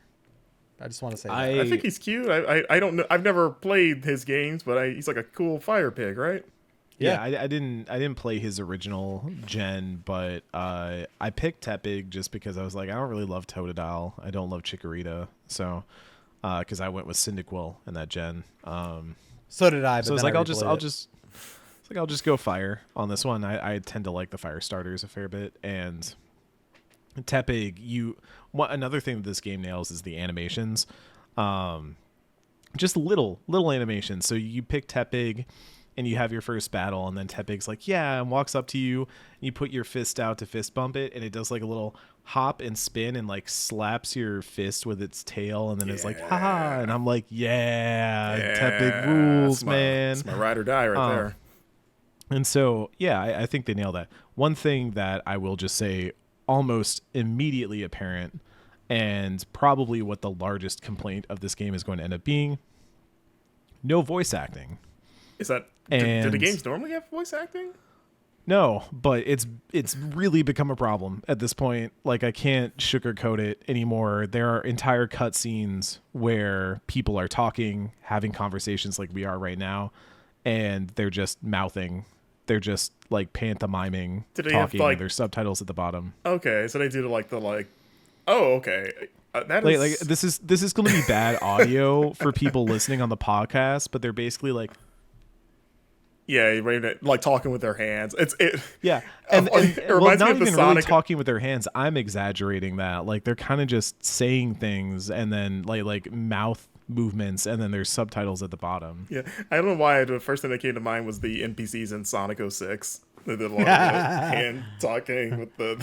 I just want to say that. I think he's cute. I don't know. I've never played his games, but he's like a cool fire pig, right? Yeah, I didn't play his original gen, but I picked Tepig just because I was like, I don't really love Totodile. I don't love Chikorita, so because I went with Cyndaquil in that gen. So did I. But so it's like I'll just go fire on this one. I tend to like the fire starters a fair bit, and Tepig. Another thing that this game nails is the animations, just little animations. So you pick Tepig. And you have your first battle, and then Tepig's like, yeah, and walks up to you, and you put your fist out to fist bump it, and it does like a little hop and spin and like slaps your fist with its tail, and then it's like, haha, and I'm like, yeah, Tepig rules, man. It's my ride or die right there. And so, yeah, I think they nail that. One thing that I will just say almost immediately apparent, and probably what the largest complaint of this game is going to end up being, no voice acting. Is that... Do the games normally have voice acting? No, but it's really become a problem at this point. Like, I can't sugarcoat it anymore. There are entire cutscenes where people are talking, having conversations like we are right now, and they're just mouthing. They're just like pantomiming, talking. Have, there's subtitles at the bottom. Okay, so they do Oh, okay. Like this is going to be bad audio for people listening on the podcast, but they're basically like. Yeah, like talking with their hands. Yeah, and it reminds me of the Sonic. Really talking with their hands. I'm exaggerating that. Like they're kind of just saying things and then like mouth movements, and then there's subtitles at the bottom. Yeah, I don't know why the first thing that came to mind was the NPCs in Sonic 06. They did a lot of hand talking with the.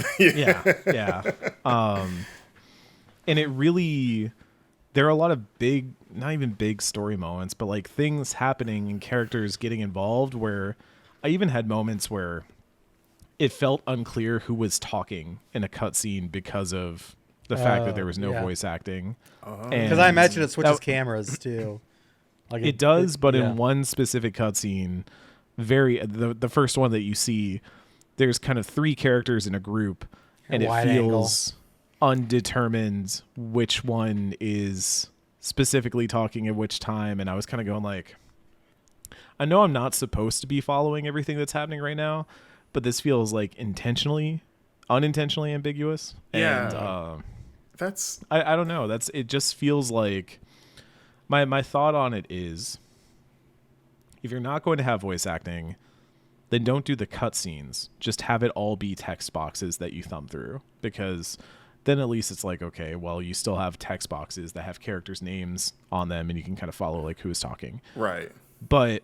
Yeah. And it really. There are a lot of big, not even big story moments, but like things happening and characters getting involved where I even had moments where it felt unclear who was talking in a cutscene because of the fact that there was no voice acting. Because I imagine it switches cameras too. Like it does, but in one specific cutscene, the first one that you see, there's kind of three characters in a group, and it feels... undetermined which one is specifically talking at which time, and I was kind of going like, I know I'm not supposed to be following everything that's happening right now, but this feels like unintentionally ambiguous. Yeah, and that's I don't know. It just feels like my thought on it is, if you're not going to have voice acting, then don't do the cutscenes. Just have it all be text boxes that you thumb through, because then at least it's like, okay, well, you still have text boxes that have characters' names on them, and you can kind of follow like who is talking. Right. But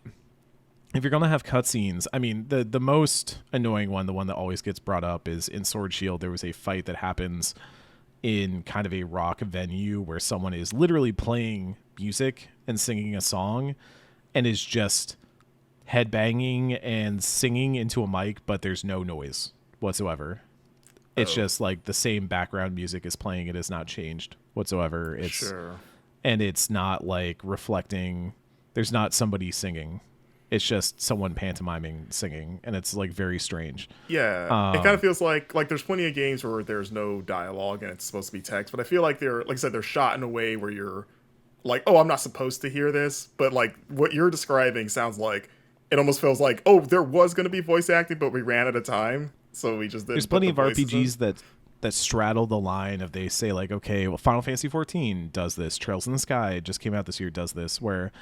if you're going to have cutscenes, I mean, the most annoying one, the one that always gets brought up, is in Sword Shield, there was a fight that happens in kind of a rock venue where someone is literally playing music and singing a song and is just headbanging and singing into a mic, but there's no noise whatsoever. It's just like the same background music is playing. It has not changed whatsoever. And it's not like reflecting. There's not somebody singing. It's just someone pantomiming singing, and it's like very strange. Yeah, it kind of feels like there's plenty of games where there's no dialogue and it's supposed to be text, but I feel like they're, like I said, they're shot in a way where you're like, oh, I'm not supposed to hear this, but like what you're describing sounds like it almost feels like, oh, there was going to be voice acting, but we ran out of time. So we just didn't. There's plenty of RPGs that straddle the line of, they say like, okay, well, Final Fantasy 14 does this, Trails in the Sky just came out this year, does this, where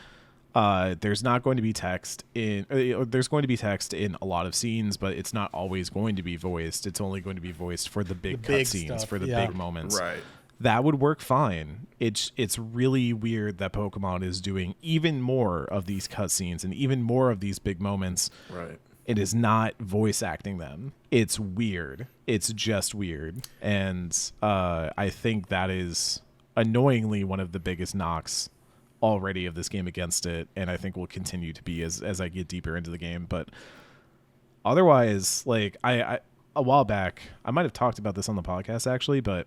There's not going to be text there's going to be text in a lot of scenes, but it's not always going to be voiced. It's only going to be voiced for the big cutscenes, for the big moments. Right. That would work fine. It's really weird that Pokemon is doing even more of these cutscenes and even more of these big moments. Right. It is not voice acting them. It's weird. It's just weird. And I think that is annoyingly one of the biggest knocks already of this game against it, and I think will continue to be as I get deeper into the game. But otherwise, like I a while back, I might have talked about this on the podcast actually, but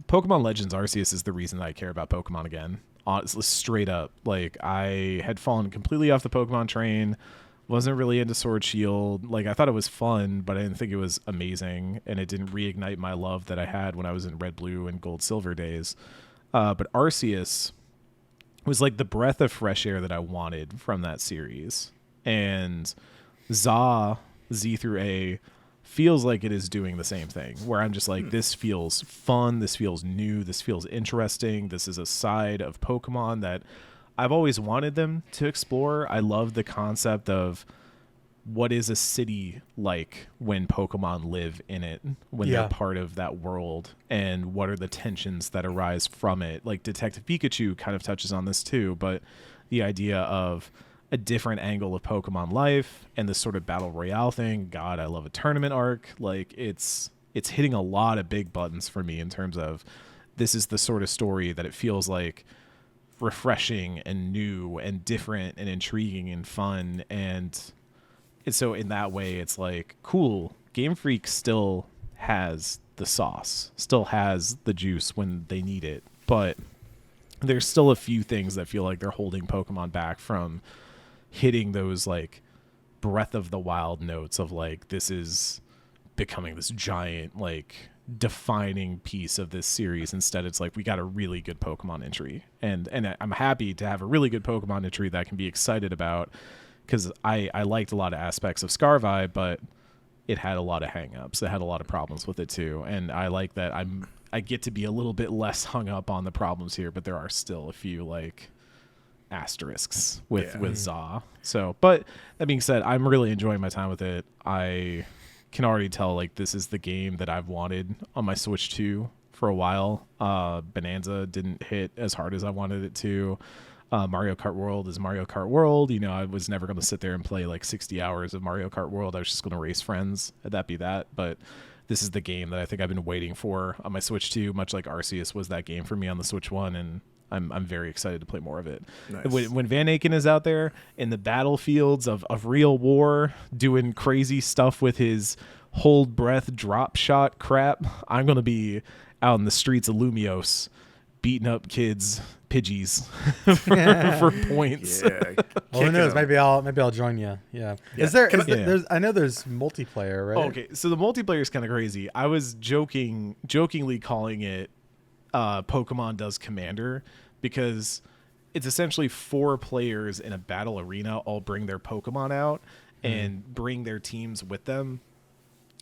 Pokemon Legends Arceus is the reason that I care about Pokemon again. Straight up. Like, I had fallen completely off the Pokemon train, wasn't really into Sword Shield. Like, I thought it was fun, but I didn't think it was amazing, and it didn't reignite my love that I had when I was in Red, Blue, and Gold, Silver days. But Arceus was like the breath of fresh air that I wanted from that series. And Z through A, feels like it is doing the same thing, where I'm just like, this feels fun, this feels new, this feels interesting. This is a side of Pokemon that I've always wanted them to explore. I love the concept of what is a city like when Pokemon live in it, when they're part of that world, and what are the tensions that arise from it. Like Detective Pikachu kind of touches on this too, but the idea of a different angle of Pokemon life and this sort of battle royale thing. God, I love a tournament arc. Like it's hitting a lot of big buttons for me in terms of this is the sort of story that it feels like refreshing and new and different and intriguing and fun. And so in that way, it's like, cool. Game Freak still has the sauce, still has the juice when they need it, but there's still a few things that feel like they're holding Pokemon back from hitting those like Breath of the Wild notes of like, this is becoming this giant, like defining piece of this series. Instead, it's like, we got a really good Pokemon entry, and I'm happy to have a really good Pokemon entry that I can be excited about, because I liked a lot of aspects of Scarvi, but it had a lot of hangups. It had a lot of problems with it too, and I like that I get to be a little bit less hung up on the problems here, but there are still a few like asterisks with ZA. So, but that being said, I'm really enjoying my time with it. I can already tell like this is the game that I've wanted on my Switch 2 for a while. Bonanza didn't hit as hard as I wanted it to. Mario Kart World is Mario Kart World. You know, I was never going to sit there and play like 60 hours of Mario Kart World. I was just going to race friends. That be that. But this is the game that I think I've been waiting for on my Switch 2, much like Arceus was that game for me on the Switch 1, and I'm very excited to play more of it. Nice. When Van Aken is out there in the battlefields of real war, doing crazy stuff with his hold breath drop shot crap, I'm going to be out in the streets of Lumios beating up kids, Pidgeys for points. Yeah. Well, who knows? Maybe I'll join you. Yeah. Is there? There's, I know there's multiplayer, right? Oh, okay, so the multiplayer is kind of crazy. I was jokingly calling it Pokemon Does Commander, because it's essentially 4 players in a battle arena all bring their Pokemon out and bring their teams with them,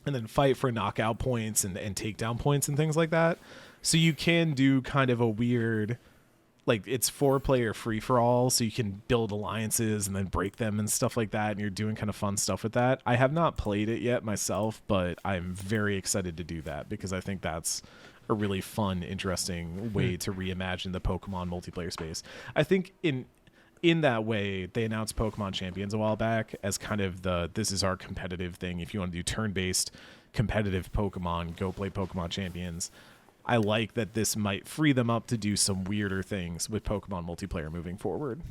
and then fight for knockout points and takedown points and things like that. So you can do kind of a weird, like, it's 4-player free-for-all, so you can build alliances and then break them and stuff like that, and you're doing kind of fun stuff with that. I have not played it yet myself, but I'm very excited to do that, because I think that's a really fun, interesting way to reimagine the Pokemon multiplayer space. I think in that way, they announced Pokemon Champions a while back as kind of this is our competitive thing. If you want to do turn-based competitive Pokemon, go play Pokemon Champions. I like that this might free them up to do some weirder things with Pokemon multiplayer moving forward.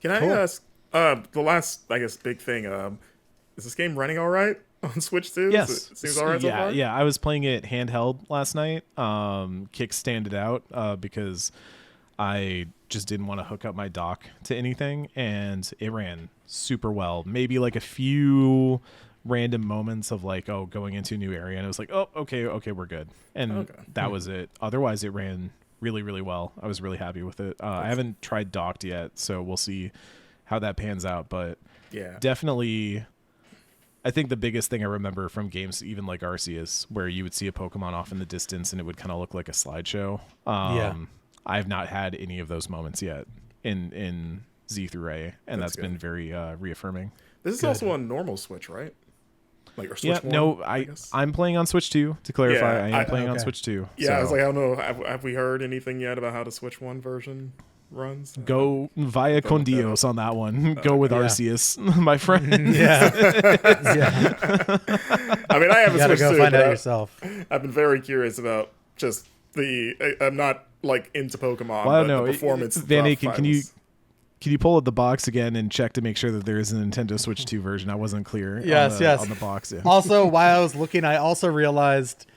Can I ask, the last, I guess, big thing, is this game running all right on Switch 2? Yes. It seems all right so far? Yeah, I was playing it handheld last night. Kickstand it out because I just didn't want to hook up my dock to anything, and it ran super well. Maybe like a few random moments of like, going into a new area, and it was like, okay, we're good. And that was it. Otherwise, it ran really, really well. I was really happy with it. I haven't tried docked yet, so we'll see how that pans out. But definitely, I think the biggest thing I remember from games, even like Arceus, where you would see a Pokemon off in the distance and it would kind of look like a slideshow. I've not had any of those moments yet in Z through A, and that's been very reaffirming. This is also on normal Switch, right? Like, or Switch 1, no, I'm playing on Switch 2. To clarify, I am playing on Switch 2. Yeah, so. I was like, I don't know. Have we heard anything yet about how the Switch 1 version runs? Go via con Dios on that one. Go with Arceus, my friend. Yeah. I mean, I have a Switch 2. You gotta go find out yourself. I've been very curious about just I'm not like into Pokemon, well, but the performance. Van Aken, can you pull up the box again and check to make sure that there is a Nintendo Switch 2 version? I wasn't clear. Yes. On the box. Yeah. Also, while I was looking, I also realized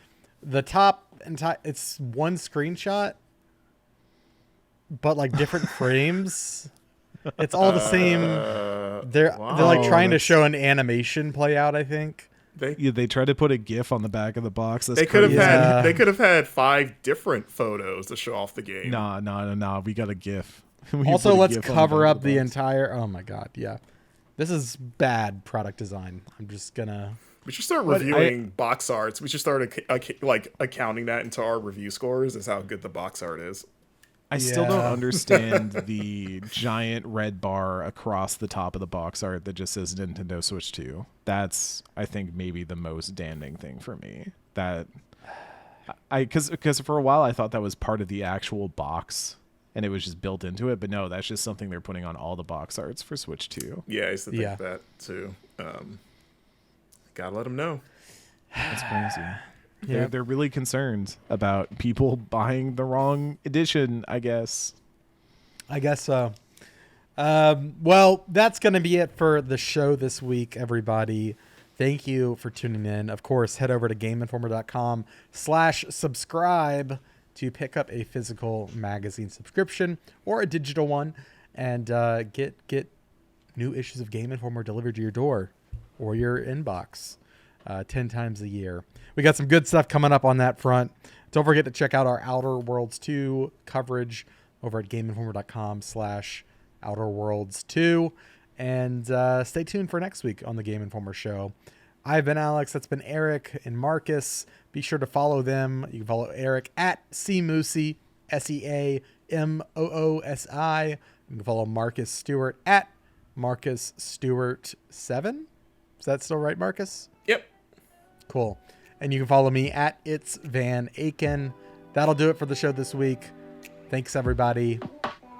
the top it's one screenshot, but like different frames. It's all the same. They're like trying to show an animation play out, I think. They tried to put a GIF on the back of the box. They could have had 5 different photos to show off the game. Nah. We got a GIF. Also, let's cover up the entire. Oh my god, yeah, this is bad product design. I'm just gonna. We should start reviewing box arts. We should start like accounting that into our review scores. Is how good the box art is. I still don't understand the giant red bar across the top of the box art that just says Nintendo Switch 2. That's, I think, maybe the most damning thing for me. That because for a while I thought that was part of the actual box and it was just built into it, but no, that's just something they're putting on all the box arts for Switch 2. Yeah, I used to think that too. Gotta let them know. That's crazy. Yeah, they're really concerned about people buying the wrong edition, I guess. I guess so. Well, that's going to be it for the show this week, everybody. Thank you for tuning in. Of course, head over to GameInformer.com/subscribe to pick up a physical magazine subscription or a digital one and get new issues of Game Informer delivered to your door or your inbox 10 times a year. We got some good stuff coming up on that front. Don't forget to check out our Outer Worlds 2 coverage over at GameInformer.com/Outer Worlds 2. And stay tuned for next week on the Game Informer Show. I've been Alex. That's been Eric and Marcus. Be sure to follow them. You can follow Eric at CMoosi, SEAMOOSI. You can follow Marcus Stewart at Marcus Stewart 7. Is that still right, Marcus? Yep. Cool. And you can follow me at It's Van Aken. That'll do it for the show this week. Thanks, everybody.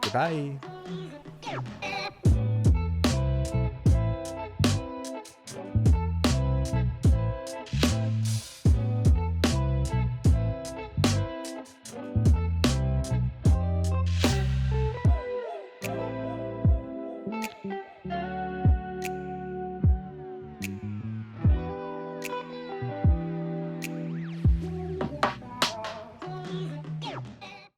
Goodbye.